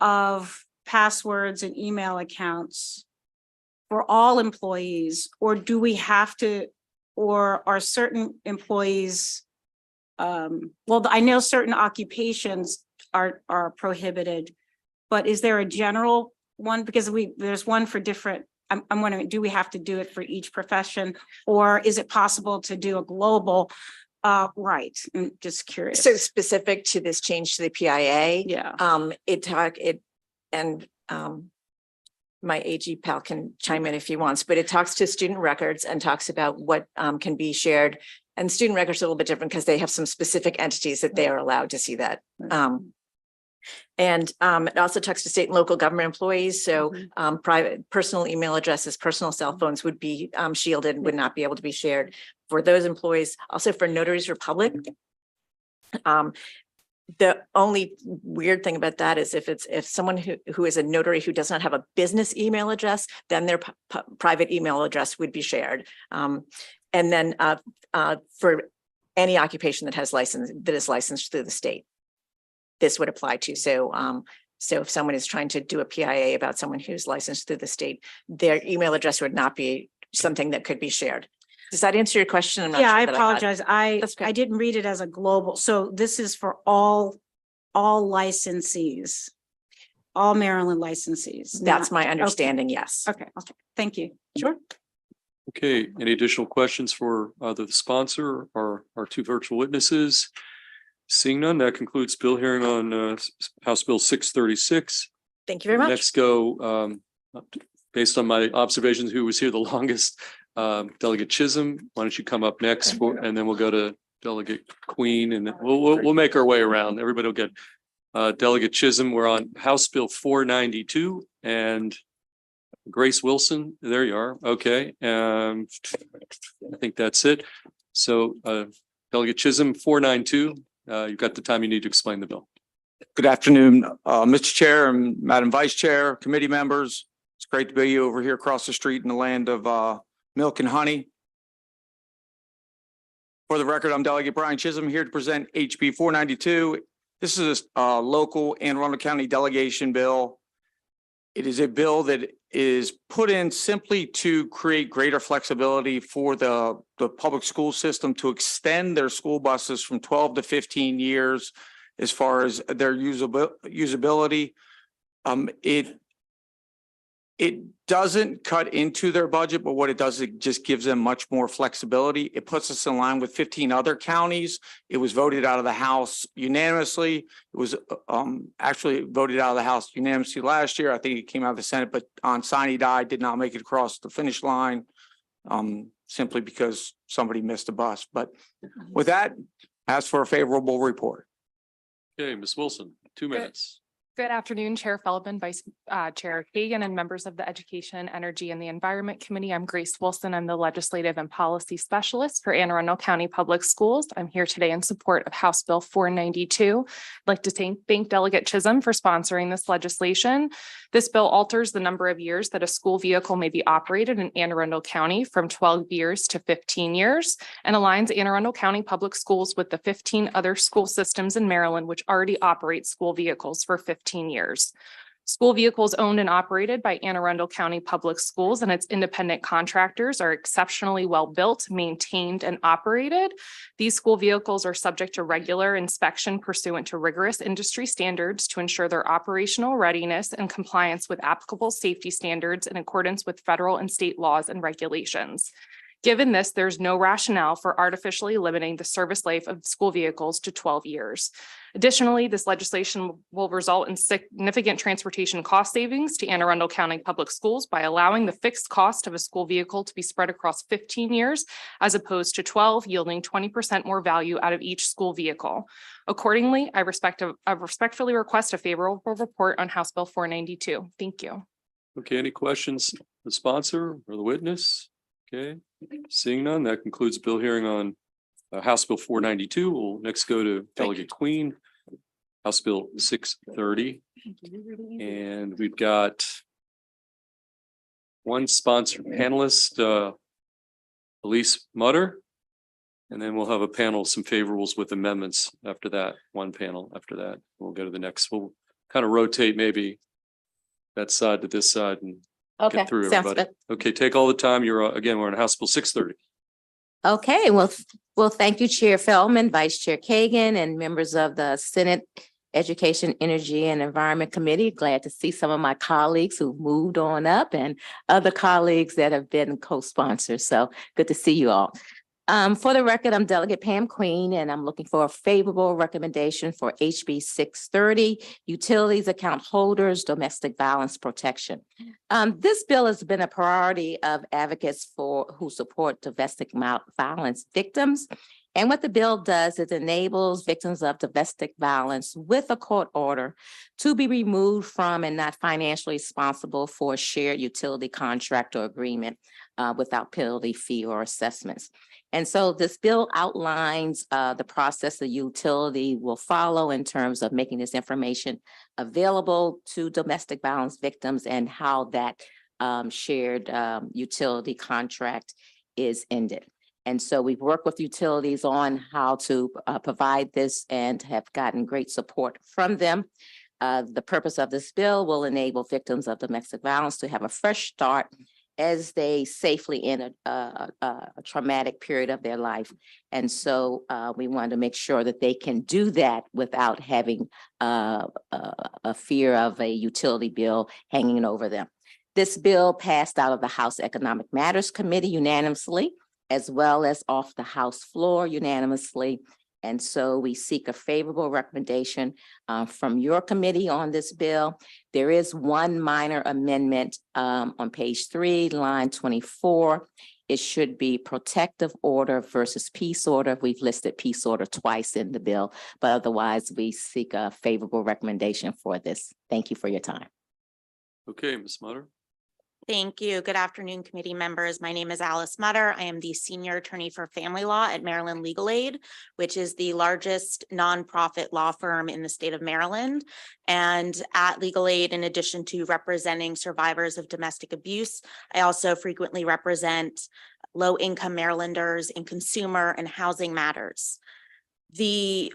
of passwords and email accounts for all employees, or do we have to, or are certain employees well, I know certain occupations are prohibited, but is there a general one? Because there's one for different I'm wondering, do we have to do it for each profession? Or is it possible to do a global? Right, I'm just curious. So specific to this change to the PIA, Yeah. My AG pal can chime in if he wants, but it talks to student records and talks about what can be shared. And student records are a little bit different because they have some specific entities that they are allowed to see that. And it also talks to state and local government employees. So private personal email addresses, personal cell phones would be shielded, would not be able to be shared for those employees. Also for notaries republic. The only weird thing about that is if someone who is a notary who does not have a business email address, then their private email address would be shared. And then for any occupation that is licensed through the state, this would apply to. So if someone is trying to do a PIA about someone who's licensed through the state, their email address would not be something that could be shared. Does that answer your question? I'm not Yeah, sure I that apologize. That's okay. I didn't read it as a global. So this is for all licensees, all Maryland licensees. That's not- my understanding, yes. Okay, thank you. Sure. Okay, any additional questions for either the sponsor or our two virtual witnesses? Seeing none, that concludes bill hearing on House Bill 636. Thank you very much. Next go, based on my observations, who was here the longest, Delegate Chisholm, why don't you come up next and then we'll go to Delegate Queen and then we'll make our way around. Everybody will get Delegate Chisholm. We're on House Bill 492 and Grace Wilson. There you are. Okay. I think that's it. So Delegate Chisholm, 492. You've got the time you need to explain the bill. Good afternoon, Mr. Chair and Madam Vice Chair, committee members. It's great to be over here across the street in the land of milk and honey. For the record, I'm Delegate Brian Chisholm here to present HB 492. This is a local Anne Arundel County delegation bill. It is a bill that is put in simply to create greater flexibility for the public school system to extend their school buses from 12 to 15 years as far as their usability. It doesn't cut into their budget, but what it does, it just gives them much more flexibility. It puts us in line with 15 other counties. It was voted out of the House unanimously. It was actually voted out of the House unanimously last year. I think it came out of the Senate, but on sine die did not make it across the finish line simply because somebody missed a bus. But with that, ask for a favorable report. Okay, Ms. Wilson, 2 minutes. Good afternoon, Chair Feldman, Vice Chair Kagan, and members of the Education, Energy, and the Environment Committee. I'm Grace Wilson. I'm the Legislative and Policy Specialist for Anne Arundel County Public Schools. I'm here today in support of House Bill 492. I'd like to thank Delegate Chisholm for sponsoring this legislation. This bill alters the number of years that a school vehicle may be operated in Anne Arundel County from 12 years to 15 years and aligns Anne Arundel County Public Schools with the 15 other school systems in Maryland, which already operate school vehicles for 15 years. School vehicles owned and operated by Anne Arundel County Public Schools and its independent contractors are exceptionally well built, maintained, and operated. These school vehicles are subject to regular inspection pursuant to rigorous industry standards to ensure their operational readiness and compliance with applicable safety standards in accordance with federal and state laws and regulations. Given this, there's no rationale for artificially limiting the service life of school vehicles to 12 years. Additionally, this legislation will result in significant transportation cost savings to Anne Arundel County Public Schools by allowing the fixed cost of a school vehicle to be spread across 15 years as opposed to 12, yielding 20% more value out of each school vehicle. Accordingly, I respectfully request a favorable report on House Bill 492. Thank you. Okay, any questions, the sponsor or the witness? Okay, seeing none, that concludes bill hearing on House Bill 492. We'll next go to Delegate Queen, House Bill 630. And we've got one sponsor panelist, Elise Mutter. And then we'll have a panel of some favorables with amendments after that, one panel after that. We'll go to the next. We'll kind of rotate maybe that side to this side and get through everybody. Okay, take all the time. We're on House Bill 630. Okay, well, thank you, Chair Feldman, Vice Chair Kagan, and members of the Senate Education, Energy, and Environment Committee. Glad to see some of my colleagues who moved on up and other colleagues that have been co-sponsors. So good to see you all. For the record, I'm Delegate Pam Queen, and I'm looking for a favorable recommendation for HB 630, Utilities Account Holders, Domestic Violence Protection. This bill has been a priority of advocates who support domestic violence victims. And what the bill does is enables victims of domestic violence with a court order to be removed from and not financially responsible for a shared utility contract or agreement without penalty, fee, or assessments. And so this bill outlines the process the utility will follow in terms of making this information available to domestic violence victims and how that shared utility contract is ended. And so we've worked with utilities on how to provide this and have gotten great support from them. The purpose of this bill will enable victims of domestic violence to have a fresh start as they safely end a traumatic period of their life. And so we want to make sure that they can do that without having a fear of a utility bill hanging over them. This bill passed out of the House Economic Matters Committee unanimously, as well as off the House floor unanimously. And so we seek a favorable recommendation from your committee on this bill. There is one minor amendment on page 3, line 24. It should be protective order versus peace order. We've listed peace order twice in the bill, but otherwise we seek a favorable recommendation for this. Thank you for your time. Okay, Ms. Mutter. Thank you. Good afternoon, committee members. My name is Alice Mutter. I am the senior attorney for family law at Maryland Legal Aid, which is the largest nonprofit law firm in the state of Maryland. And at Legal Aid, in addition to representing survivors of domestic abuse, I also frequently represent low-income Marylanders in consumer and housing matters. The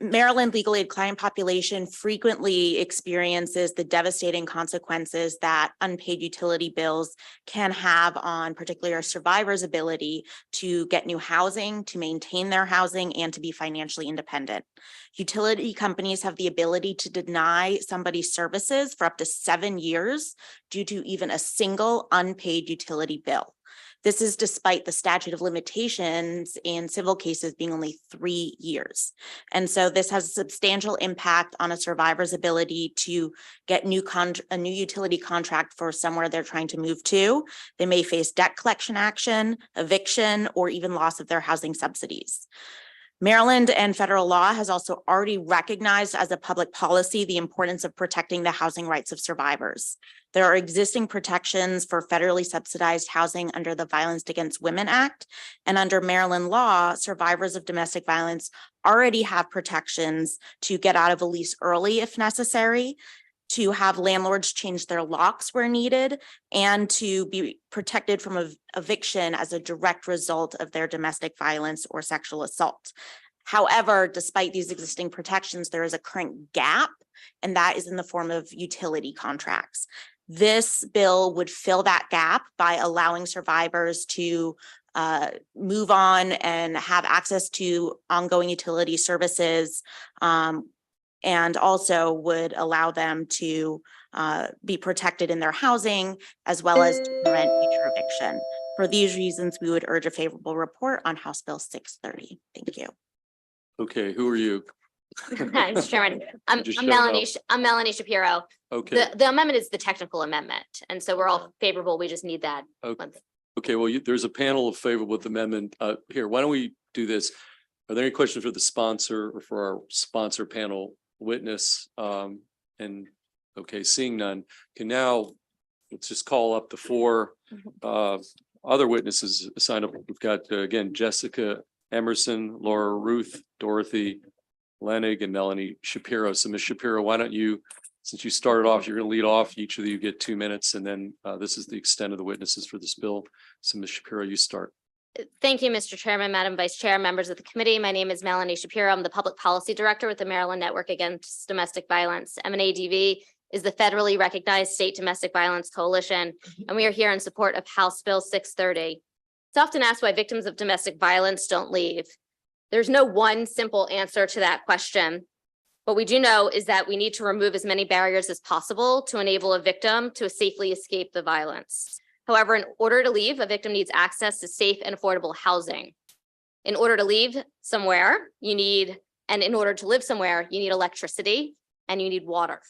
Maryland legal aid client population frequently experiences the devastating consequences that unpaid utility bills can have on particularly our survivors' ability to get new housing, to maintain their housing, and to be financially independent. Utility companies have the ability to deny somebody's services for up to 7 years due to even a single unpaid utility bill. This is despite the statute of limitations in civil cases being only 3 years. And so this has a substantial impact on a survivor's ability to get a new utility contract for somewhere they're trying to move to. They may face debt collection action, eviction, or even loss of their housing subsidies. Maryland and federal law has also already recognized as a public policy the importance of protecting the housing rights of survivors. There are existing protections for federally subsidized housing under the Violence Against Women Act, and under Maryland law, survivors of domestic violence already have protections to get out of a lease early if necessary, to have landlords change their locks where needed, and to be protected from eviction as a direct result of their domestic violence or sexual assault. However, despite these existing protections, there is a current gap, and that is in the form of utility contracts. This bill would fill that gap by allowing survivors to move on and have access to ongoing utility services, and also would allow them to be protected in their housing, as well as to prevent future eviction. For these reasons, we would urge a favorable report on House Bill 630. Thank you. Okay, who are you? Hi, Mr. Chairman. I'm Just Melanie Shapiro. Okay. The amendment is the technical amendment, and so we're all favorable. We just need that. Okay, well, there's a panel of favorable with amendment. Here, why don't we do this? Are there any questions for the sponsor or for our sponsor panel witness? And okay, seeing none, now let's just call up the 4 other witnesses signed up. We've got again Jessica Emerson, Laura Ruth, Dorothy Lenig, and Melanie Shapiro. So Ms. Shapiro, why don't you, since you started off, you're going to lead off. Each of you get 2 minutes, and then this is the extent of the witnesses for this bill. So Ms. Shapiro, you start. Thank you, Mr. Chairman, Madam Vice Chair, members of the committee. My name is Melanie Shapiro. I'm the Public Policy Director with the Maryland Network Against Domestic Violence. MNADV is the federally recognized state domestic violence coalition, and we are here in support of House Bill 630. It's often asked why victims of domestic violence don't leave. There's no one simple answer to that question. What we do know is that we need to remove as many barriers as possible to enable a victim to safely escape the violence. However, in order to leave, a victim needs access to safe and affordable housing. In order to leave somewhere, in order to live somewhere, you need electricity and you need water.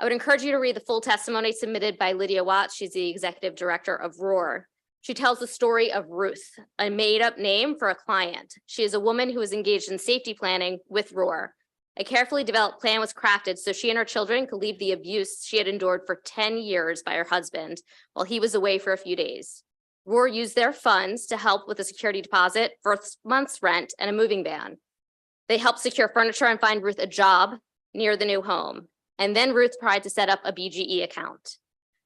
I would encourage you to read the full testimony submitted by Lydia Watts. She's the executive director of ROAR. She tells the story of Ruth, a made-up name for a client. She is a woman who was engaged in safety planning with ROAR. A carefully developed plan was crafted so she and her children could leave the abuse she had endured for 10 years by her husband while he was away for a few days. ROAR used their funds to help with a security deposit, first month's rent, and a moving ban. They helped secure furniture and find Ruth a job near the new home. And then Ruth tried to set up a BGE account.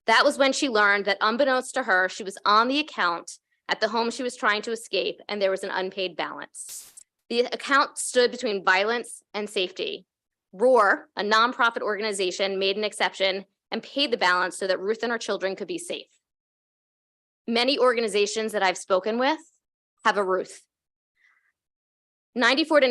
That was when she learned that unbeknownst to her, she was on the account at the home she was trying to escape, and there was an unpaid balance. The account stood between violence and safety. ROAR, a nonprofit organization, made an exception and paid the balance so that Ruth and her children could be safe. Many organizations that I've spoken with have a Ruth. 94 to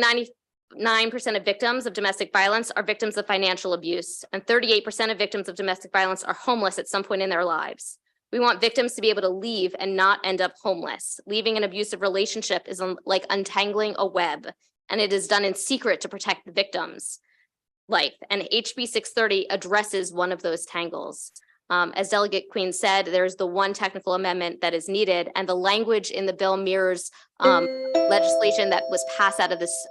99% of victims of domestic violence are victims of financial abuse, and 38% of victims of domestic violence are homeless at some point in their lives. We want victims to be able to leave and not end up homeless. Leaving an abusive relationship is like untangling a web, and it is done in secret to protect the victim's life. And HB 630 addresses one of those tangles. As Delegate Queen said, there's the one technical amendment that is needed, and the language in the bill mirrors legislation that was passed out of this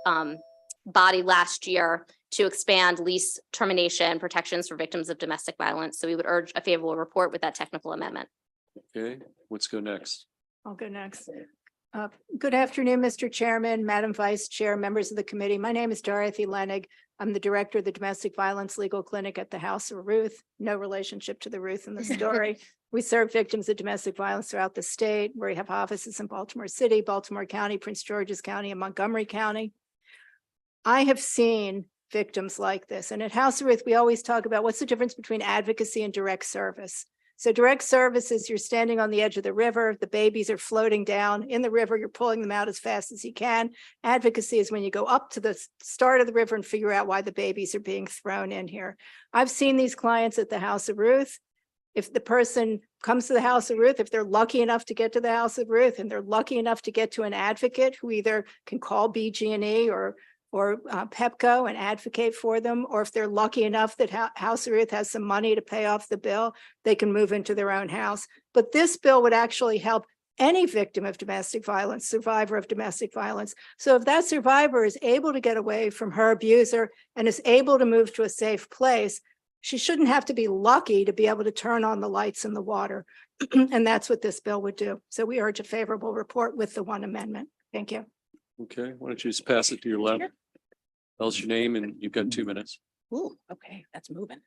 body last year to expand lease termination protections for victims of domestic violence. So we would urge a favorable report with that technical amendment. Okay, let's go next. I'll go next. Good afternoon, Mr. Chairman, Madam Vice Chair, members of the committee. My name is Dorothy Lenig. I'm the director of the Domestic Violence Legal Clinic at the House of Ruth. No relationship to the Ruth in the story. We serve victims of domestic violence throughout the state. We have offices in Baltimore City, Baltimore County, Prince George's County, and Montgomery County. I have seen victims like this. And at House of Ruth, we always talk about what's the difference between advocacy and direct service. So direct service is you're standing on the edge of the river, the babies are floating down in the river, you're pulling them out as fast as you can. Advocacy is when you go up to the start of the river and figure out why the babies are being thrown in here. I've seen these clients at the House of Ruth. If the person comes to the House of Ruth, if they're lucky enough to get to the House of Ruth and they're lucky enough to get to an advocate who either can call BG&E or PEPCO and advocate for them, or if they're lucky enough that House of Ruth has some money to pay off the bill, they can move into their own house. But this bill would actually help any victim of domestic violence, survivor of domestic violence. So if that survivor is able to get away from her abuser and is able to move to a safe place, she shouldn't have to be lucky to be able to turn on the lights in the water. And that's what this bill would do. So we urge a favorable report with the one amendment. Thank you. Okay, why don't you just pass it to your left? Tell us your name and you've got 2 minutes. Ooh, okay, that's moving.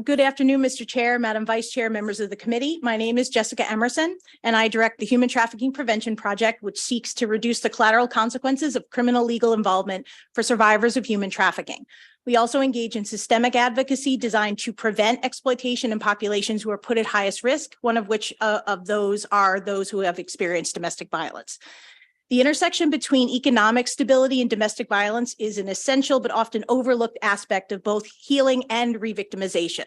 Good afternoon, Mr. Chair, Madam Vice Chair, members of the committee. My name is Jessica Emerson, and I direct the Human Trafficking Prevention Project, which seeks to reduce the collateral consequences of criminal legal involvement for survivors of human trafficking. We also engage in systemic advocacy designed to prevent exploitation in populations who are put at highest risk, one of which of those are those who have experienced domestic violence. The intersection between economic stability and domestic violence is an essential but often overlooked aspect of both healing and re-victimization.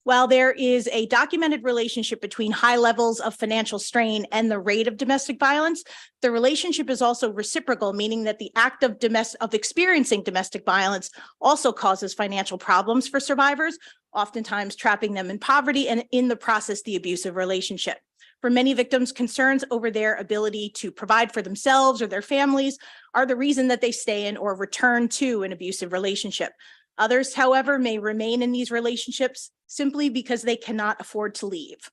While there is a documented relationship between high levels of financial strain and the rate of domestic violence, the relationship is also reciprocal, meaning that the act of experiencing domestic violence also causes financial problems for survivors, oftentimes trapping them in poverty and in the process, the abusive relationship. For many victims, concerns over their ability to provide for themselves or their families are the reason that they stay in or return to an abusive relationship. Others, however, may remain in these relationships simply because they cannot afford to leave.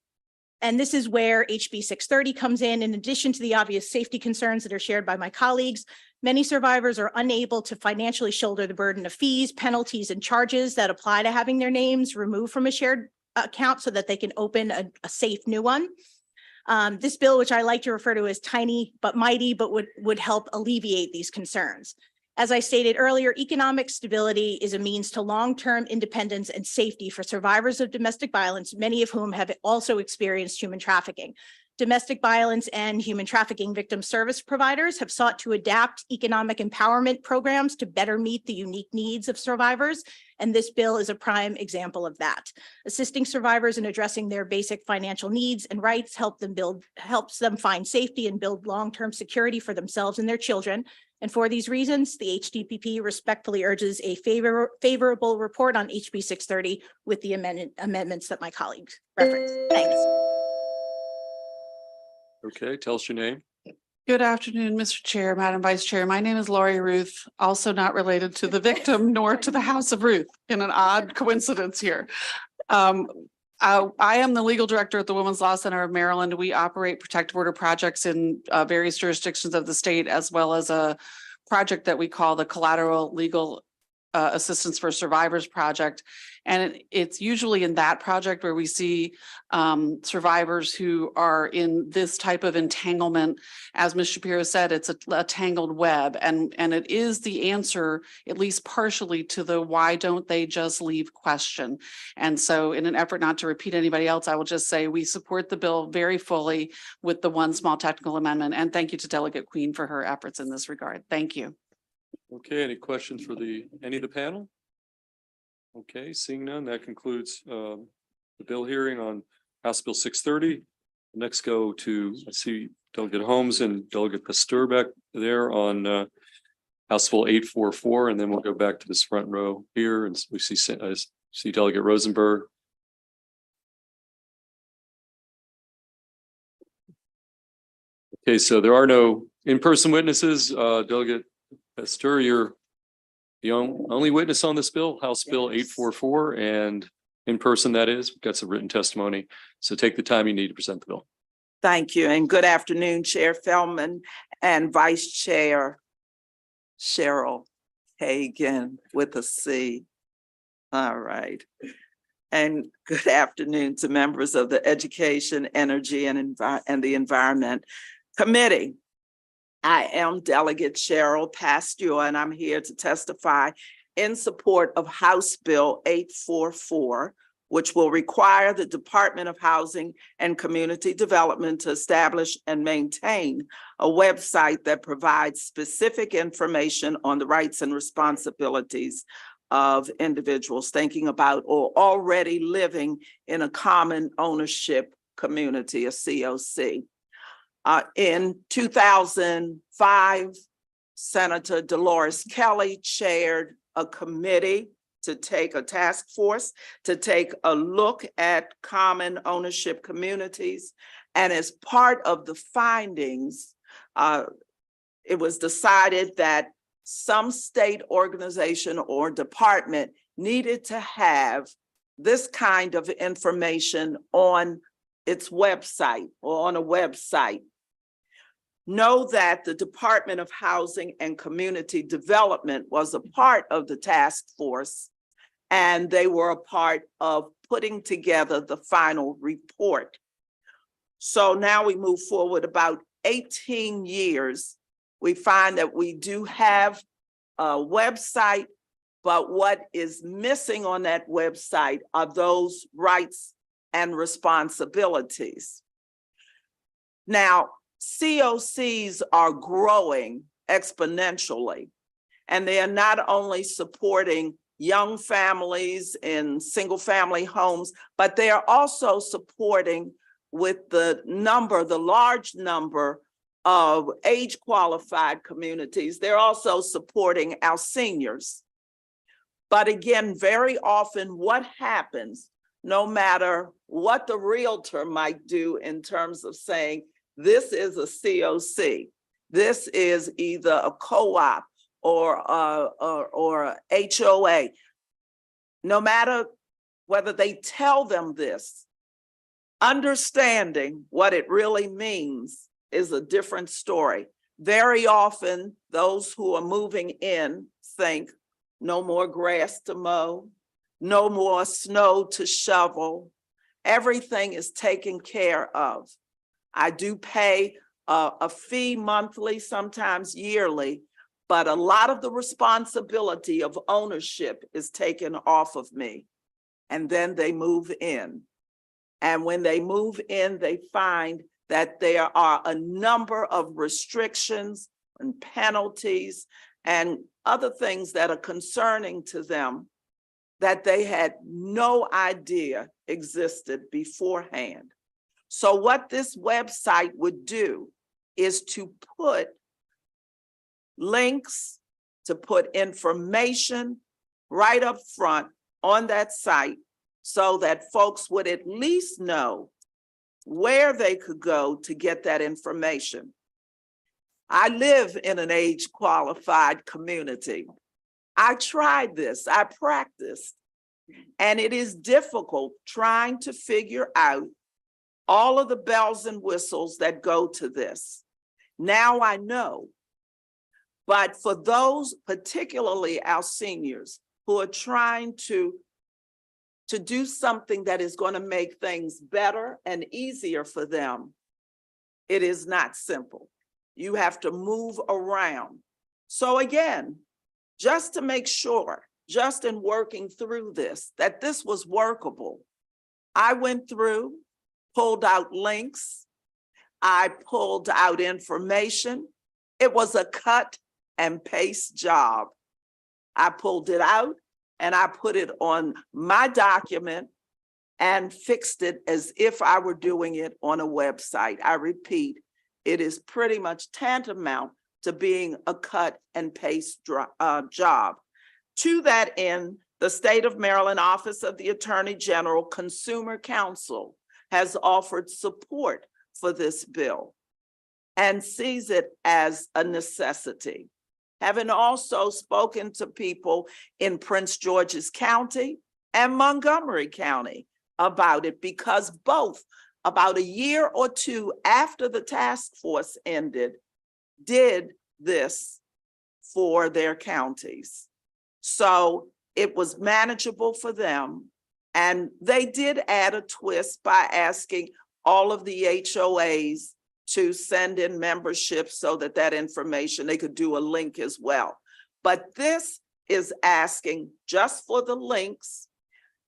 And this is where HB 630 comes in addition to the obvious safety concerns that are shared by my colleagues. Many survivors are unable to financially shoulder the burden of fees, penalties, and charges that apply to having their names removed from a shared account so that they can open a safe new one. This bill, which I like to refer to as tiny but mighty, but would help alleviate these concerns. As I stated earlier, economic stability is a means to long-term independence and safety for survivors of domestic violence, many of whom have also experienced human trafficking. Domestic violence and human trafficking victim service providers have sought to adapt economic empowerment programs to better meet the unique needs of survivors, and this bill is a prime example of that. Assisting survivors in addressing their basic financial needs and rights helps them find safety and build long-term security for themselves and their children. And for these reasons, the HDPP respectfully urges a favorable report on HB 630 with the amendments that my colleagues referenced. Thanks. Okay, tell us your name. Good afternoon, Mr. Chair, Madam Vice Chair. My name is Lori Ruth, also not related to the victim nor to the House of Ruth, in an odd coincidence here. I am the legal director at the Women's Law Center of Maryland. We operate protective order projects in various jurisdictions of the state, as well as a project that we call the Collateral Legal Assistance for Survivors Project. And it's usually in that project where we see survivors who are in this type of entanglement. As Ms. Shapiro said, it's a tangled web, and it is the answer, at least partially, to the why don't they just leave question. And so in an effort not to repeat anybody else, I will just say we support the bill very fully with the one small technical amendment. And thank you to Delegate Queen for her efforts in this regard. Thank you. Okay, any questions for any of the panel? Okay, seeing none, that concludes the bill hearing on House Bill 630. Next go to, I see Delegate Holmes and Delegate Pasteur back there on House Bill 844, and then we'll go back to this front row here, and we see Delegate Rosenberg. Okay, so there are no in-person witnesses. Delegate Pasteur, you're the only witness on this bill, House Bill 844, and in person, that is. We've got some written testimony. So take the time you need to present the bill. Thank you, and good afternoon, Chair Feldman and Vice Chair Cheryl Hagan with a C. All right. And good afternoon to members of the Education, Energy, and the Environment Committee. I am Delegate Cheryl Pasteur, and I'm here to testify in support of House Bill 844, which will require the Department of Housing and Community Development to establish and maintain a website that provides specific information on the rights and responsibilities of individuals thinking about or already living in a common ownership community, a COC. In 2005, Senator Dolores Kelly chaired a committee to take a task force to take a look at common ownership communities. And as part of the findings, it was decided that some state organization or department needed to have this kind of information on its website or on a website. Know that the Department of Housing and Community Development was a part of the task force, and they were a part of putting together the final report. So now we move forward about 18 years. We find that we do have a website, but what is missing on that website are those rights and responsibilities. Now, COCs are growing exponentially, and they are not only supporting young families in single-family homes, but they are also supporting with the large number of age-qualified communities. They're also supporting our seniors. But again, very often what happens, no matter what the realtor might do in terms of saying, this is a COC, this is either a co-op or a HOA, no matter whether they tell them this, understanding what it really means is a different story. Very often, those who are moving in think no more grass to mow, no more snow to shovel. Everything is taken care of. I do pay a fee monthly, sometimes yearly, but a lot of the responsibility of ownership is taken off of me. And then they move in. And when they move in, they find that there are a number of restrictions and penalties and other things that are concerning to them that they had no idea existed beforehand. So what this website would do is to put links, to put information right up front on that site so that folks would at least know where they could go to get that information. I live in an age-qualified community. I tried this, I practiced, and it is difficult trying to figure out all of the bells and whistles that go to this. Now I know. But for those, particularly our seniors, who are trying to do something that is going to make things better and easier for them, it is not simple. You have to move around. So again, just to make sure, just in working through this, that this was workable, I went through, pulled out links, I pulled out information. It was a cut and paste job. I pulled it out and I put it on my document and fixed it as if I were doing it on a website. I repeat, it is pretty much tantamount to being a cut and paste job. To that end, the State of Maryland Office of the Attorney General Consumer Counsel has offered support for this bill and sees it as a necessity. Having also spoken to people in Prince George's County and Montgomery County about it, because both, about a year or two after the task force ended, did this for their counties. So it was manageable for them. And they did add a twist by asking all of the HOAs to send in membership so that that information, they could do a link as well. But this is asking just for the links,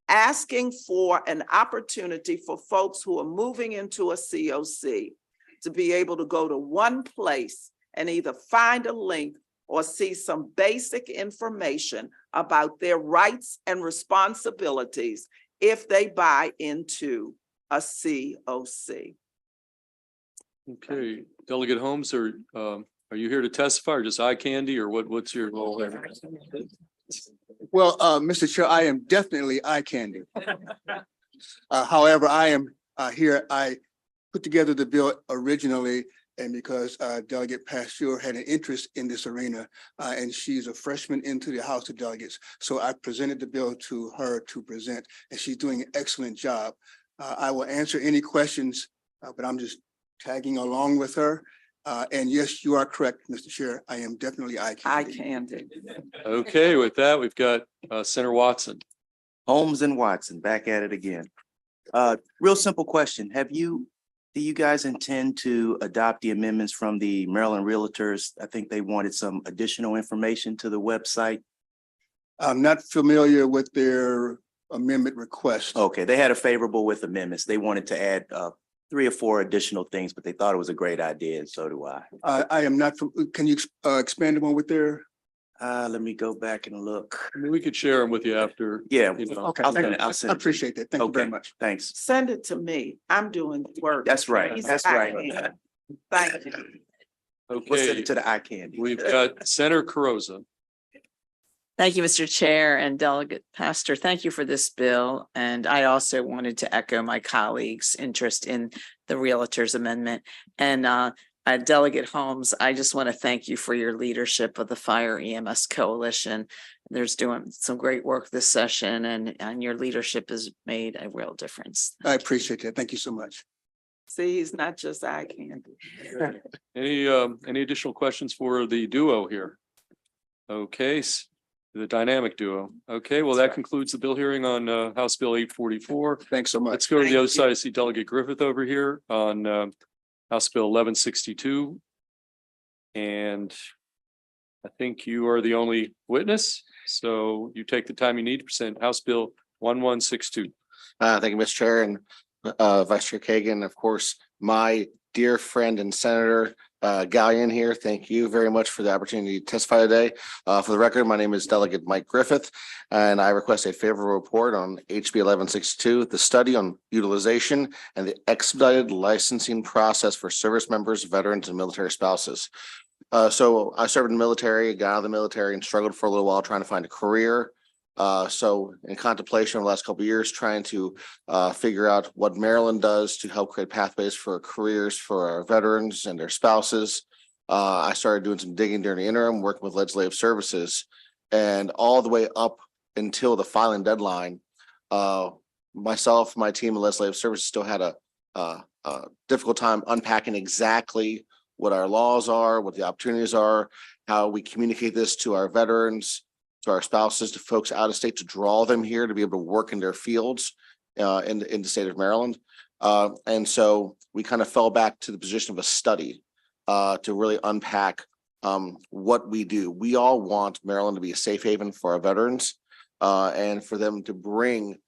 asking for an opportunity for folks who are moving into a COC to be able to go to one place and either find a link or see some basic information about their rights and responsibilities if they buy into a COC. Okay, Delegate Holmes, are you here to testify or just eye candy, or what's your role there? Well, Mr. Chair, I am definitely eye candy. However, I am here, I put together the bill originally, and because Delegate Pasteur had an interest in this arena, and she's a freshman into the House of Delegates. So I presented the bill to her to present, and she's doing an excellent job. I will answer any questions, but I'm just tagging along with her. And yes, you are correct, Mr. Chair. I am definitely eye candy. Eye candy. Okay, with that, we've got Senator Watson. Holmes and Watson, back at it again. Real simple question. Do you guys intend to adopt the amendments from the Maryland Realtors? I think they wanted some additional information to the website. I'm not familiar with their amendment request. Okay, they had a favorable with amendments. They wanted to add 3 or 4 additional things, but they thought it was a great idea, and so do I. I am not, can you expand upon what they're? Let me go back and look. I mean, we could share them with you after. Yeah. You know. Okay, I'll send it. I appreciate that. Thank you very much. Thanks. Send it to me. I'm doing work. That's right. He's That's eye right. candy. Thank you. We'll send Okay, it to the eye candy. we've got Senator Carozza. Thank you, Mr. Chair and Delegate Pastor. Thank you for this bill. And I also wanted to echo my colleagues' interest in the Realtors Amendment. And Delegate Holmes, I just want to thank you for your leadership of the Fire EMS Coalition. There's doing some great work this session, and your leadership has made a real difference. I appreciate that. Thank you so much. See, he's not just eye candy. Any additional questions for the duo here? Okay, the dynamic duo. Okay, well, that concludes the bill hearing on House Bill 844. Thanks so much. Let's go to the other side. I see Delegate Griffith over here on House Bill 1162. And I think you are the only witness, so you take the time you need to present House Bill 1162. Thank you, Mr. Chair, and Vice Chair Kagan. Of course, my dear friend and Senator Gallion here. Thank you very much for the opportunity to testify today. For the record, my name is Delegate Mike Griffith, and I request a favorable report on HB 1162, the study on utilization and the expedited licensing process for service members, veterans, and military spouses. So I served in the military, got out of the military, and struggled for a little while trying to find a career. So in contemplation over the last couple of years, trying to figure out what Maryland does to help create pathways for careers for our veterans and their spouses. I started doing some digging during the interim, working with legislative services, and all the way up until the filing deadline, myself, my team of legislative services still had a difficult time unpacking exactly what our laws are, what the opportunities are, how we communicate this to our veterans, to our spouses, to folks out of state, to draw them here to be able to work in their fields in the state of Maryland. And so we kind of fell back to the position of a study to really unpack what we do. We all want Maryland to be a safe haven for our veterans and for them to bring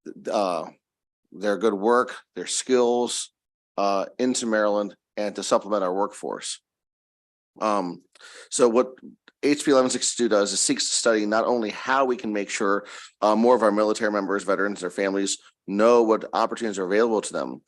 their good work, their skills into Maryland and to supplement our workforce. So what HB 1162 does is seeks to study not only how we can make sure more of our military members, veterans, their families know what opportunities are available to them,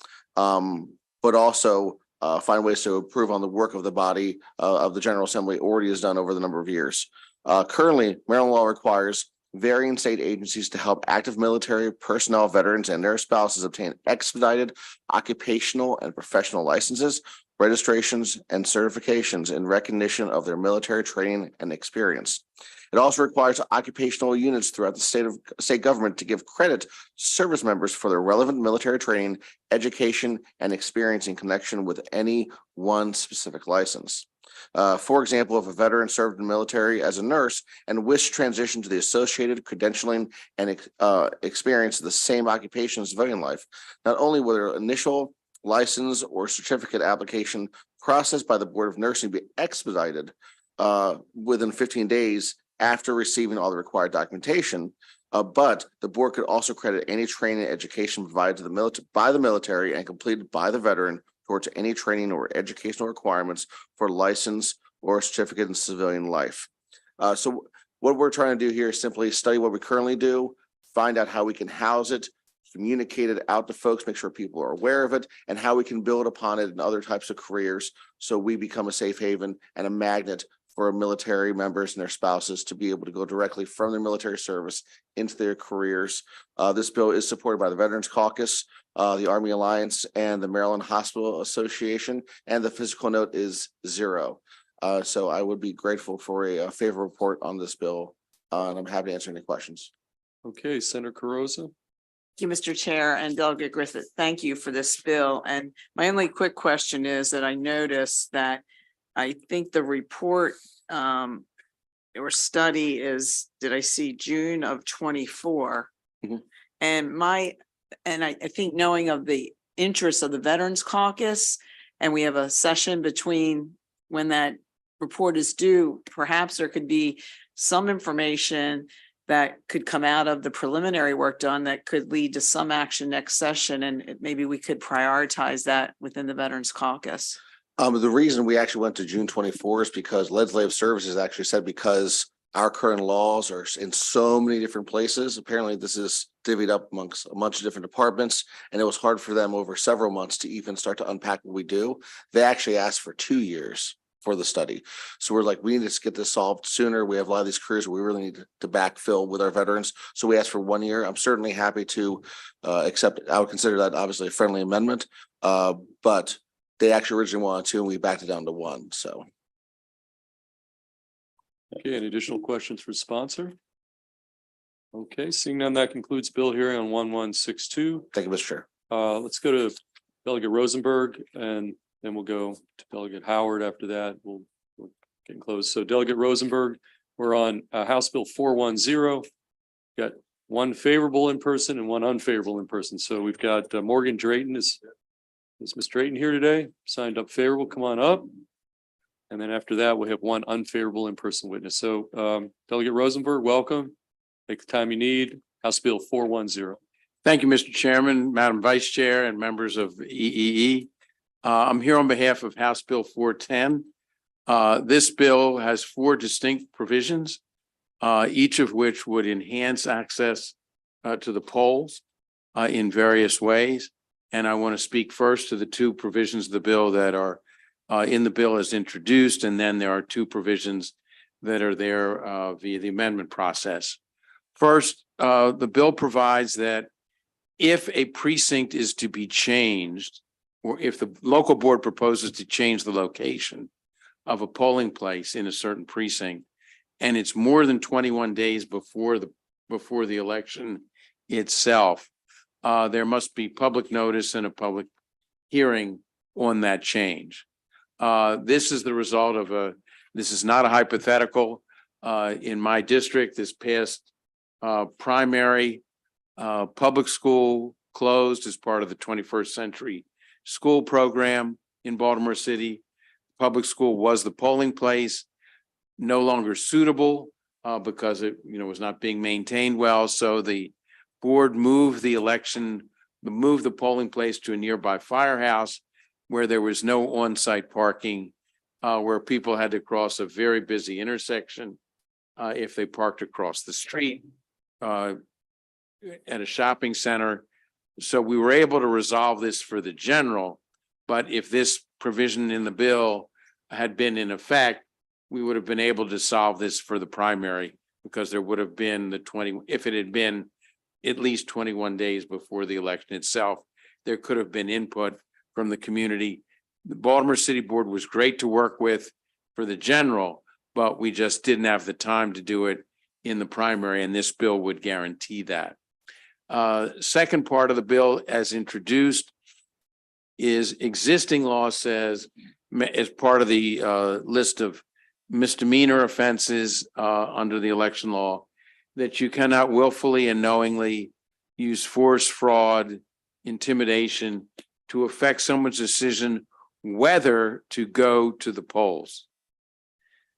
but also find ways to improve on the work of the body of the General Assembly already has done over the number of years. Currently, Maryland law requires varying state agencies to help active military personnel, veterans, and their spouses obtain expedited occupational and professional licenses, registrations, and certifications in recognition of their military training and experience. It also requires occupational units throughout the state government to give credit to service members for their relevant military training, education, and experience in connection with any one specific license. For example, if a veteran served in the military as a nurse and wished to transition to the associated credentialing and experience of the same occupation as civilian life, not only will their initial license or certificate application processed by the Board of Nursing be expedited within 15 days after receiving all the required documentation, but the board could also credit any training and education provided to by the military and completed by the veteran towards any training or educational requirements for license or certificate in civilian life. So what we're trying to do here is simply study what we currently do, find out how we can house it, communicate it out to folks, make sure people are aware of it, and how we can build upon it in other types of careers so we become a safe haven and a magnet for military members and their spouses to be able to go directly from their military service into their careers. This bill is supported by the Veterans Caucus, the Army Alliance, and the Maryland Hospital Association, and the physical note is 0. So I would be grateful for a favorable report on this bill, and I'm happy to answer any questions. Okay, Senator Carrozza. Thank you, Mr. Chair, and Delegate Griffith, thank you for this bill. And my only quick question is that I noticed that I think the report or study is, did I see June of 24? Mhm. And I think knowing of the interests of the Veterans Caucus, and we have a session between when that report is due, perhaps there could be some information that could come out of the preliminary work done that could lead to some action next session, and maybe we could prioritize that within the Veterans Caucus. The reason we actually went to June 24 is because legislative services actually said because our current laws are in so many different places. Apparently, this is divvied up amongst a bunch of different departments, and it was hard for them over several months to even start to unpack what we do. They actually asked for 2 years for the study. So we're like, we need to get this solved sooner. We have a lot of these careers we really need to backfill with our veterans. So we asked for 1 year. I'm certainly happy to accept it. I would consider that obviously a friendly amendment, but they actually originally wanted 2 and we backed it down to 1. So. Okay, any additional questions for sponsor? Okay, seeing none, that concludes bill hearing on 1162. Thank you, Mr. Chair. Let's go to Delegate Rosenberg, and then we'll go to Delegate Howard. After that, we'll get close. So Delegate Rosenberg, we're on House Bill 410. Got 1 favorable in person and 1 unfavorable in person. So we've got Morgan Drayton. Is Ms. Drayton here today? Signed up favorable, come on up. And then after that, we'll have 1 unfavorable in-person witness. So Delegate Rosenberg, welcome. Take the time you need. House Bill 410. Thank you, Mr. Chairman, Madam Vice Chair, and members of EEE. I'm here on behalf of House Bill 410. This bill has 4 distinct provisions, each of which would enhance access to the polls in various ways. And I want to speak first to the 2 provisions of the bill that are in the bill as introduced, and then there are 2 provisions that are there via the amendment process. First, the bill provides that if a precinct is to be changed, or if the local board proposes to change the location of a polling place in a certain precinct, and it's more than 21 days before the election itself, there must be public notice and a public hearing on that change. This is the result of this is not a hypothetical. In my district, this past primary public school closed as part of the 21st Century School program in Baltimore City. Public school was the polling place, no longer suitable because it was not being maintained well. So the board moved the polling place to a nearby firehouse where there was no on-site parking, where people had to cross a very busy intersection if they parked across the street at a shopping center. So we were able to resolve this for the general, but if this provision in the bill had been in effect, we would have been able to solve this for the primary, because there would have been if it had been at least 21 days before the election itself, there could have been input from the community. The Baltimore City Board was great to work with for the general, but we just didn't have the time to do it in the primary, and this bill would guarantee that. Second part of the bill as introduced is existing law says, as part of the list of misdemeanor offenses under the election law, that you cannot willfully and knowingly use force, fraud, intimidation to affect someone's decision whether to go to the polls.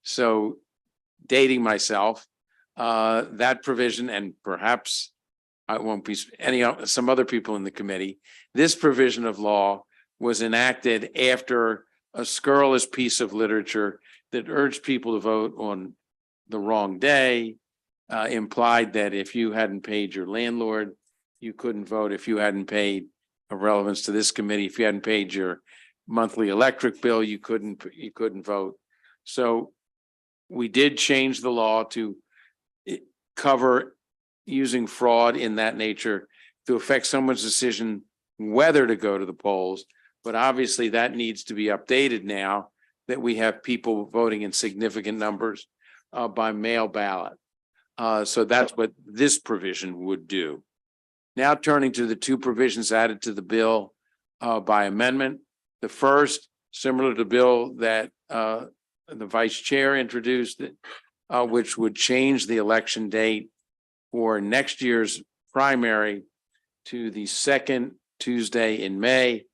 So, dating myself, that provision, and perhaps I won't be some other people in the committee, this provision of law was enacted after a scurrilous piece of literature that urged people to vote on the wrong day, implied that if you hadn't paid your landlord, you couldn't vote. If you hadn't paid, of relevance to this committee, if you hadn't paid your monthly electric bill, you couldn't vote. So we did change the law to cover using fraud in that nature to affect someone's decision whether to go to the polls. But obviously that needs to be updated now that we have people voting in significant numbers by mail ballot. So that's what this provision would do. Now turning to the 2 provisions added to the bill by amendment. The first, similar to the bill that the vice chair introduced, which would change the election date for next year's primary to the 2nd Tuesday in May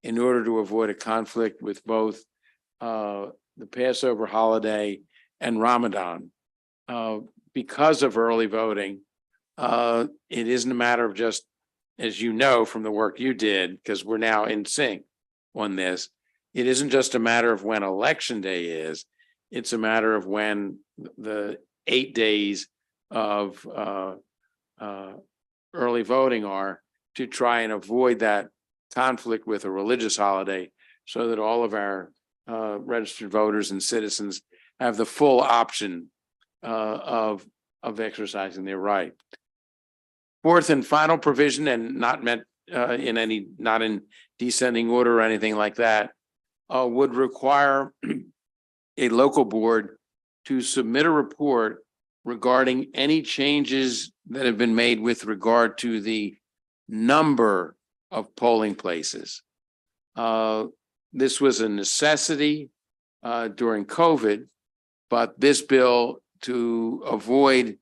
in order to avoid a conflict with both the Passover holiday and Ramadan. Because of early voting, it isn't a matter of just, as you know from the work you did, because we're now in sync on this, it isn't just a matter of when election day is, it's a matter of when the 8 days of early voting are, to try and avoid that conflict with a religious holiday, so that all of our registered voters and citizens have the full option of exercising their right. Fourth and final provision, and not meant not in descending order or anything like that, would require a local board to submit a report regarding any changes that have been made with regard to the number of polling places. This was a necessity during COVID, but this bill, to avoid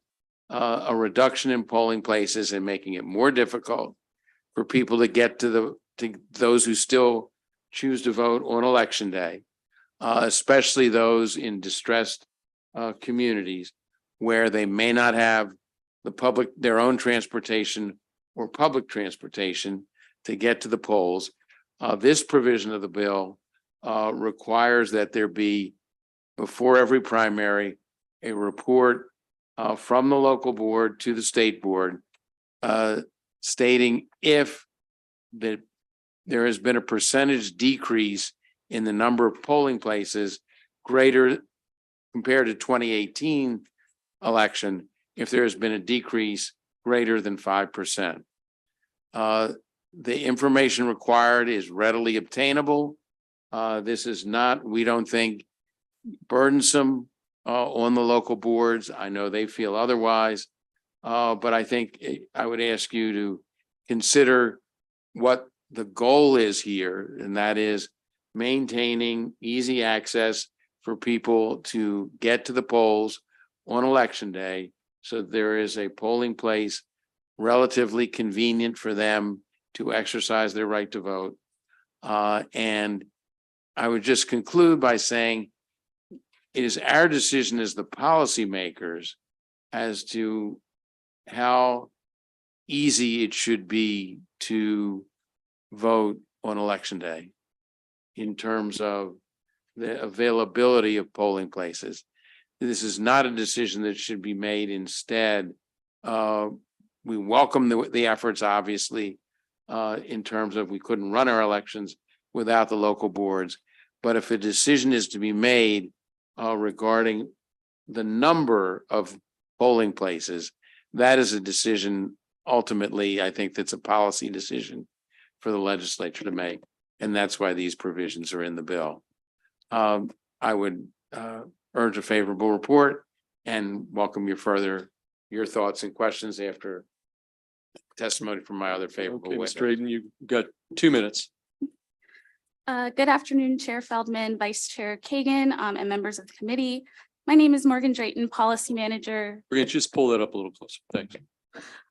a reduction in polling places and making it more difficult for people to get to those who still choose to vote on election day, especially those in distressed communities where they may not have their own transportation or public transportation to get to the polls. This provision of the bill requires that there be, before every primary, a report from the local board to the state board stating if there has been a percentage decrease in the number of polling places greater compared to 2018 election, if there has been a decrease greater than 5%. The information required is readily obtainable. This is not, we don't think, burdensome on the local boards. I know they feel otherwise, but I think I would ask you to consider what the goal is here, and that is maintaining easy access for people to get to the polls on election day, so there is a polling place relatively convenient for them to exercise their right to vote. And I would just conclude by saying it is our decision as the policymakers as to how easy it should be to vote on election day in terms of the availability of polling places. This is not a decision that should be made instead. We welcome the efforts, obviously, in terms of we couldn't run our elections without the local boards. But if a decision is to be made regarding the number of polling places, that is a decision ultimately, I think that's a policy decision for the legislature to make. And that's why these provisions are in the bill. I would urge a favorable report and welcome your thoughts and questions after testimony from my other favorable Okay, witness. Ms. Drayden, you've got 2 minutes. Good afternoon, Chair Feldman, Vice Chair Kagan, and members of the committee. My name is Morgan Drayton, Policy Manager. We're going to just pull that up a little closer. Thanks.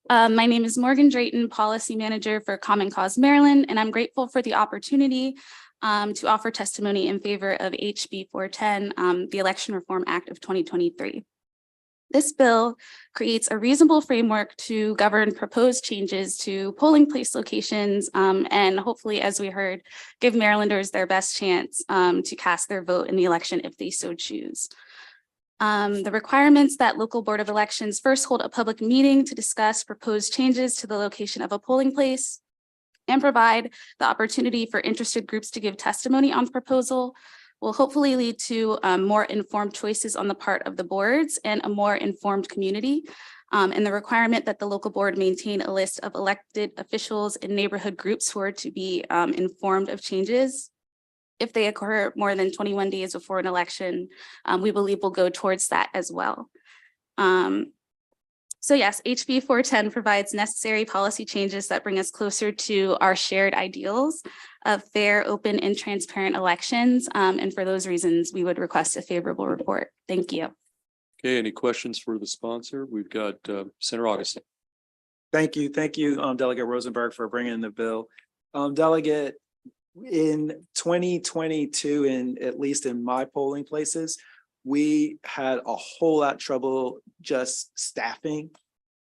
My name is Morgan Drayton, Policy Manager for Common Cause Maryland, and I'm grateful for the opportunity to offer testimony in favor of HB 410, the Election Reform Act of 2023. This bill creates a reasonable framework to govern proposed changes to polling place locations and hopefully, as we heard, give Marylanders their best chance to cast their vote in the election if they so choose. The requirements that local board of elections first hold a public meeting to discuss proposed changes to the location of a polling place and provide the opportunity for interested groups to give testimony on the proposal will hopefully lead to more informed choices on the part of the boards and a more informed community. And the requirement that the local board maintain a list of elected officials and neighborhood groups who are to be informed of changes if they occur more than 21 days before an election, we believe will go towards that as well. So yes, HB 410 provides necessary policy changes that bring us closer to our shared ideals of fair, open, and transparent elections. And for those reasons, we would request a favorable report. Thank you. Okay, any questions for the sponsor? We've got Senator Augustine. Thank you. Thank you, Delegate Rosenberg, for bringing the bill. Delegate, in 2022, and at least in my polling places, we had a whole lot of trouble just staffing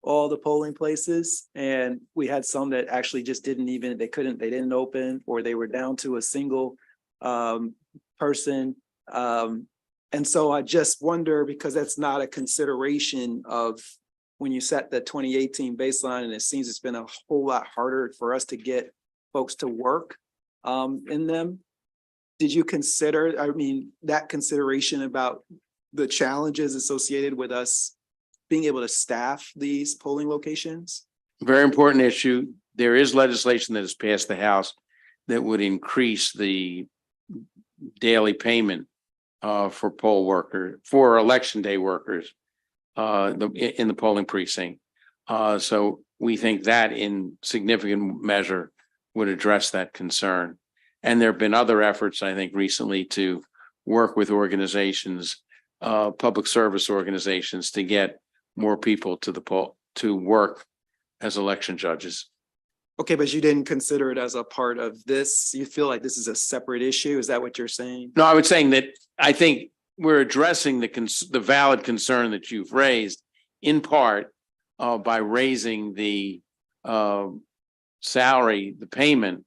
all the polling places. And we had some that actually just they didn't open, or they were down to a single person. And so I just wonder, because that's not a consideration of when you set the 2018 baseline, and it seems it's been a whole lot harder for us to get folks to work in them. Did you consider, that consideration about the challenges associated with us being able to staff these polling locations? Very important issue. There is legislation that has passed the House that would increase the daily payment for poll workers, for election day workers in the polling precinct. So we think that in significant measure would address that concern. And there have been other efforts, I think, recently to work with organizations, public service organizations, to get more people to the poll to work as election judges. Okay, but you didn't consider it as a part of this? You feel like this is a separate issue? Is that what you're saying? No, I was saying that I think we're addressing the valid concern that you've raised in part by raising the salary, the payment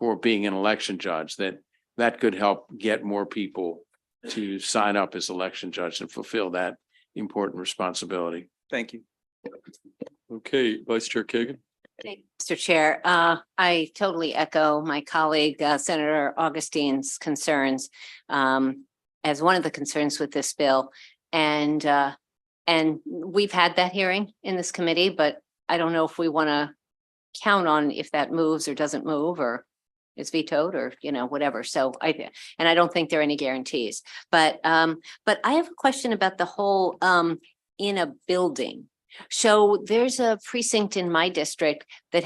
for being an election judge, that could help get more people to sign up as election judge and fulfill that important responsibility. Thank you. Okay, Vice Chair Kagan. Mr. Chair, I totally echo my colleague, Senator Augustine's concerns as one of the concerns with this bill. And we've had that hearing in this committee, but I don't know if we want to count on if that moves or doesn't move or is vetoed or, whatever. So I don't think there are any guarantees, but I have a question about the whole in a building. So there's a precinct in my district that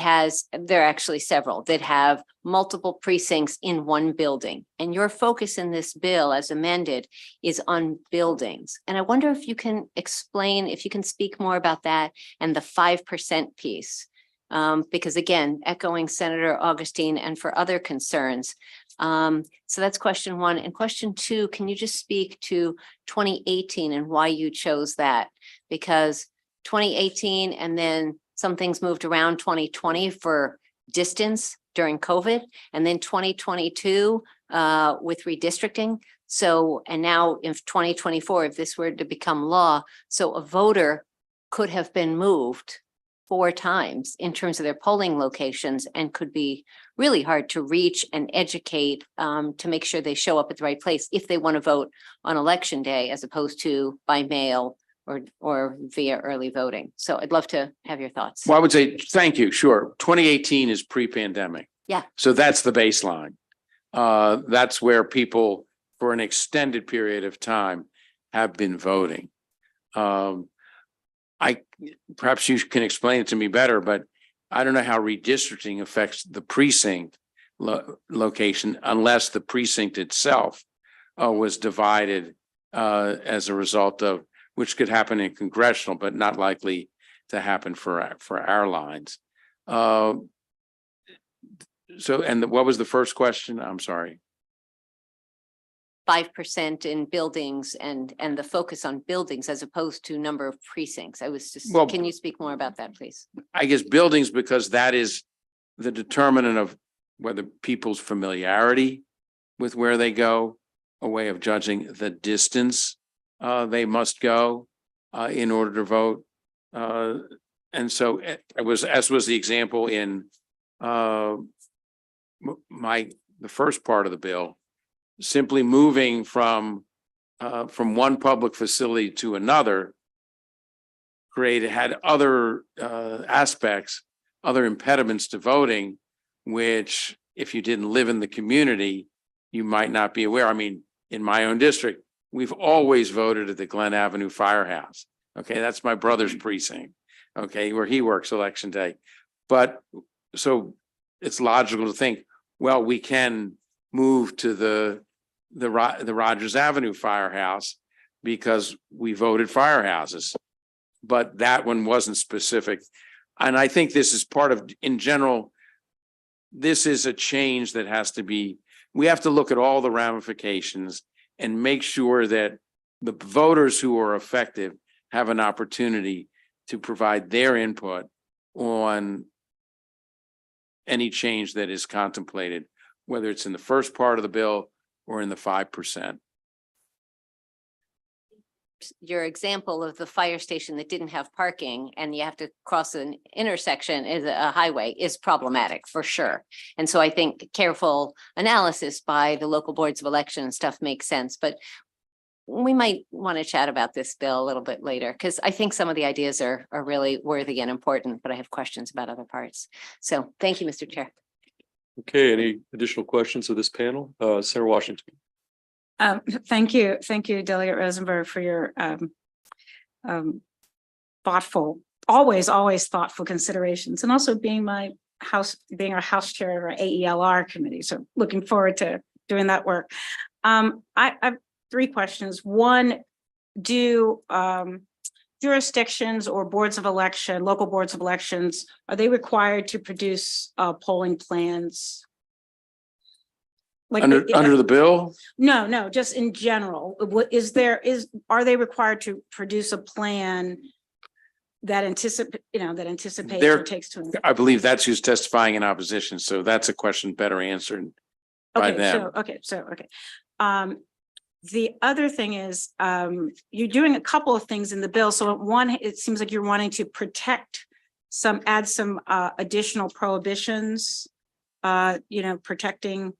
there are actually several that have multiple precincts in one building. And your focus in this bill as amended is on buildings. And I wonder if you can speak more about that and the 5% piece. Because again, echoing Senator Augustine and for other concerns. So that's question one. And question two, can you just speak to 2018 and why you chose that? Because 2018 and then some things moved around 2020 for distance during COVID and then 2022 with redistricting. So, and now in 2024, if this were to become law, so a voter could have been moved 4 times in terms of their polling locations and could be really hard to reach and educate to make sure they show up at the right place if they want to vote on election day as opposed to by mail or via early voting. So I'd love to have your thoughts. Well, I would say, thank you. Sure. 2018 is pre-pandemic. Yeah. So that's the baseline. That's where people for an extended period of time have been voting. Perhaps you can explain it to me better, but I don't know how redistricting affects the precinct location unless the precinct itself was divided as a result of, which could happen in congressional, but not likely to happen for our lines. So, and what was the first question? I'm sorry. 5% in buildings and the focus on buildings as opposed to number of precincts. Can you speak more about that, please? I guess buildings, because that is the determinant of whether people's familiarity with where they go, a way of judging the distance they must go in order to vote. And so as was the example in the first part of the bill, simply moving from one public facility to another had other aspects, other impediments to voting, which if you didn't live in the community, you might not be aware. I mean, in my own district, we've always voted at the Glen Avenue Firehouse. Okay, that's my brother's precinct. Okay, where he works election day. But so it's logical to think, well, we can move to the Rogers Avenue Firehouse because we voted firehouses, but that one wasn't specific. And I think this is part of, in general, this is a change that has to be, we have to look at all the ramifications and make sure that the voters who are effective have an opportunity to provide their input on any change that is contemplated, whether it's in the first part of the bill or in the 5%. Your example of the fire station that didn't have parking and you have to cross an intersection is a highway is problematic for sure. And so I think careful analysis by the local boards of election and stuff makes sense, but we might want to chat about this bill a little bit later because I think some of the ideas are really worthy and important, but I have questions about other parts. So thank you, Mr. Chair. Okay, any additional questions of this panel? Senator Washington. Thank you, Delegate Rosenberg, for your thoughtful, always thoughtful considerations, and also being our House Chair of our AELR committee. So looking forward to doing that work. I have 3 questions. One, do jurisdictions or boards of election, local boards of elections, are they required to produce polling plans? Like under the bill? No, just in general. Are they required to produce a plan that anticipate, that anticipates There- or takes to. I believe that's who's testifying in opposition, so that's a question better answered by them. Okay. The other thing is, you're doing a couple of things in the bill. So one, it seems like you're wanting to add some additional prohibitions, protecting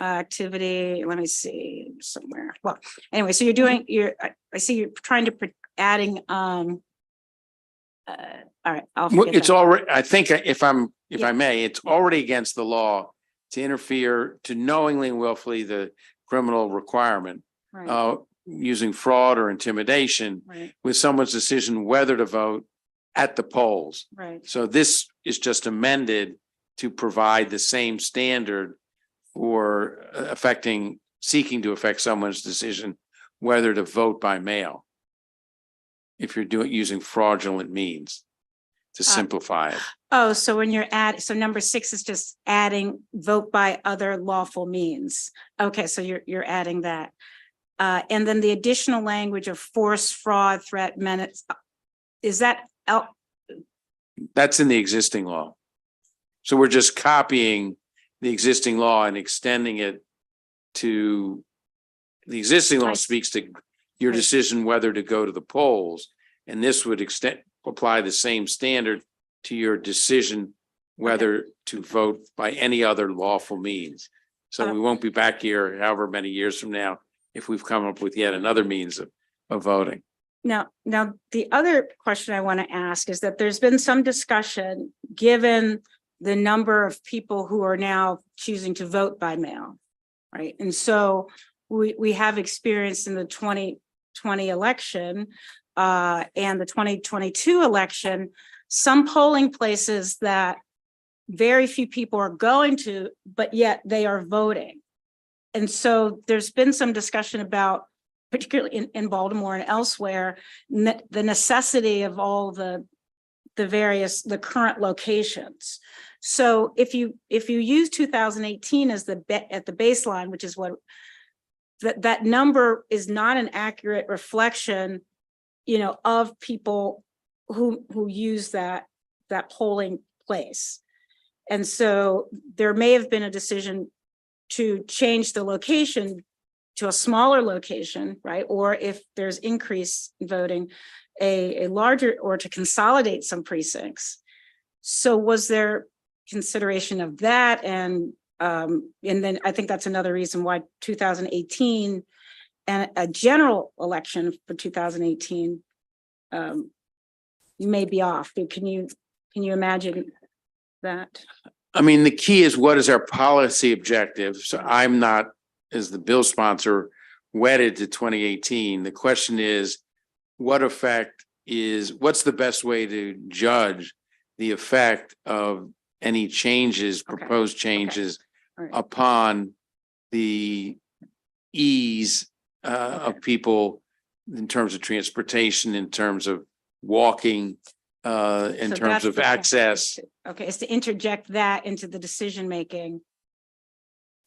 activity. Let me see somewhere. Well, anyway, so I see you're trying to adding, all right, I'll Well, forget it's that. already, I think if I Yeah. may, it's already against the law to interfere, to knowingly and willfully the criminal requirement, Right, using fraud or intimidation right, with someone's decision whether to vote at the polls. right. So this is just amended to provide the same standard for seeking to affect someone's decision whether to vote by mail. If you're using fraudulent means to simplify it. Oh, so when you're so number 6 is just adding vote by other lawful means. Okay, so you're adding that. And then the additional language of force, fraud, threat, menace, is that out? That's in the existing law. So we're just copying the existing law and extending it to, the existing law speaks to your decision whether to go to the polls. And this would apply the same standard to your decision whether to vote by any other lawful means. So we won't be back here however many years from now if we've come up with yet another means of voting. Now, the other question I want to ask is that there's been some discussion, given the number of people who are now choosing to vote by mail, right? And so we have experienced in the 2020 election and the 2022 election, some polling places that very few people are going to, but yet they are voting. And so there's been some discussion about, particularly in Baltimore and elsewhere, the necessity of all the current locations. So if you use 2018 as at the baseline, which is what that number is not an accurate reflection, of people who use that polling place. And so there may have been a decision to change the location to a smaller location, right? Or if there's increased voting, a larger, or to consolidate some precincts. So was there consideration of that? And then I think that's another reason why 2018 and a general election for 2018 may be off. Can you imagine that? I mean, the key is, what is our policy objective? So I'm not, as the bill sponsor, wedded to 2018. The question is, what's the best way to judge the effect of any changes, proposed changes Right. upon the ease of people in terms of transportation, in terms of walking, in So terms that's of the- access. Okay, is to interject that into the decision-making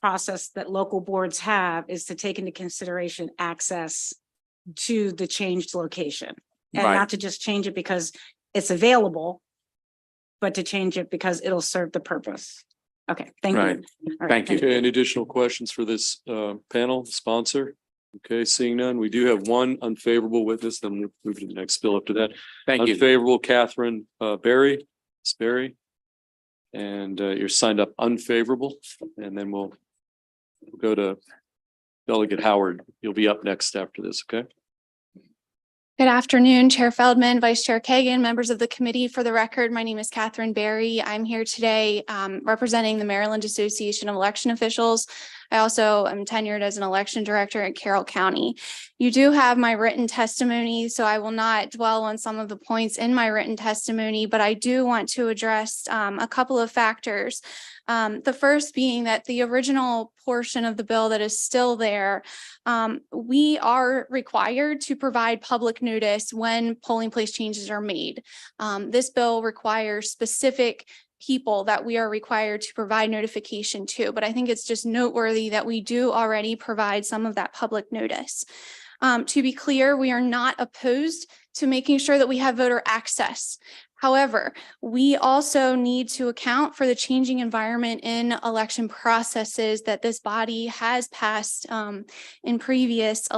process that local boards have, is to take into consideration access to the changed location. And Right. not to just change it because it's available, but to change it because it'll serve the purpose. Okay, thank you. Right. All right, Thank you. Okay, any additional questions for this panel sponsor? Okay, seeing none, we do have one unfavorable witness, then we'll move to the next bill up to that. Thank you. Unfavorable, Catherine Berry, Ms. Berry. And you're signed up unfavorable, and then we'll go to Delegate Howard. You'll be up next after this, okay? Good afternoon, Chair Feldman, Vice Chair Kagan, members of the committee. For the record, my name is Catherine Berry. I'm here today representing the Maryland Association of Election Officials. I also am tenured as an election director at Carroll County. You do have my written testimony, so I will not dwell on some of the points in my written testimony, but I do want to address a couple of factors. The first being that the original portion of the bill that is still there, we are required to provide public notice when polling place changes are made. This bill requires specific people that we are required to provide notification to, but I think it's just noteworthy that we do already provide some of that public notice. To be clear, we are not opposed to making sure that we have voter access. However, we also need to account for the changing environment in election processes that this body has passed in previous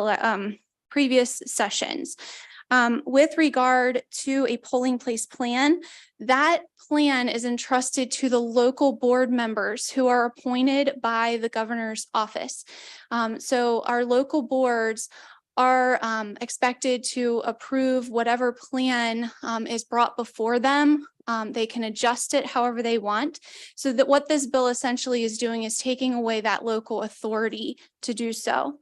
sessions. With regard to a polling place plan, that plan is entrusted to the local board members who are appointed by the governor's office. So our local boards are expected to approve whatever plan is brought before them. They can adjust it however they want. So that what this bill essentially is doing is taking away that local authority to do so.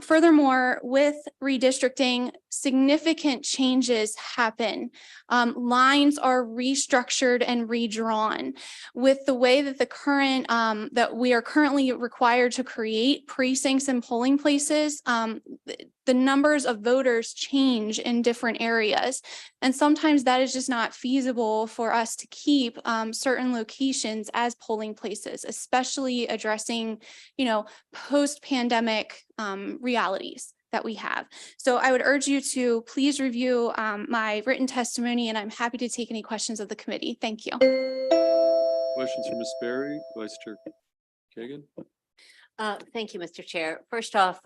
Furthermore, with redistricting, significant changes happen. Lines are restructured and redrawn. With the way that that we are currently required to create precincts and polling places, the numbers of voters change in different areas. And sometimes that is just not feasible for us to keep certain locations as polling places, especially addressing, post-pandemic realities that we have. So I would urge you to please review my written testimony, and I'm happy to take any questions of the committee. Thank you. Questions for Ms. Berry, Vice Chair Kagan? Thank you, Mr. Chair. First off,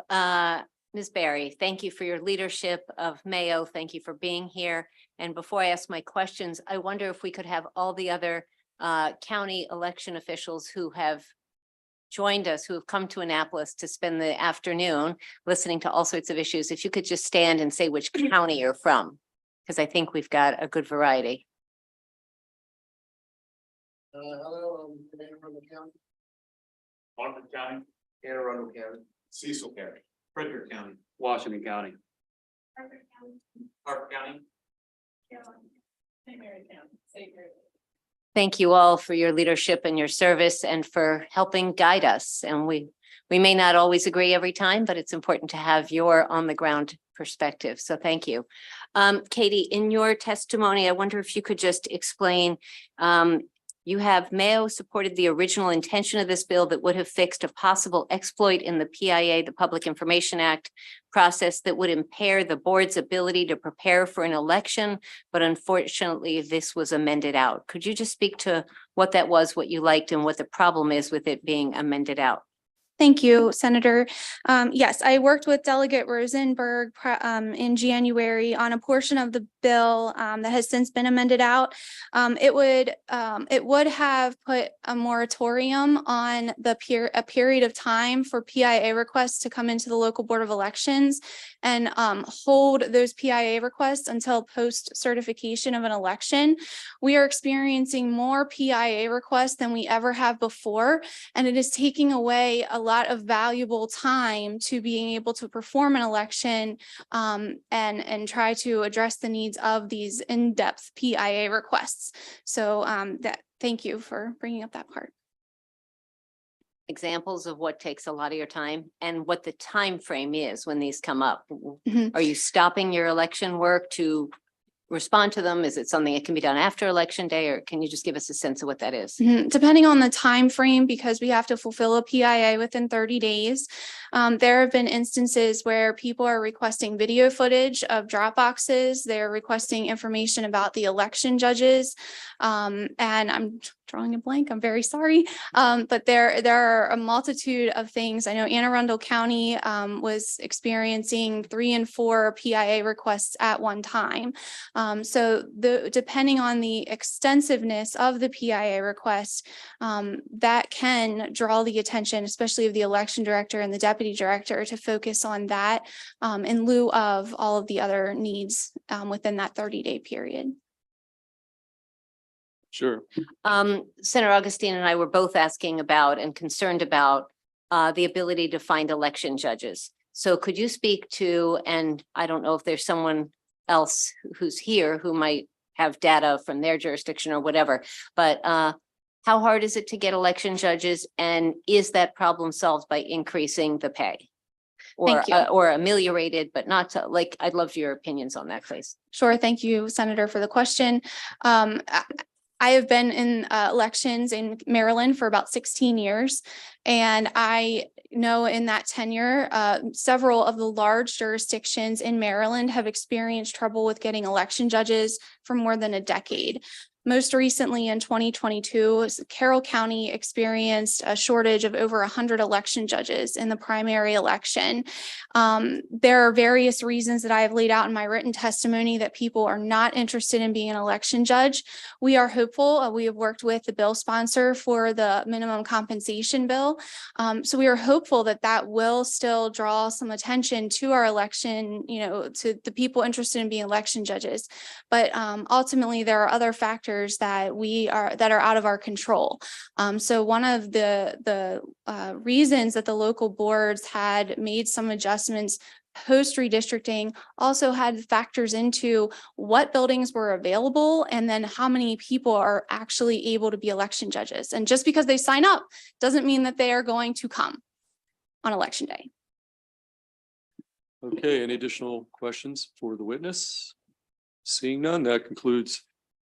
Ms. Berry, thank you for your leadership of Mayo. Thank you for being here. And before I ask my questions, I wonder if we could have all the other county election officials who have joined us, who have come to Annapolis to spend the afternoon listening to all sorts of issues. If you could just stand and say which county you're from, because I think we've got a good variety. Hello, Anne Arundel County. Hartford County, Anne Arundel County. Cecil County, Frederick County, Washington County. Hartford County. Thank you all for your leadership and your service and for helping guide us. And we may not always agree every time, but it's important to have your on the ground perspective. So thank you. Katie, in your testimony, I wonder if you could just explain, you have Mayo supported the original intention of this bill that would have fixed a possible exploit in the PIA, the Public Information Act process that would impair the board's ability to prepare for an election. But unfortunately, this was amended out. Could you just speak to what that was, what you liked, and what the problem is with it being amended out? Thank you, Senator. Yes, I worked with Delegate Rosenberg in January on a portion of the bill that has since been amended out. It would have put a moratorium on a period of time for PIA requests to come into the local board of elections and hold those PIA requests until post certification of an election. We are experiencing more PIA requests than we ever have before, and it is taking away a lot of valuable time to being able to perform an election and try to address the needs of these in-depth PIA requests. So thank you for bringing up that part. Examples of what takes a lot of your time and what the time frame is when these come up. Are you stopping your election work to respond to them? Is it something that can be done after election day, or can you just give us a sense of what that is? Depending on the time frame, because we have to fulfill a PIA within 30 days. There have been instances where people are requesting video footage of drop boxes. They're requesting information about the election judges. And I'm drawing a blank, I'm very sorry. But there are a multitude of things. I know Anne Arundel County was experiencing 3 and 4 PIA requests at one time. So depending on the extensiveness of the PIA request, that can draw the attention, especially of the election director and the deputy director, to focus on that in lieu of all of the other needs within that 30-day period. Sure. Senator Augustine and I were both asking about and concerned about the ability to find election judges. So could you speak to, and I don't know if there's someone else who's here who might have data from their jurisdiction or whatever, but how hard is it to get election judges, and is that problem solved by increasing the pay? Or ameliorated, but not to, like, I'd love your opinions on that, please. Sure. Thank you, Senator, for the question. I have been in elections in Maryland for about 16 years, and I know, in that tenure, several of the large jurisdictions in Maryland have experienced trouble with getting election judges for more than a decade. Most recently in 2022, Carroll County experienced a shortage of over 100 election judges in the primary election. There are various reasons that I have laid out in my written testimony that people are not interested in being an election judge. We are hopeful. We have worked with the bill sponsor for the minimum compensation bill. So we are hopeful that that will still draw some attention to our election, to the people interested in being election judges. But ultimately, there are other factors that are out of our control. So one of the reasons that the local boards had made some adjustments post redistricting also had factors into what buildings were available and then how many people are actually able to be election judges. And just because they sign up doesn't mean that they are going to come on election day. Okay, any additional questions for the witness? Seeing none, that concludes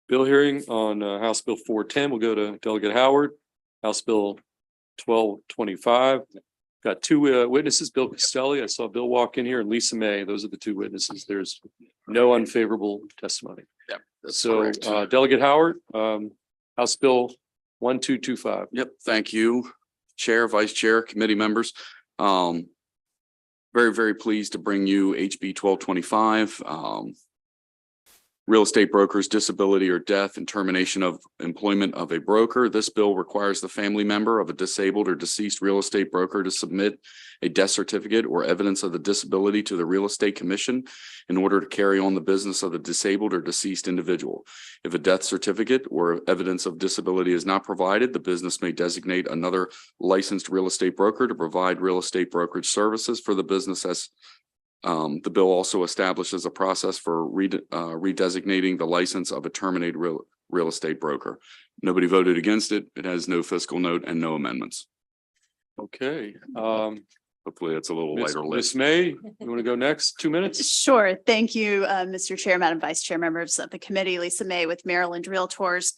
bill hearing on House Bill 410. We'll go to Delegate Howard. House Bill 1225. Got two witnesses, Bill Costelli. I saw Bill walk in here, and Lisa May. Those are the two witnesses. There's no unfavorable testimony. Yeah, that's So correct. Delegate Howard, House Bill 1225. Yep, thank you, Chair, Vice Chair, committee members. Very, very pleased to bring you HB 1225. Real estate brokers, disability or death and termination of employment of a broker. This bill requires the family member of a disabled or deceased real estate broker to submit a death certificate or evidence of the disability to the Real Estate Commission in order to carry on the business of the disabled or deceased individual. If a death certificate or evidence of disability is not provided, the business may designate another licensed real estate broker to provide real estate brokerage services for the business. As the bill also establishes a process for redesignating the license of a terminated real estate broker. Nobody voted against it. It has no fiscal note and no amendments. Okay. Hopefully it's a little Ms. lighter list. May, you want to go next? 2 minutes? Sure. Thank you, Mr. Chair, Madam Vice Chair, members of the committee. Lisa May with Maryland Realtors.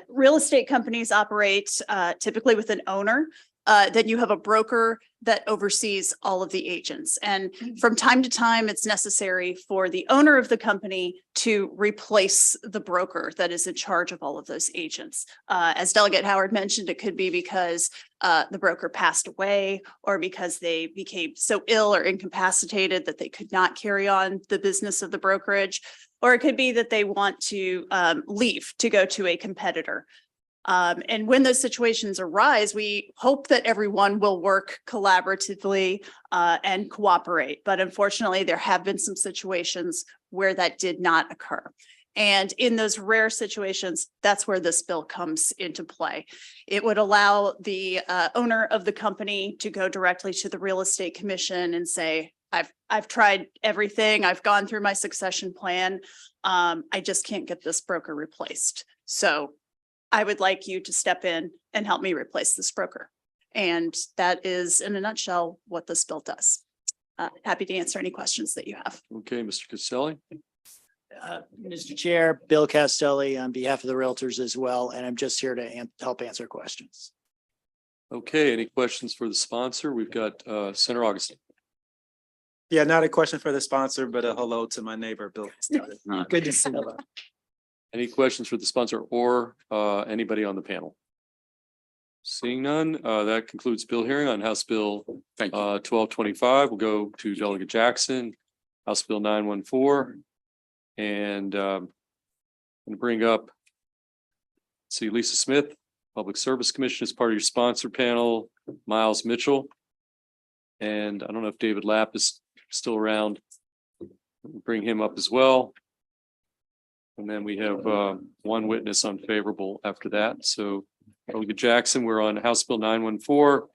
Real estate companies operate typically with an owner. Then you have a broker that oversees all of the agents. And from time to time, it's necessary for the owner of the company to replace the broker that is in charge of all of those agents. As Delegate Howard mentioned, it could be because the broker passed away or because they became so ill or incapacitated that they could not carry on the business of the brokerage. Or it could be that they want to leave to go to a competitor. And when those situations arise, we hope that everyone will work collaboratively and cooperate. But unfortunately, there have been some situations where that did not occur. And in those rare situations, that's where this bill comes into play. It would allow the owner of the company to go directly to the Real Estate Commission and say, I've tried everything. I've gone through my succession plan. I just can't get this broker replaced. So I would like you to step in and help me replace this broker. And that is, in a nutshell, what this bill does. Happy to answer any questions that you have. Okay, Mr. Caselli. Mr. Chair, Bill Castelli on behalf of the Realtors as well, and I'm just here to help answer questions. Okay, any questions for the sponsor? We've got Senator Augustine. Yeah, not a question for the sponsor, but a hello to my neighbor, Bill. Good to see you. Any questions for the sponsor or anybody on the panel? Seeing none, that concludes bill hearing on House Bill 1225. We'll go to Delegate Jackson, House Bill 914. And I'm going to bring up, Lisa Smith, Public Service Commission as part of your sponsor panel, Miles Mitchell. And I don't know if David Lapp is still around. We'll bring him up as well. And then we have one witness unfavorable after that. So Delegate Jackson, we're on House Bill 914.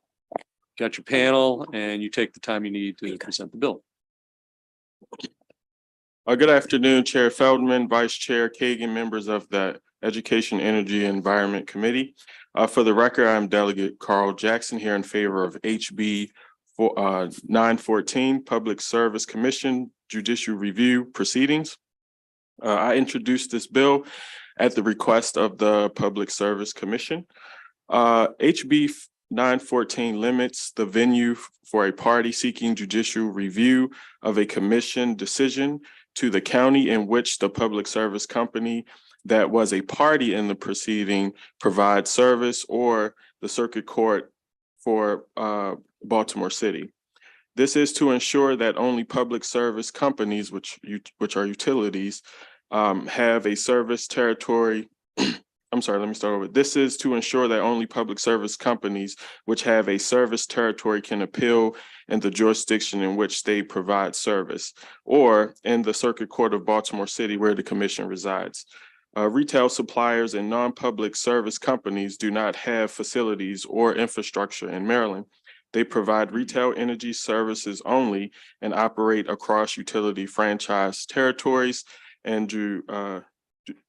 Got your panel and you take the time you need to present the bill. Good afternoon, Chair Feldman, Vice Chair Kagan, members of the Education, Energy, and Environment Committee. For the record, I'm Delegate Carl Jackson here in favor of HB 914, Public Service Commission Judicial Review Proceedings. I introduced this bill at the request of the Public Service Commission. HB 914 limits the venue for a party seeking judicial review of a commission decision to the county in which the public service company that was a party in the proceeding provides service, or the circuit court for Baltimore City. This is to ensure that only public service companies, which are utilities, have a service territory. I'm sorry, let me start over. This is to ensure that only public service companies which have a service territory can appeal in the jurisdiction in which they provide service, or in the Circuit Court of Baltimore City where the commission resides. Retail suppliers and non-public service companies do not have facilities or infrastructure in Maryland. They provide retail energy services only and operate across utility franchise territories and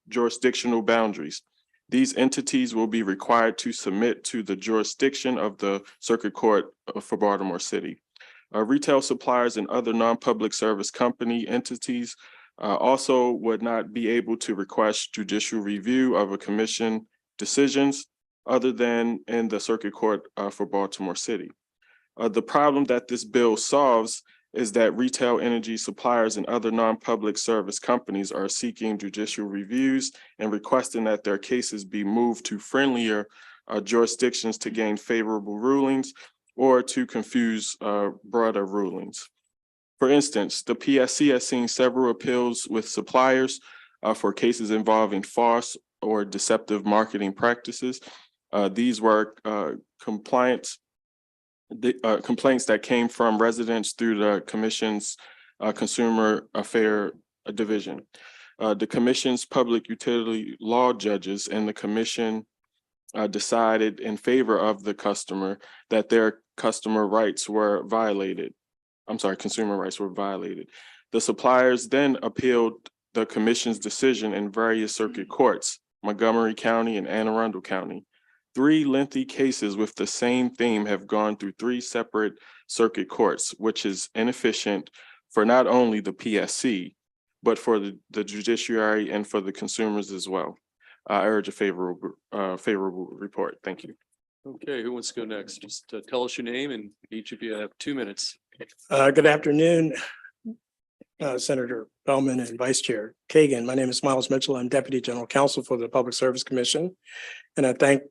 jurisdictional boundaries. These entities will be required to submit to the jurisdiction of the Circuit Court for Baltimore City. Retail suppliers and other non-public service company entities also would not be able to request judicial review of a commission decisions other than in the Circuit Court for Baltimore City. The problem that this bill solves is that retail energy suppliers and other non-public service companies are seeking judicial reviews and requesting that their cases be moved to friendlier jurisdictions to gain favorable rulings or to confuse broader rulings. For instance, the PSC has seen several appeals with suppliers for cases involving false or deceptive marketing practices. These were complaints that came from residents through the Commission's Consumer Affair Division. The Commission's public utility law judges and the Commission decided in favor of the customer that their consumer rights were violated. The suppliers then appealed the Commission's decision in various circuit courts, Montgomery County and Anne Arundel County. 3 lengthy cases with the same theme have gone through 3 separate circuit courts, which is inefficient for not only the PSC, but for the judiciary and for the consumers as well. I urge a favorable report. Thank you. Okay, who wants to go next? Just tell us your name, and each of you have 2 minutes. Good afternoon, Senator Bellman and Vice Chair Kagan. My name is Miles Mitchell. I'm Deputy General Counsel for the Public Service Commission. And I thank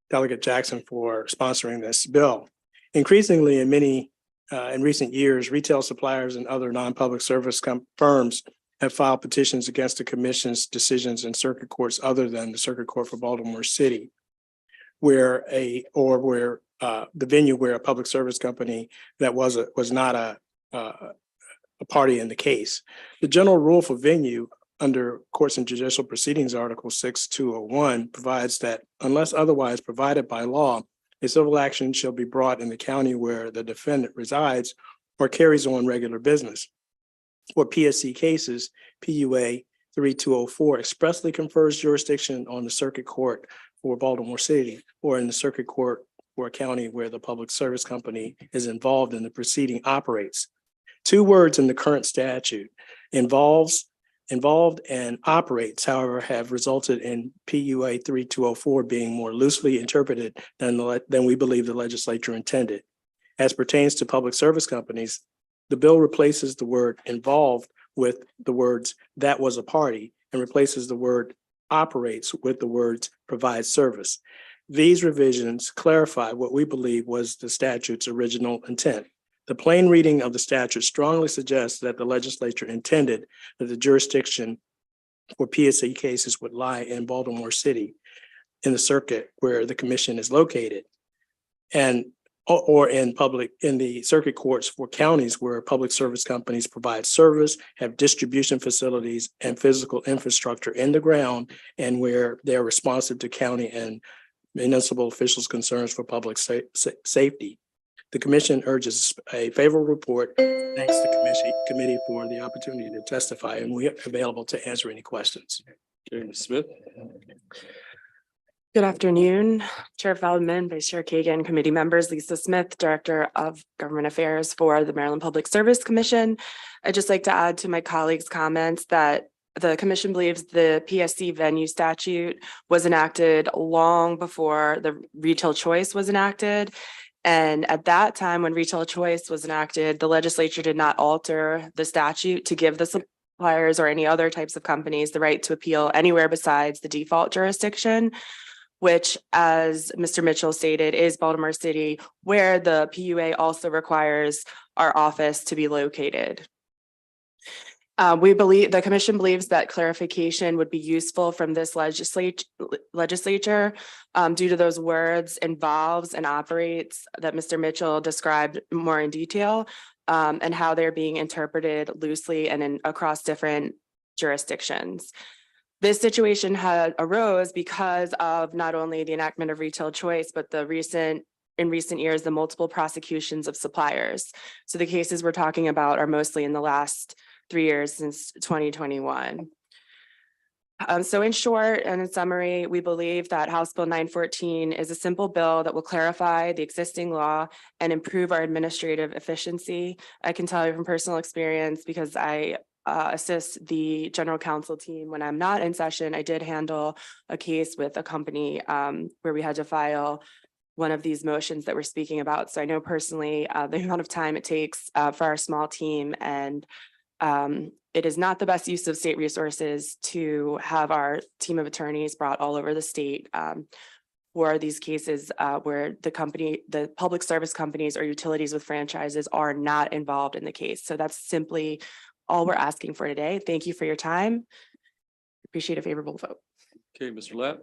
Delegate Jackson for sponsoring this bill. Increasingly, in recent years, retail suppliers and other non-public service firms have filed petitions against the Commission's decisions in circuit courts other than the Circuit Court for Baltimore City, where the venue where a public service company that was not a party in the case. The general rule for venue under Courts and Judicial Proceedings Article 6201 provides that unless otherwise provided by law, a civil action shall be brought in the county where the defendant resides or carries on regular business. For PSC cases, PUA 3204 expressly confers jurisdiction on the Circuit Court for Baltimore City or in the Circuit Court for a county where the public service company is involved in the proceeding operates. 2 words in the current statute, involved and operates, however, have resulted in PUA 3204 being more loosely interpreted than we believe the legislature intended. As pertains to public service companies, the bill replaces the word involved with the words that was a party and replaces the word operates with the words provides service. These revisions clarify what we believe was the statute's original intent. The plain reading of the statute strongly suggests that the legislature intended that the jurisdiction for PSC cases would lie in Baltimore City in the circuit where the commission is located, and or in the circuit courts for counties where public service companies provide service, have distribution facilities and physical infrastructure in the ground, and where they're responsive to county and municipal officials' concerns for public safety. The commission urges a favorable report. Thanks to the committee for the opportunity to testify, and we are available to answer any questions. Okay, Ms. Smith. Good afternoon, Chair Feldman, Vice Chair Kagan, committee members, Lisa Smith, Director of Government Affairs for the Maryland Public Service Commission. I'd just like to add to my colleagues' comments that the commission believes the PSC venue statute was enacted long before the retail choice was enacted. And at that time, when retail choice was enacted, the legislature did not alter the statute to give the suppliers or any other types of companies the right to appeal anywhere besides the default jurisdiction, which, as Mr. Mitchell stated, is Baltimore City, where the PUA also requires our office to be located. The commission believes that clarification would be useful from this legislature due to those words involves and operates that Mr. Mitchell described more in detail, and how they're being interpreted loosely and across different jurisdictions. This situation arose because of not only the enactment of retail choice, but in recent years, the multiple prosecutions of suppliers. So the cases we're talking about are mostly in the last 3 years since 2021. So in short and in summary, we believe that House Bill 914 is a simple bill that will clarify the existing law and improve our administrative efficiency. I can tell you from personal experience, because I assist the general counsel team when I'm not in session. I did handle a case with a company where we had to file one of these motions that we're speaking about. So I know personally the amount of time it takes for our small team, and it is not the best use of state resources to have our team of attorneys brought all over the state for these cases where the public service companies or utilities with franchises are not involved in the case. So that's simply all we're asking for today. Thank you for your time. Appreciate a favorable vote. Okay, Mr. Lapp.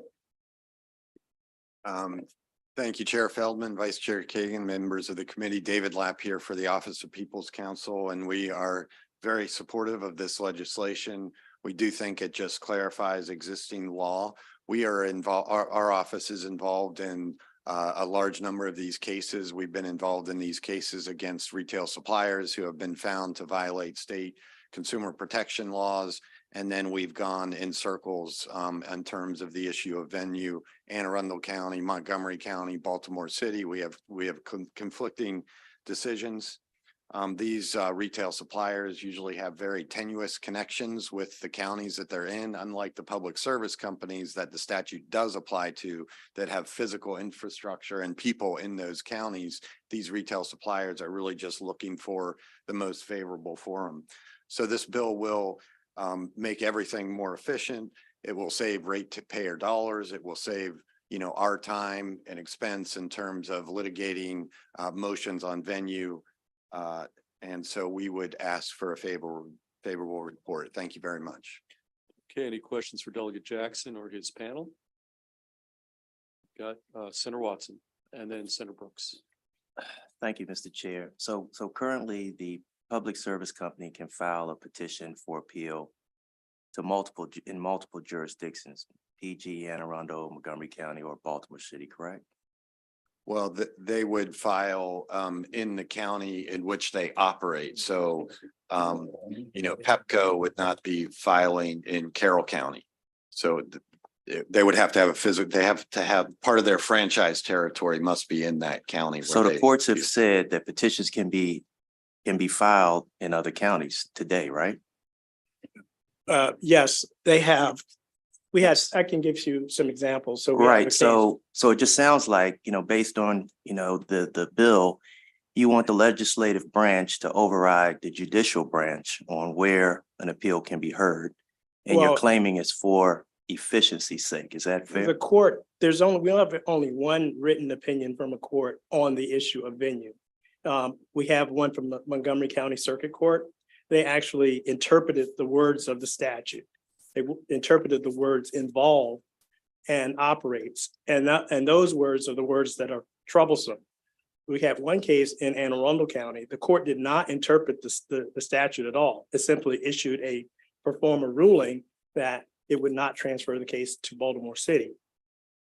Thank you, Chair Feldman, Vice Chair Kagan, members of the committee. David Lapp here for the Office of People's Counsel, and we are very supportive of this legislation. We do think it just clarifies existing law. We are involved, our office is involved in a large number of these cases. We've been involved in these cases against retail suppliers who have been found to violate state consumer protection laws. And then we've gone in circles in terms of the issue of venue, Anne Arundel County, Montgomery County, Baltimore City. We have conflicting decisions. These retail suppliers usually have very tenuous connections with the counties that they're in, unlike the public service companies that the statute does apply to, that have physical infrastructure and people in those counties. These retail suppliers are really just looking for the most favorable for them. So this bill will make everything more efficient. It will save ratepayer dollars. It will save, our time and expense in terms of litigating motions on venue. And so we would ask for a favorable report. Thank you very much. Okay, any questions for Delegate Jackson or his panel? Got Senator Watson and then Senator Brooks. Thank you, Mr. Chair. So currently the public service company can file a petition for appeal to multiple jurisdictions, PG, Anne Arundel, Montgomery County, or Baltimore City, correct? Well, they would file in the county in which they operate. So, Pepco would not be filing in Carroll County. So they would have to have they have to have part of their franchise territory must be in that county. So the courts have said that petitions can be filed in other counties today, right? Yes, they have. I can give you some examples. So right. So it just sounds like, based on, the bill, you want the legislative branch to override the judicial branch on where an appeal can be heard. And you're claiming it's for efficiency's sake. Is that fair? The court, we have only one written opinion from a court on the issue of venue. We have one from the Montgomery County Circuit Court. They actually interpreted the words of the statute. They interpreted the words involve and operates. And those words are the words that are troublesome. We have one case in Anne Arundel County. The court did not interpret the statute at all. It simply issued a performer ruling that it would not transfer the case to Baltimore City.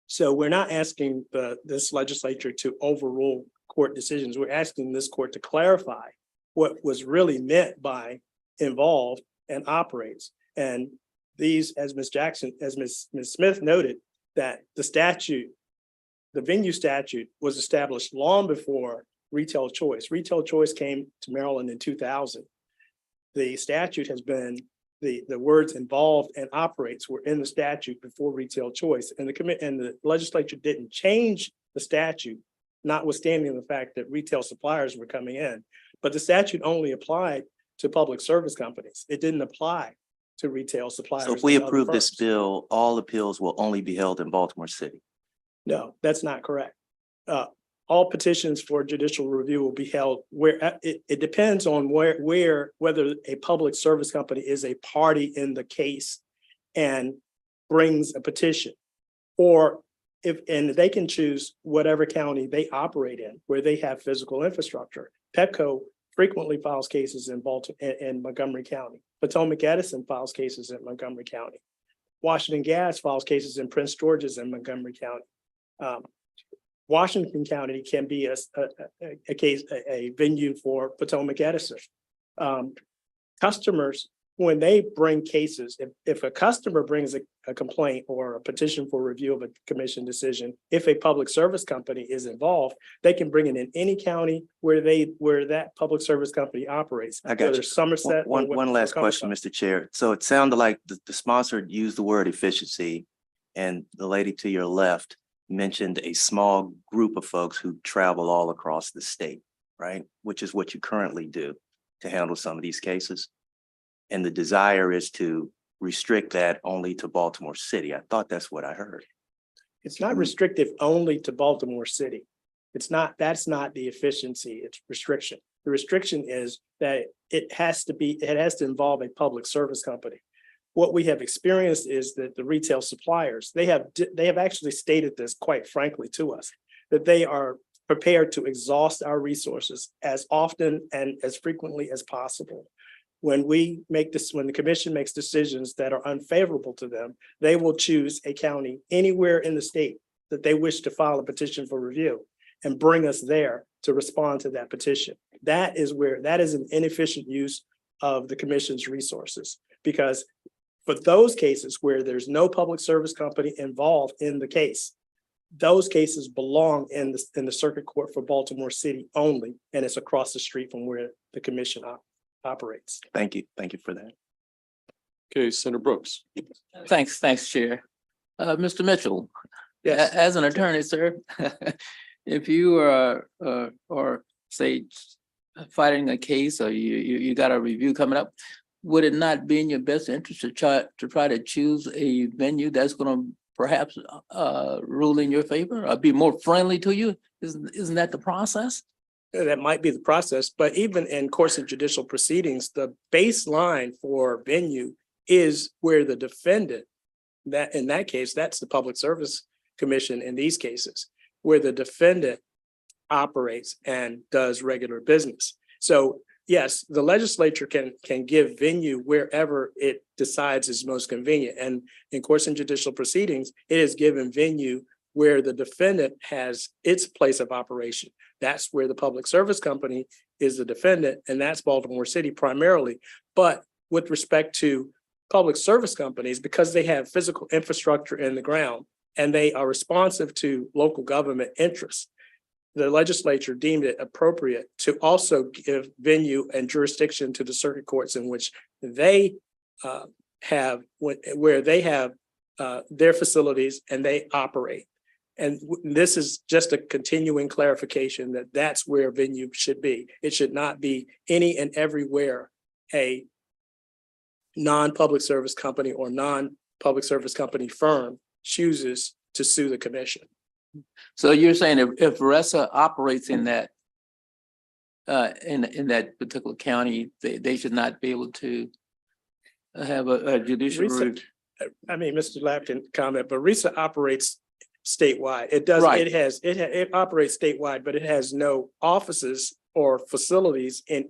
So we're not asking this legislature to overrule court decisions. We're asking this court to clarify what was really meant by involved and operates. And these, as Ms. Smith noted, that the venue statute was established long before retail choice. Retail choice came to Maryland in 2000. The statute has been the words involved and operates were in the statute before retail choice, and the legislature didn't change the statute, notwithstanding the fact that retail suppliers were coming in. But the statute only applied to public service companies. It didn't apply to retail suppliers. So if we and other approve this firms. bill, all appeals will only be held in Baltimore City. No, that's not correct. All petitions for judicial review will be held where it depends on whether a public service company is a party in the case and brings a petition, or and they can choose whatever county they operate in where they have physical infrastructure. Petco frequently files cases in Montgomery County. Potomac Edison files cases in Montgomery County. Washington Gas files cases in Prince George's and Montgomery County. Washington County can be a venue for Potomac Edison. Customers, when they bring cases, if a customer brings a complaint or a petition for review of a commission decision, if a public service company is involved, they can bring it in any county where that public service company operates. I got whether you. Somerset. or One last question, Mr. Chair. So it sounded like the sponsor used the word efficiency, and the lady to your left mentioned a small group of folks who travel all across the state, right? Which is what you currently do to handle some of these cases. And the desire is to restrict that only to Baltimore City. I thought that's what I heard. It's not restrictive only to Baltimore City. That's not the efficiency, it's restriction. The restriction is that it has to involve a public service company. What we have experienced is that the retail suppliers, they have actually stated this quite frankly to us, that they are prepared to exhaust our resources as often and as frequently as possible. When the commission makes decisions that are unfavorable to them, they will choose a county anywhere in the state that they wish to file a petition for review and bring us there to respond to that petition. That is an inefficient use of the commission's resources, because for those cases where there's no public service company involved in the case, those cases belong in the circuit court for Baltimore City only, and it's across the street from where the commission operates. Thank you. Thank you for that. Okay, Senator Brooks. Thanks, Chair. Mr. Mitchell, Yes. as an attorney, sir, if you are say fighting a case or you got a review coming up, would it not be in your best interest to try to choose a venue that's going to perhaps rule in your favor or be more friendly to you? Isn't that the process? That might be the process, but even in course of judicial proceedings, the baseline for venue is where the defendant, that in that case, that's the Public Service Commission in these cases, where the defendant operates and does regular business. So yes, the legislature can give venue wherever it decides is most convenient. And in course and judicial proceedings, it is given venue where the defendant has its place of operation. That's where the public service company is the defendant, and that's Baltimore City primarily. But with respect to public service companies, because they have physical infrastructure in the ground and they are responsive to local government interests, the legislature deemed it appropriate to also give venue and jurisdiction to the circuit courts in which they have their facilities and they operate. And this is just a continuing clarification that that's where venue should be. It should not be any and everywhere a non-public service company or non-public service company firm chooses to sue the commission. So you're saying if RESA operates in that in that particular county, they should not be able to have a judicial review? I mean, Mr. Lapp can comment, but RESA operates statewide. It does. Right. It operates statewide, but it has no offices or facilities in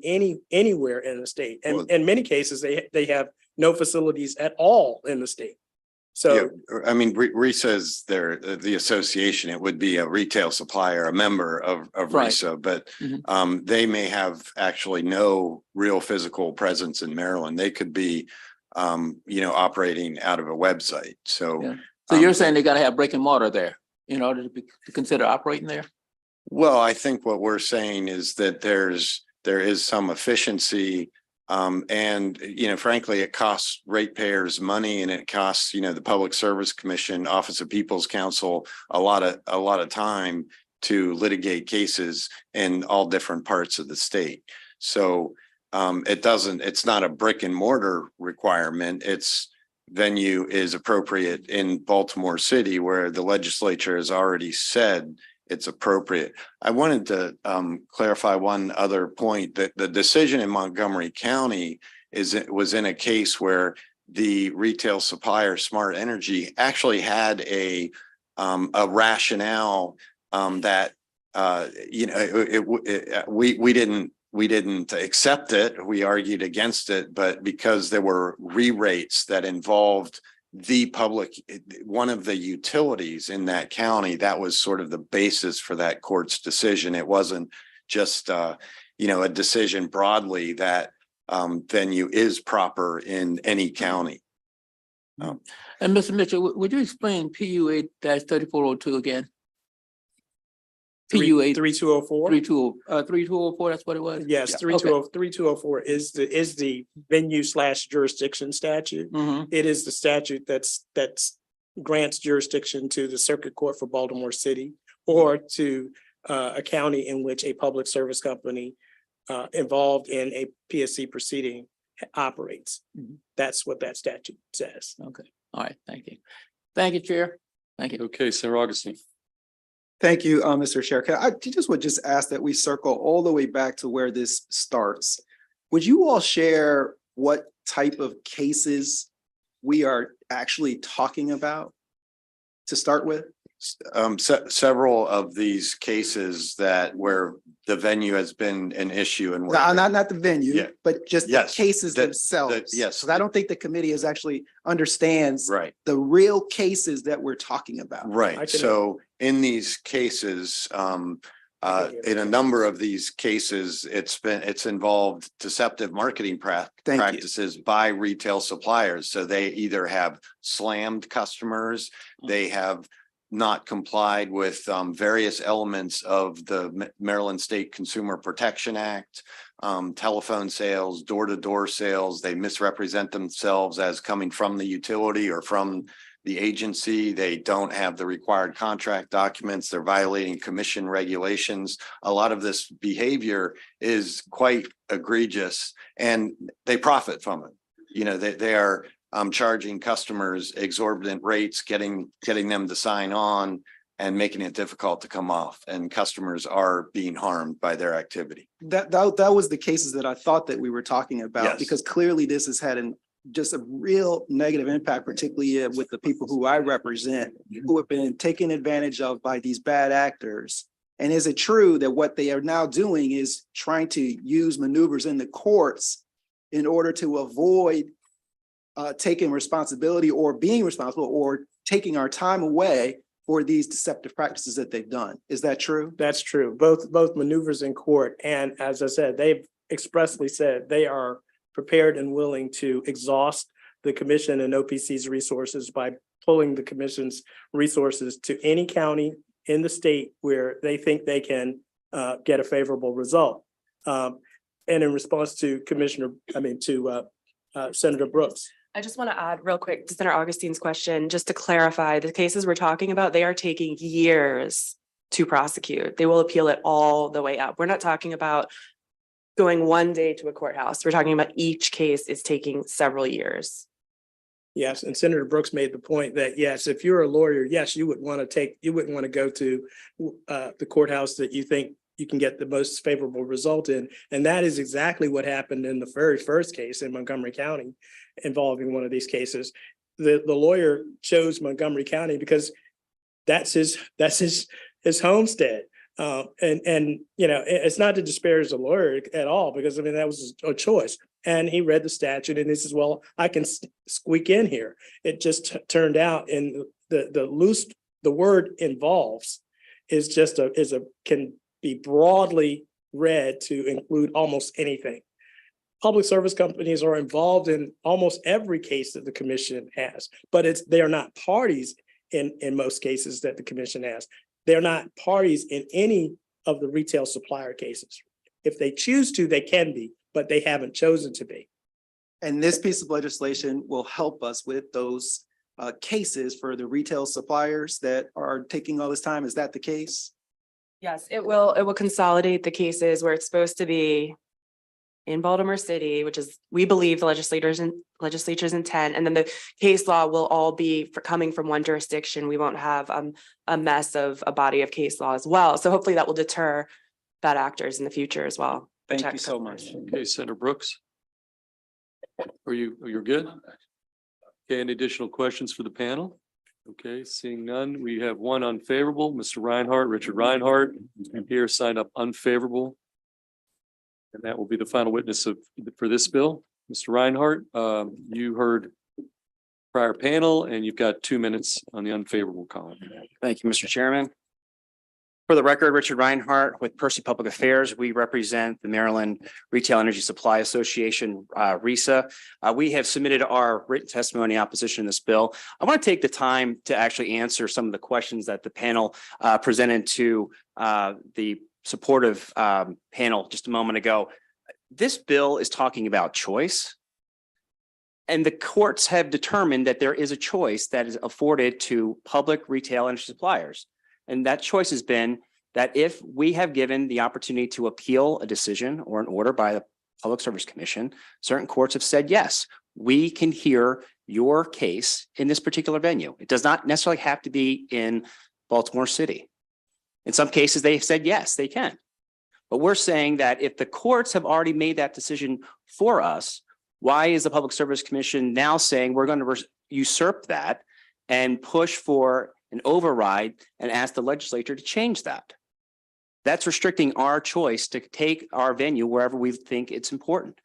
anywhere in the state. And in many cases, they have no facilities at all in the state. So, yeah, I mean, RESA is the association. It would be a retail supplier, a member of Right. RESA, but they may have actually no real physical presence in Maryland. They could be, operating out of a website. So, Yeah. So you're saying they got to have brick and mortar there in order to consider operating there? well, I think what we're saying is that there is some efficiency And, frankly, it costs ratepayers money, and it costs, the Public Service Commission, Office of People's Counsel, a lot of time to litigate cases in all different parts of the state. So it's not a brick and mortar requirement. It's venue is appropriate in Baltimore City, where the legislature has already said it's appropriate. I wanted to clarify one other point, that the decision in Montgomery County was in a case where the retail supplier Smart Energy actually had a rationale that we didn't accept it. We argued against it, but because there were re-rates that involved one of the utilities in that county, that was sort of the basis for that court's decision. It wasn't just a decision broadly that venue is proper in any county. And Mr. Mitchell, would you explain PU 8-3402 again? PU 3204? 3204, that's what it was? Yes, 3204 is the venue/jurisdiction statute. It is the statute that's grants jurisdiction to the Circuit Court for Baltimore City, or to a county in which a public service company involved in a PSC proceeding operates. That's what that statute says. Okay, all right, thank you. Thank you, Chair. Thank you. Okay, Senator Augustine. Thank you, Mr. Chair. I would just ask that we circle all the way back to where this starts. Would you all share what type of cases we are actually talking about to start with? Several of these cases where the venue has been an issue, and not the venue, but just the cases themselves. Yes, because I don't think the committee is actually understands the real cases that we're talking about. Right. So in these cases, in a number of these cases, it's involved deceptive marketing practices by retail suppliers. So they either have slammed customers, they have not complied with various elements of the Maryland State Consumer Protection Act, telephone sales, door-to-door sales. They misrepresent themselves as coming from the utility or from the agency. They don't have the required contract documents. They're violating commission regulations. A lot of this behavior is quite egregious, and they profit from it. They are charging customers exorbitant rates, getting them to sign on, and making it difficult to come off. And customers are being harmed by their activity. That was the cases that I thought that we were talking about, because clearly this has had just a real negative impact, particularly with the people who I represent, who have been taken advantage of by these bad actors. And is it true that what they are now doing is trying to use maneuvers in the courts in order to avoid taking responsibility or being responsible or taking our time away for these deceptive practices that they've done? Is that true? That's true. Both maneuvers in court, and as I said, they've expressly said they are prepared and willing to exhaust the commission and OPC's resources by pulling the commission's resources to any county in the state where they think they can get a favorable result. And in response to Senator Brooks. I just want to add real quick to Senator Augustine's question, just to clarify, the cases we're talking about, they are taking years to prosecute. They will appeal it all the way up. We're not talking about going one day to a courthouse. We're talking about each case is taking several years. Yes, and Senator Brooks made the point that, yes, if you're a lawyer, yes, you wouldn't want to go to the courthouse that you think you can get the most favorable result in. And that is exactly what happened in the very first case in Montgomery County involving one of these cases. The lawyer chose Montgomery County because that's his homestead. And it's not to disparage the lawyer at all, because that was a choice. And he read the statute and he says, well, I can squeak in here. It just turned out in the word involves can be broadly read to include almost anything. Public service companies are involved in almost every case that the commission has, but they are not parties in most cases that the commission has. They're not parties in any of the retail supplier cases. If they choose to, they can be, but they haven't chosen to be. And this piece of legislation will help us with those cases for the retail suppliers that are taking all this time. Is that the case? Yes, it will consolidate the cases where it's supposed to be in Baltimore City, which is, we believe, the legislature's intent, and then the case law will all be coming from one jurisdiction. We won't have a mess of a body of case law as well. So hopefully that will deter bad actors in the future as well. Thank you Protect so customers. much. Okay, Senator Brooks. You're good? Okay, any additional questions for the panel? Okay, seeing none, we have one unfavorable, Mr. Reinhardt, Richard Reinhardt, here signed up unfavorable. And that will be the final witness for this bill. Mr. Reinhardt, you heard prior panel and you've got 2 minutes on the unfavorable column. Thank you, Mr. Chairman. For the record, Richard Reinhardt with Percy Public Affairs. We represent the Maryland Retail Energy Supply Association, RESA. We have submitted our written testimony in opposition to this bill. I want to take the time to actually answer some of the questions that the panel presented to the supportive panel just a moment ago. This bill is talking about choice. And the courts have determined that there is a choice that is afforded to public retail energy suppliers. And that choice has been that if we have given the opportunity to appeal a decision or an order by the Public Service Commission, certain courts have said, yes, we can hear your case in this particular venue. It does not necessarily have to be in Baltimore City. In some cases, they've said, yes, they can. But we're saying that if the courts have already made that decision for us, why is the Public Service Commission now saying we're going to usurp that and push for an override and ask the legislature to change that? That's restricting our choice to take our venue wherever we think it's important.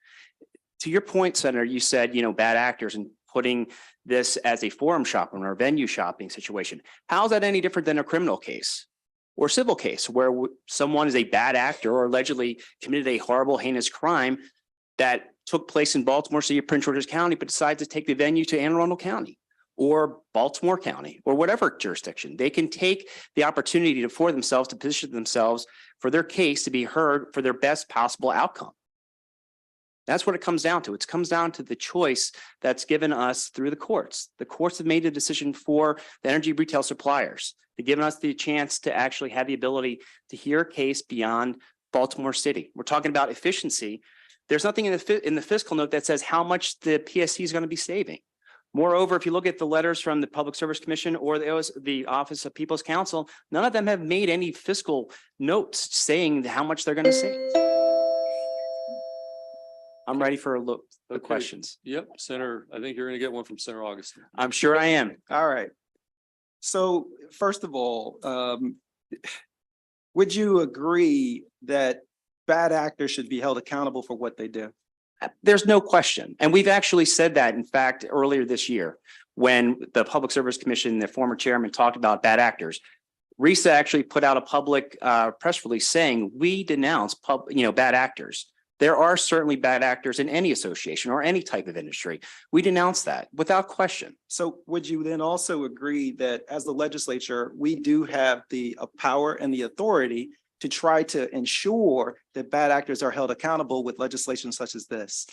To your point, Senator, you said, bad actors and putting this as a forum shopping or a venue shopping situation. How is that any different than a criminal case or civil case where someone is a bad actor or allegedly committed a horrible, heinous crime that took place in Baltimore City or Prince George's County, but decides to take the venue to Anne Arundel County or Baltimore County or whatever jurisdiction? They can take the opportunity for themselves to position themselves for their case to be heard for their best possible outcome. That's what it comes down to. It comes down to the choice that's given us through the courts. The courts have made a decision for the energy retail suppliers. They've given us the chance to actually have the ability to hear a case beyond Baltimore City. We're talking about efficiency. There's nothing in the fiscal note that says how much the PSC is going to be saving. Moreover, if you look at the letters from the Public Service Commission or the Office of People's Counsel, none of them have made any fiscal notes saying how much they're going to save. I'm ready for the questions. Yep, Senator, I think you're going to get one from Senator Augustine. I'm sure I am. All right. So first of all, would you agree that bad actors should be held accountable for what they do? There's no question. And we've actually said that, in fact, earlier this year, when the Public Service Commission, the former chairman, talked about bad actors. RESA actually put out a public press release saying we denounce bad actors. There are certainly bad actors in any association or any type of industry. We denounce that without question. So would you then also agree that as the legislature, we do have the power and the authority to try to ensure that bad actors are held accountable with legislation such as this?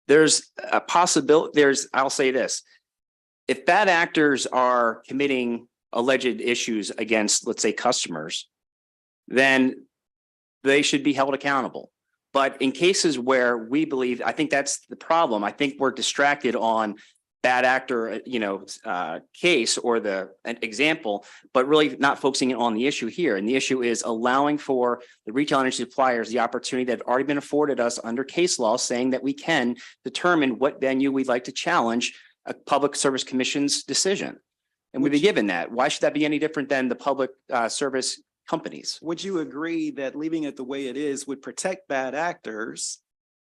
There's a possibility. I'll say this. If bad actors are committing alleged issues against, let's say, customers, then they should be held accountable. But in cases where we believe, I think that's the problem. I think we're distracted on bad actor, case or an example, but really not focusing on the issue here. And the issue is allowing for the retail energy suppliers the opportunity that had already been afforded us under case law, saying that we can determine what venue we'd like to challenge a Public Service Commission's decision. And we've been given that. Why should that be any different than the public service companies? Would you agree that leaving it the way it is would protect bad actors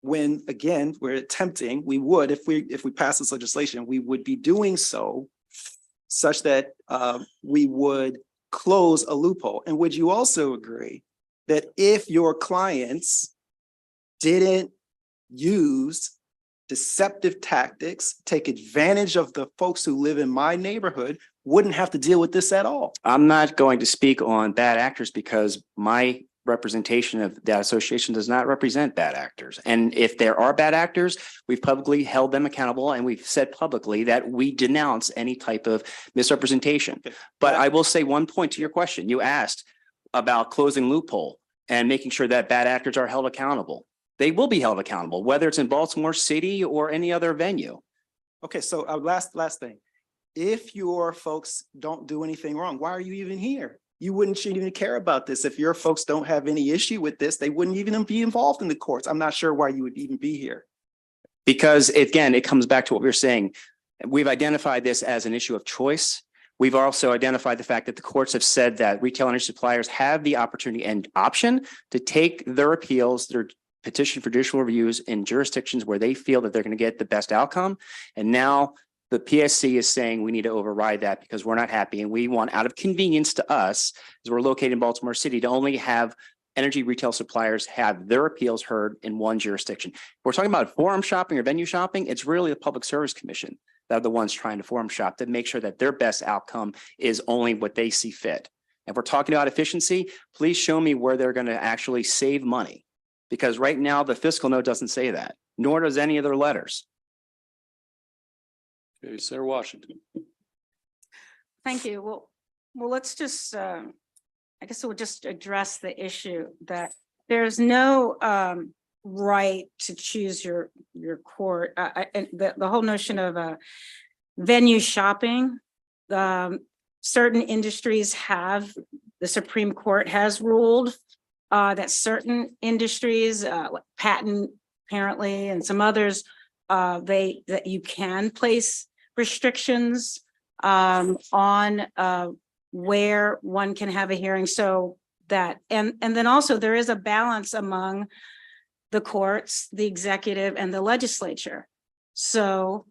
when, again, we're attempting, we would, if we pass this legislation, we would be doing so such that we would close a loophole? And would you also agree that if your clients didn't use deceptive tactics, take advantage of the folks who live in my neighborhood, wouldn't have to deal with this at all? I'm not going to speak on bad actors because my representation of that association does not represent bad actors. And if there are bad actors, we've publicly held them accountable and we've said publicly that we denounce any type of misrepresentation. But I will say one point to your question. You asked about closing loophole and making sure that bad actors are held accountable. They will be held accountable, whether it's in Baltimore City or any other venue. Okay, so last thing. If your folks don't do anything wrong, why are you even here? Shouldn't even care about this. If your folks don't have any issue with this, they wouldn't even be involved in the courts. I'm not sure why you would even be here. Because again, it comes back to what we were saying. We've identified this as an issue of choice. We've also identified the fact that the courts have said that retail energy suppliers have the opportunity and option to take their appeals, their petition for judicial reviews in jurisdictions where they feel that they're going to get the best outcome. And now the PSC is saying we need to override that because we're not happy. And we want, out of convenience to us, as we're located in Baltimore City, to only have energy retail suppliers have their appeals heard in one jurisdiction. If we're talking about forum shopping or venue shopping, it's really the Public Service Commission that are the ones trying to forum shop to make sure that their best outcome is only what they see fit. If we're talking about efficiency, please show me where they're going to actually save money. Because right now the fiscal note doesn't say that, nor does any of their letters. Okay, Senator Washington. Thank you. Well, let's just, I guess we'll just address the issue that there's no right to choose your court. And the whole notion of venue shopping, certain industries have, the Supreme Court has ruled that certain industries, like patent apparently, and some others, that you can place restrictions on where one can have a hearing. So that, and then also there is a balance among the courts, the executive, and the legislature. So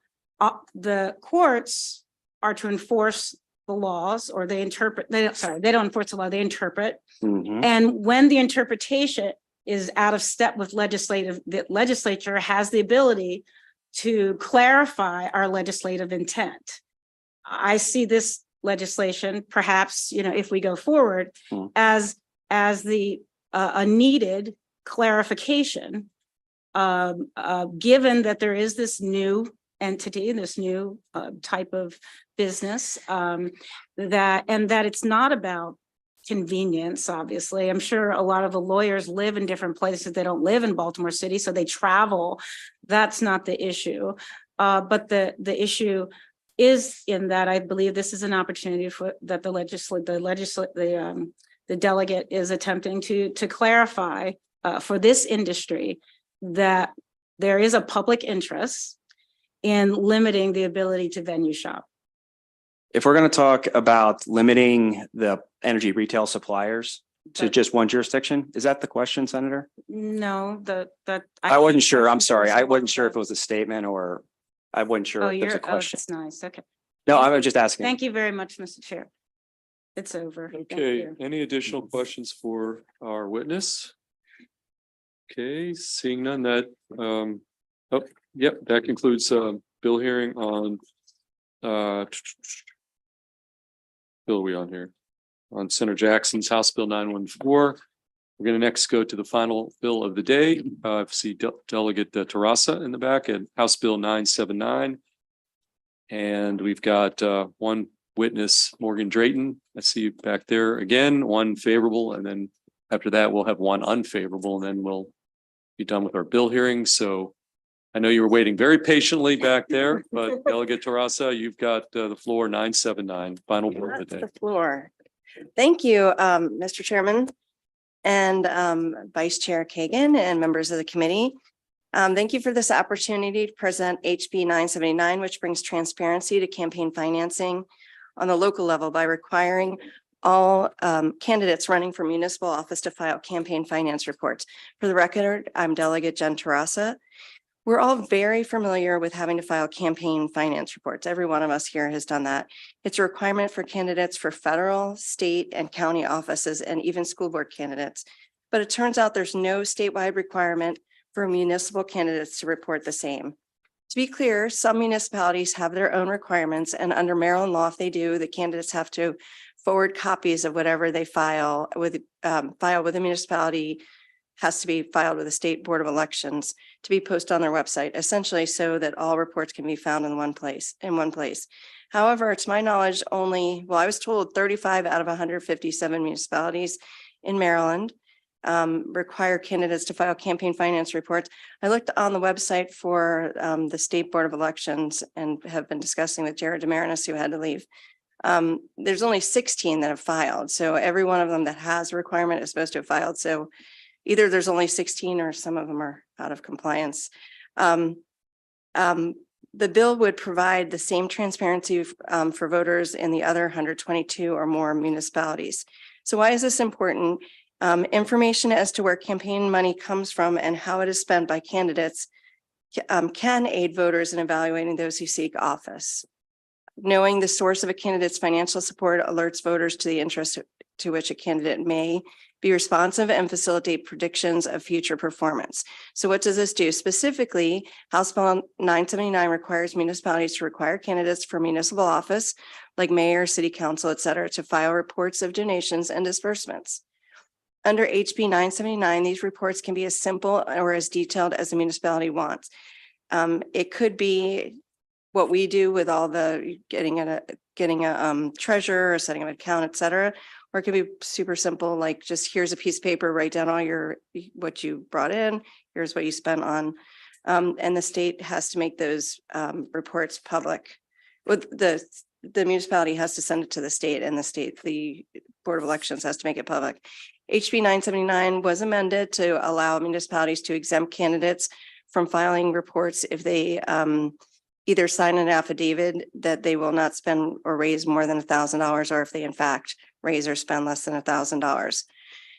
the courts are to enforce the laws, or they interpret, they don't enforce the law, they interpret. And when the interpretation is out of step with legislative, the legislature has the ability to clarify our legislative intent. I see this legislation, perhaps, if we go forward, as the a needed clarification, given that there is this new entity, this new type of business, that it's not about convenience. Obviously, I'm sure a lot of the lawyers live in different places. They don't live in Baltimore City, so they travel. That's not the issue. But the issue is in that I believe this is an opportunity for that the delegate is attempting to clarify for this industry that there is a public interest in limiting the ability to venue shop. If we're going to talk about limiting the energy retail suppliers to just one jurisdiction, is that the question, Senator? No, I wasn't sure. I'm sorry. I wasn't sure if it was a statement or I wasn't sure if it was a question. That's nice. Okay. No, I was just asking. Thank you very much, Mr. Chair. It's over. Thank Okay, you. any additional questions for our witness? Okay, seeing none, that, that concludes bill hearing on bill are we on here? On Senator Jackson's House Bill 914. We're going to next go to the final bill of the day. I see Delegate Terrasa in the back and House Bill 979. And we've got one witness, Morgan Drayton. I see you back there again, one favorable, and then after that, we'll have one unfavorable, and then we'll be done with our bill hearing. So I know you were waiting very patiently back there, but Delegate Terrasa, you've got the floor, 979, final bill of the day. The floor. Thank you, Mr. Chairman and Vice Chair Kagan and members of the committee. Thank you for this opportunity to present HB 979, which brings transparency to campaign financing on the local level by requiring all candidates running for municipal office to file campaign finance reports. For the record, I'm Delegate Jen Terrasa. We're all very familiar with having to file campaign finance reports. Every one of us here has done that. It's a requirement for candidates for federal, state, and county offices, and even school board candidates. But it turns out there's no statewide requirement for municipal candidates to report the same. To be clear, some municipalities have their own requirements, and under Maryland law, if they do, the candidates have to forward copies of whatever they file with the municipality has to be filed with the State Board of Elections to be posted on their website, essentially so that all reports can be found in one place. However, to my knowledge, I was told 35 out of 157 municipalities in Maryland require candidates to file campaign finance reports. I looked on the website for the State Board of Elections and have been discussing with Jared Demarinis, who had to leave. There's only 16 that have filed. So every one of them that has a requirement is supposed to have filed. So either there's only 16 or some of them are out of compliance. The bill would provide the same transparency for voters in the other 122 or more municipalities. So why is this important? Information as to where campaign money comes from and how it is spent by candidates can aid voters in evaluating those who seek office. Knowing the source of a candidate's financial support alerts voters to the interest to which a candidate may be responsive and facilitate predictions of future performance. So what does this do? Specifically, House Bill 979 requires municipalities to require candidates for municipal office, like mayor, city council, et cetera, to file reports of donations and disbursements. Under HB 979, these reports can be as simple or as detailed as the municipality wants. It could be what we do with all the getting a treasurer or setting up an account, et cetera. Or it could be super simple, like just here's a piece of paper, write down all what you brought in, here's what you spent on. And the state has to make those reports public. With the municipality has to send it to the state, and the Board of Elections has to make it public. HB 979 was amended to allow municipalities to exempt candidates from filing reports if they either sign an affidavit that they will not spend or raise more than $1,000, or if they in fact raise or spend less than $1,000.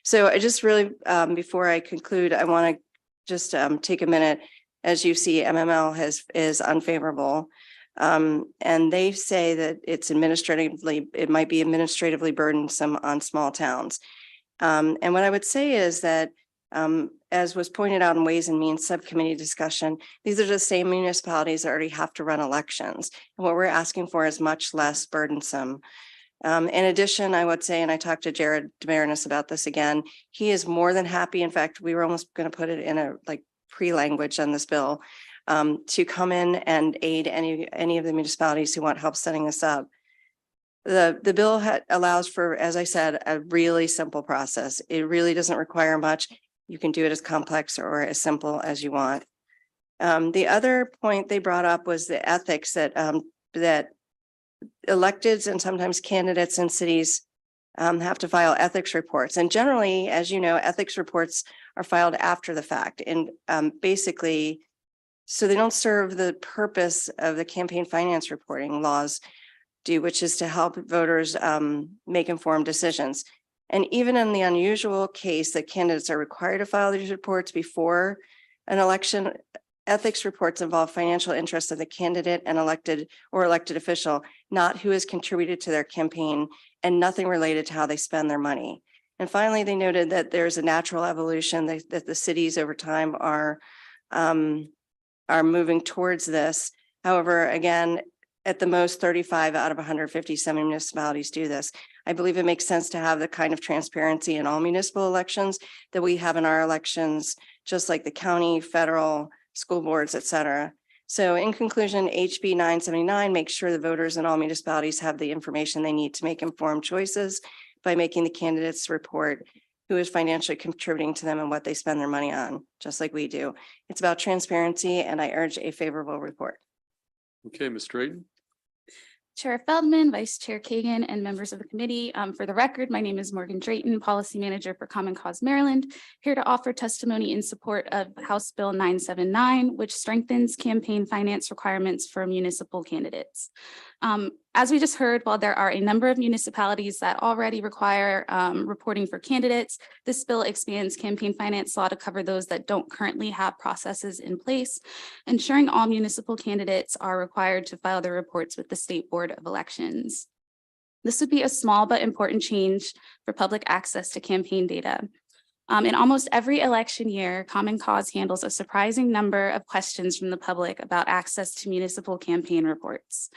So I just really, before I conclude, I want to just take a minute. As you see, MML is unfavorable. And they say that it might be administratively burdensome on small towns. And what I would say is that, as was pointed out in Ways and Means Subcommittee discussion, these are the same municipalities that already have to run elections. And what we're asking for is much less burdensome. In addition, I would say, and I talked to Jared Demarinis about this again, he is more than happy. In fact, we were almost going to put it in a pre-language on this bill to come in and aid any of the municipalities who want help setting this up. The bill allows for, as I said, a really simple process. It really doesn't require much. You can do it as complex or as simple as you want. The other point they brought up was the ethics that electeds and sometimes candidates in cities have to file ethics reports. And generally, as you know, ethics reports are filed after the fact. And basically, so they don't serve the purpose of the campaign finance reporting laws do, which is to help voters make informed decisions. And even in the unusual case that candidates are required to file these reports before an election, ethics reports involve financial interests of the candidate and elected official, not who has contributed to their campaign, and nothing related to how they spend their money. And finally, they noted that there's a natural evolution that the cities over time are moving towards this. However, again, at the most 35 out of 157 municipalities do this. I believe it makes sense to have the kind of transparency in all municipal elections that we have in our elections, just like the county, federal, school boards, et cetera. So in conclusion, HB 979 makes sure the voters in all municipalities have the information they need to make informed choices by making the candidates report who is financially contributing to them and what they spend their money on, just like we do. It's about transparency, and I urge a favorable report. Okay, Ms. Drayton. Chair Feldman, Vice Chair Kagan, and members of the committee. For the record, my name is Morgan Drayton, Policy Manager for Common Cause Maryland, here to offer testimony in support of House Bill 979, which strengthens campaign finance requirements for municipal candidates. As we just heard, while there are a number of municipalities that already require reporting for candidates, this bill expands campaign finance law to cover those that don't currently have processes in place, ensuring all municipal candidates are required to file their reports with the State Board of Elections. This would be a small but important change for public access to campaign data. In almost every election year, Common Cause handles a surprising number of questions from the public about access to municipal campaign reports.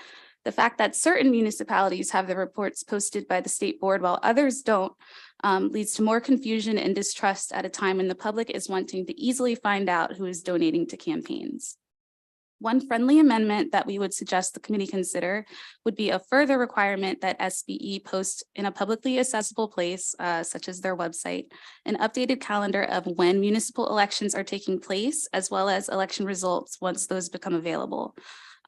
The fact that certain municipalities have their reports posted by the state board while others don't leads to more confusion and distrust at a time when the public is wanting to easily find out who is donating to campaigns. One friendly amendment that we would suggest the committee consider would be a further requirement that SBE post in a publicly accessible place, such as their website, an updated calendar of when municipal elections are taking place, as well as election results once those become available.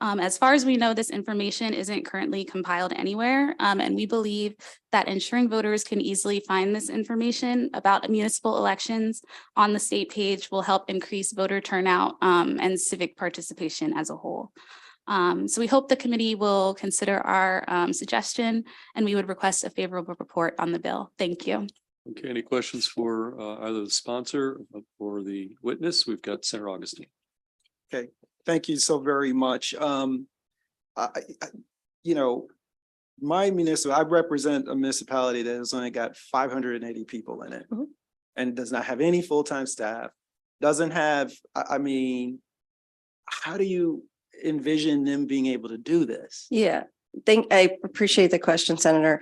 As far as we know, this information isn't currently compiled anywhere, and we believe that ensuring voters can easily find this information about municipal elections on the state page will help increase voter turnout and civic participation as a whole. So we hope the committee will consider our suggestion, and we would request a favorable report on the bill. Thank you. Okay, any questions for either the sponsor or the witness? We've got Senator Augustine. Okay, thank you so very much. You know, I represent a municipality that has only got 580 people in it and does not have any full-time staff, doesn't have, I mean, how do you envision them being able to do this? Yeah, I appreciate the question, Senator.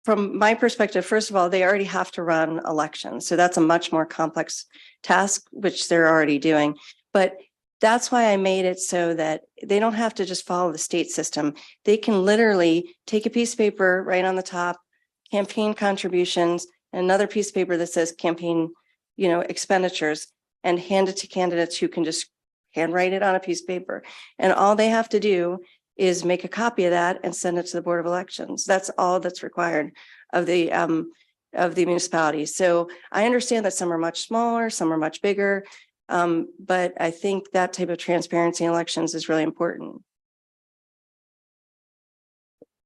From my perspective, first of all, they already have to run elections. So that's a much more complex task, which they're already doing. But that's why I made it so that they don't have to just follow the state system. They can literally take a piece of paper right on the top, campaign contributions, and another piece of paper that says campaign, expenditures, and hand it to candidates who can just handwrite it on a piece of paper. And all they have to do is make a copy of that and send it to the Board of Elections. That's all that's required of the municipality. So I understand that some are much smaller, some are much bigger. But I think that type of transparency in elections is really important.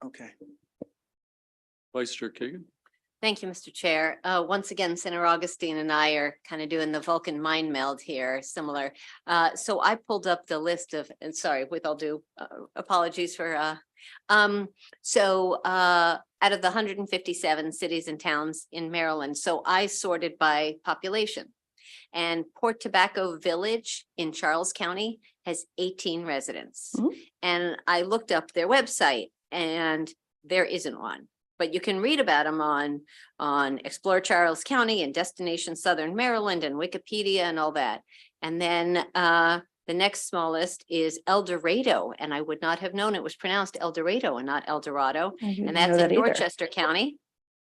Okay. Vice Chair Kagan. Thank you, Mr. Chair. Once again, Senator Augustine and I are kind of doing the Vulcan mind meld here, similar. So I pulled up the list of, and sorry, with all due apologies for, out of the 157 cities and towns in Maryland, so I sorted by population. And Port Tobacco Village in Charles County has 18 residents. And I looked up their website and there isn't one, but you can read about them on Explore Charles County and Destination Southern Maryland and Wikipedia and all that. And then the next smallest is El Dorado, and I would not have known it was pronounced El Dorado and not El Dorado. And that's in Dorchester County.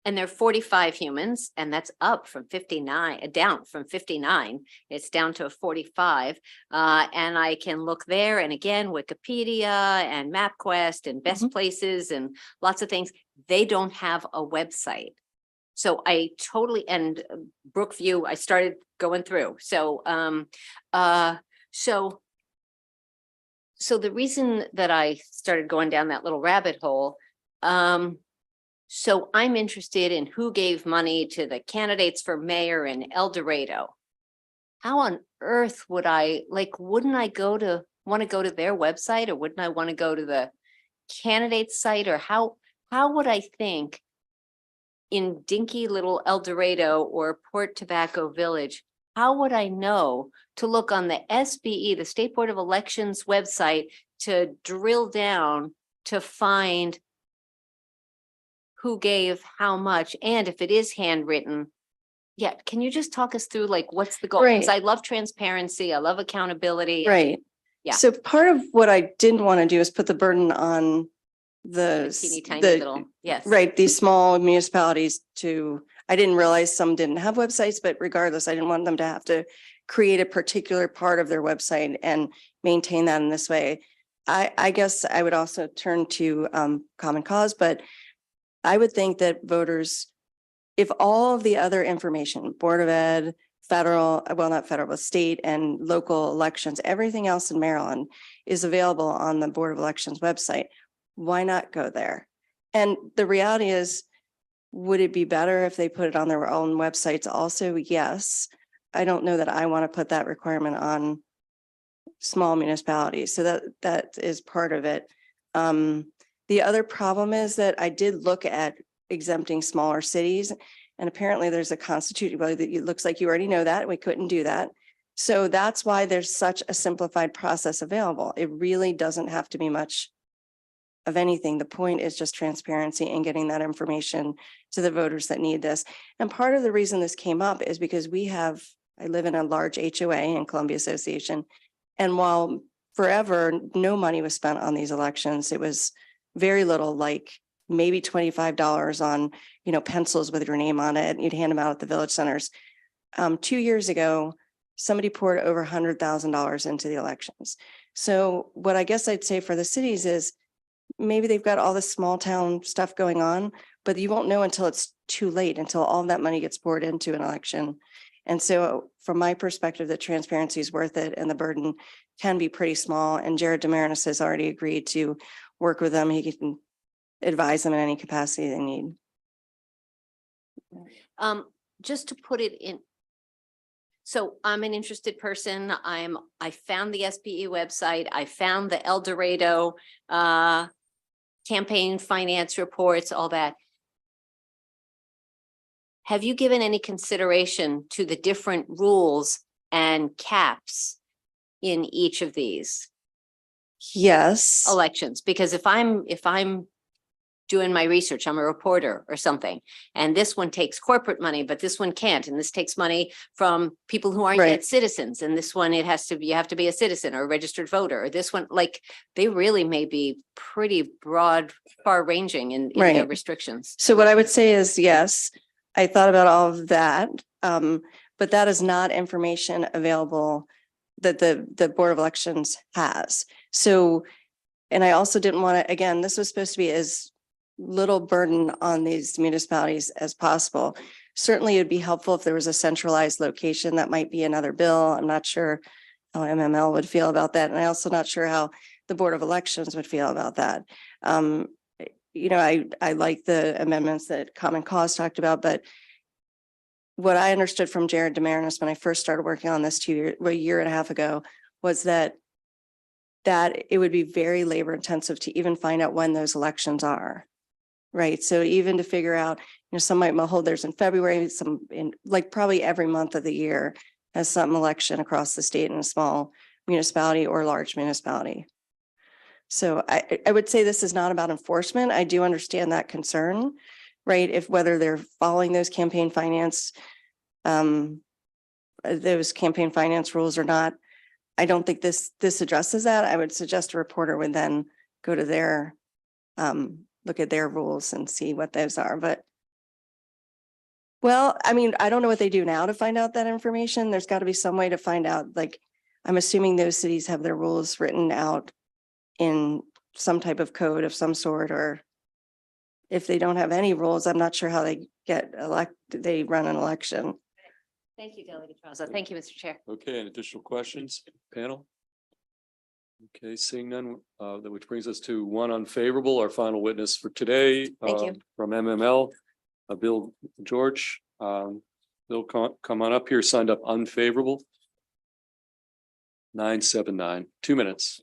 And there are 45 humans, and that's up from 59, down from 59. It's down to 45. And I can look there, and again, Wikipedia and MapQuest and best places and lots of things. They don't have a website. So I totally, and Brookview, I started going through. So the reason that I started going down that little rabbit hole, so I'm interested in who gave money to the candidates for mayor in El Dorado. How on earth would I, wouldn't I want to go to their website, or wouldn't I want to go to the candidate's site, or how would I think in dinky little El Dorado or Port Tobacco Village, how would I know to look on the SBE, the State Board of Elections website, to drill down to find who gave how much, and if it is handwritten? Yeah, can you just talk us through what's the goal? Because I love transparency, I love accountability. Right. Yeah. So part of what I didn't want to do is put the burden on Teeny tiny little, yes. Right, these small municipalities I didn't realize some didn't have websites, but regardless, I didn't want them to have to create a particular part of their website and maintain that in this way. I guess I would also turn to Common Cause, but I would think that voters, if all of the other information, Board of Ed, federal, well, not federal, but state and local elections, everything else in Maryland is available on the Board of Elections website, why not go there? And the reality is, would it be better if they put it on their own websites also? Yes. I don't know that I want to put that requirement on small municipalities. So that is part of it. The other problem is that I did look at exempting smaller cities, and apparently there's a constitution, well, it looks like you already know that, we couldn't do that. So that's why there's such a simplified process available. It really doesn't have to be much of anything. The point is just transparency and getting that information to the voters that need this. And part of the reason this came up is because I live in a large HOA in Columbia Association. And while forever no money was spent on these elections, it was very little, like maybe $25 on, pencils with your name on it. You'd hand them out at the village centers. 2 years ago, somebody poured over $100,000 into the elections. So what I guess I'd say for the cities is maybe they've got all this small town stuff going on, but you won't know until it's too late, until all of that money gets poured into an election. And so from my perspective, the transparency is worth it and the burden can be pretty small. And Jared Demarinis has already agreed to work with them. He can advise them in any capacity they need. Just to put it in. So I'm an interested person. I found the SBE website. I found the El Dorado campaign finance reports, all that. Have you given any consideration to the different rules and caps in each of these Yes. elections? Because if I'm doing my research, I'm a reporter or something, and this one takes corporate money, but this one can't, and this takes money from people who aren't yet Right. citizens, and this one you have to be a citizen or a registered voter, or this one, like, they really may be pretty broad, far ranging in their Right. restrictions. So what I would say is, yes, I thought about all of that. But that is not information available that the Board of Elections has. So, and I also didn't want to, again, this was supposed to be as little burden on these municipalities as possible. Certainly it'd be helpful if there was a centralized location. That might be another bill. I'm not sure how MML would feel about that. And I'm also not sure how the Board of Elections would feel about that. I like the amendments that Common Cause talked about, but what I understood from Jared Demarinis when I first started working on this a year and a half ago was that it would be very labor intensive to even find out when those elections are. Right. So even to figure out, some might hold theirs in February, some in like probably every month of the year has some election across the state in a small municipality or large municipality. So I would say this is not about enforcement. I do understand that concern, right? If whether they're following those campaign finance rules or not. I don't think this addresses that. I would suggest a reporter would then go to their look at their rules and see what those are. But well, I mean, I don't know what they do now to find out that information. There's got to be some way to find out. Like, I'm assuming those cities have their rules written out in some type of code of some sort, or if they don't have any rules, I'm not sure how they they run an election. Thank you, Delegate Traza. Thank you, Mr. Chair. Okay, and additional questions, panel? Okay, seeing none, which brings us to one unfavorable, our final witness for today. Thank you. From MML, Bill George. Bill, come on up here, signed up unfavorable. 979, 2 minutes.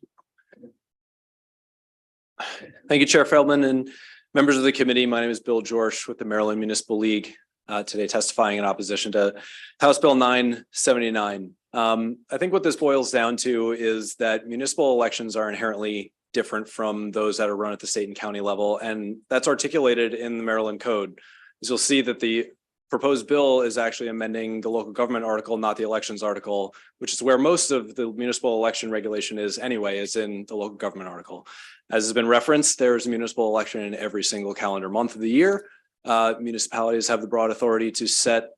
Thank you, Chair Feldman and members of the committee. My name is Bill George with the Maryland Municipal League, today testifying in opposition to House Bill 979. I think what this boils down to is that municipal elections are inherently different from those that are run at the state and county level, and that's articulated in the Maryland Code. As you'll see that the proposed bill is actually amending the local government article, not the elections article, which is where most of the municipal election regulation is anyway, is in the local government article. As has been referenced, there's a municipal election in every single calendar month of the year. Municipalities have the broad authority to set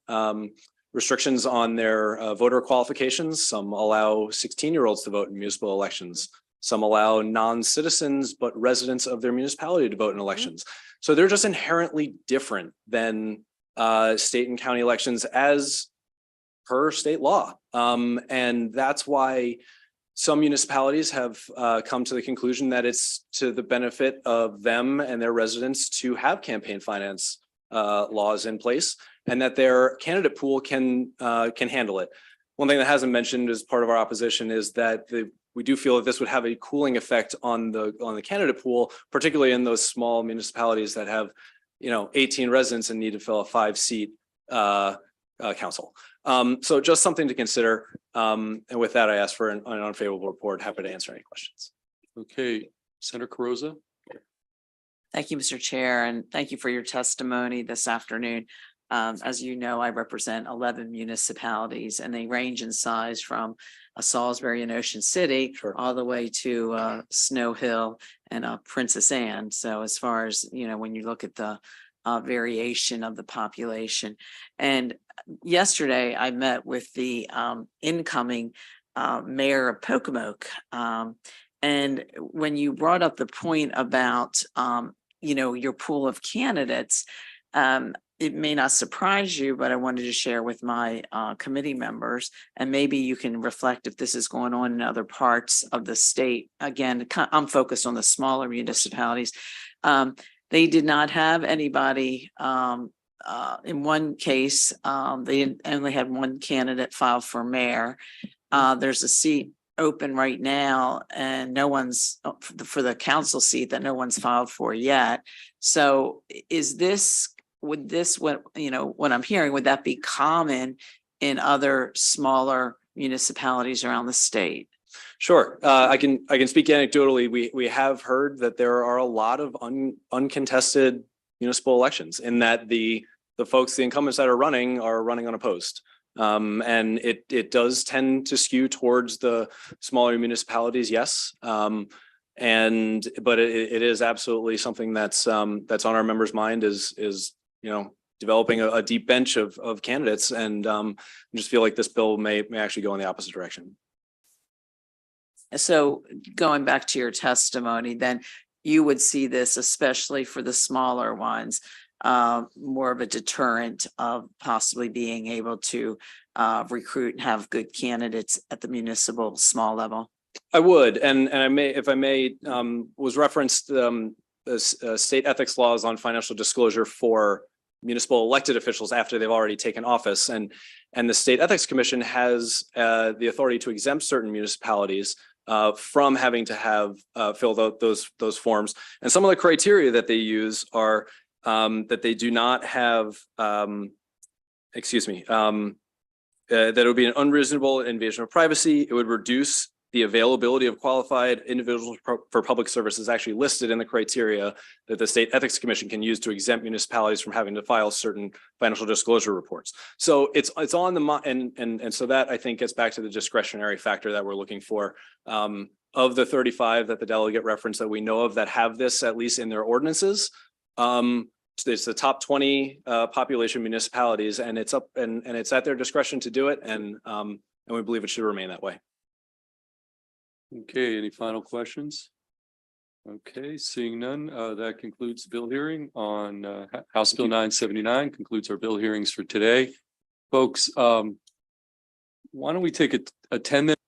restrictions on their voter qualifications. Some allow 16-year-olds to vote in municipal elections. Some allow non-citizens, but residents of their municipality to vote in elections. So they're just inherently different than state and county elections as per state law. And that's why some municipalities have come to the conclusion that it's to the benefit of them and their residents to have campaign finance laws in place, and that their candidate pool can handle it. One thing that hasn't mentioned as part of our opposition is that we do feel that this would have a cooling effect on the candidate pool, particularly in those small municipalities that have 18 residents and need to fill a 5-seat council. So just something to consider. And with that, I ask for an unfavorable report. Happy to answer any questions. Okay, Senator Carozza. Thank you, Mr. Chair, and thank you for your testimony this afternoon. As you know, I represent 11 municipalities and they range in size from Salisbury and Ocean City all the way to Snow Hill and Princess Anne. So as far as, you know, when you look at the variation of the population. And yesterday I met with the incoming mayor of Pocomoke. And when you brought up the point about, you know, your pool of candidates, it may not surprise you, but I wanted to share with my committee members, and maybe you can reflect if this is going on in other parts of the state. Again, I'm focused on the smaller municipalities. They did not have anybody. In one case, they only had one candidate file for mayor. There's a seat open right now and no one's for the council seat that no one's filed for yet. So would this, what, you know, what I'm hearing, would that be common in other smaller municipalities around the state? Sure. I can speak anecdotally. We have heard that there are a lot of uncontested municipal elections in that the folks, the incumbents that are running unopposed. And it does tend to skew towards the smaller municipalities, yes. But it is absolutely something that's on our members' mind is you know, developing a deep bench of candidates, and I just feel like this bill may actually go in the opposite direction. So going back to your testimony, then you would see this, especially for the smaller ones, more of a deterrent of possibly being able to recruit and have good candidates at the municipal small level. I would, and I may, if I may, was referenced state ethics laws on financial disclosure for municipal elected officials after they've already taken office, and the State Ethics Commission has the authority to exempt certain municipalities from having to have filled out those forms. And some of the criteria that they use are that they do not have, that it would be an unreasonable invasion of privacy. It would reduce the availability of qualified individuals for public services actually listed in the criteria that the State Ethics Commission can use to exempt municipalities from having to file certain financial disclosure reports. So it's on the, and so that I think gets back to the discretionary factor that we're looking for. Of the 35 that the delegate referenced that we know of that have this, at least in their ordinances, it's the top 20 population municipalities, and it's up and it's at their discretion to do it, and we believe it should remain that way. Okay, any final questions? Okay, seeing none, that concludes the bill hearing on House Bill 979, concludes our bill hearings for today. Folks, why don't we take a 10-minute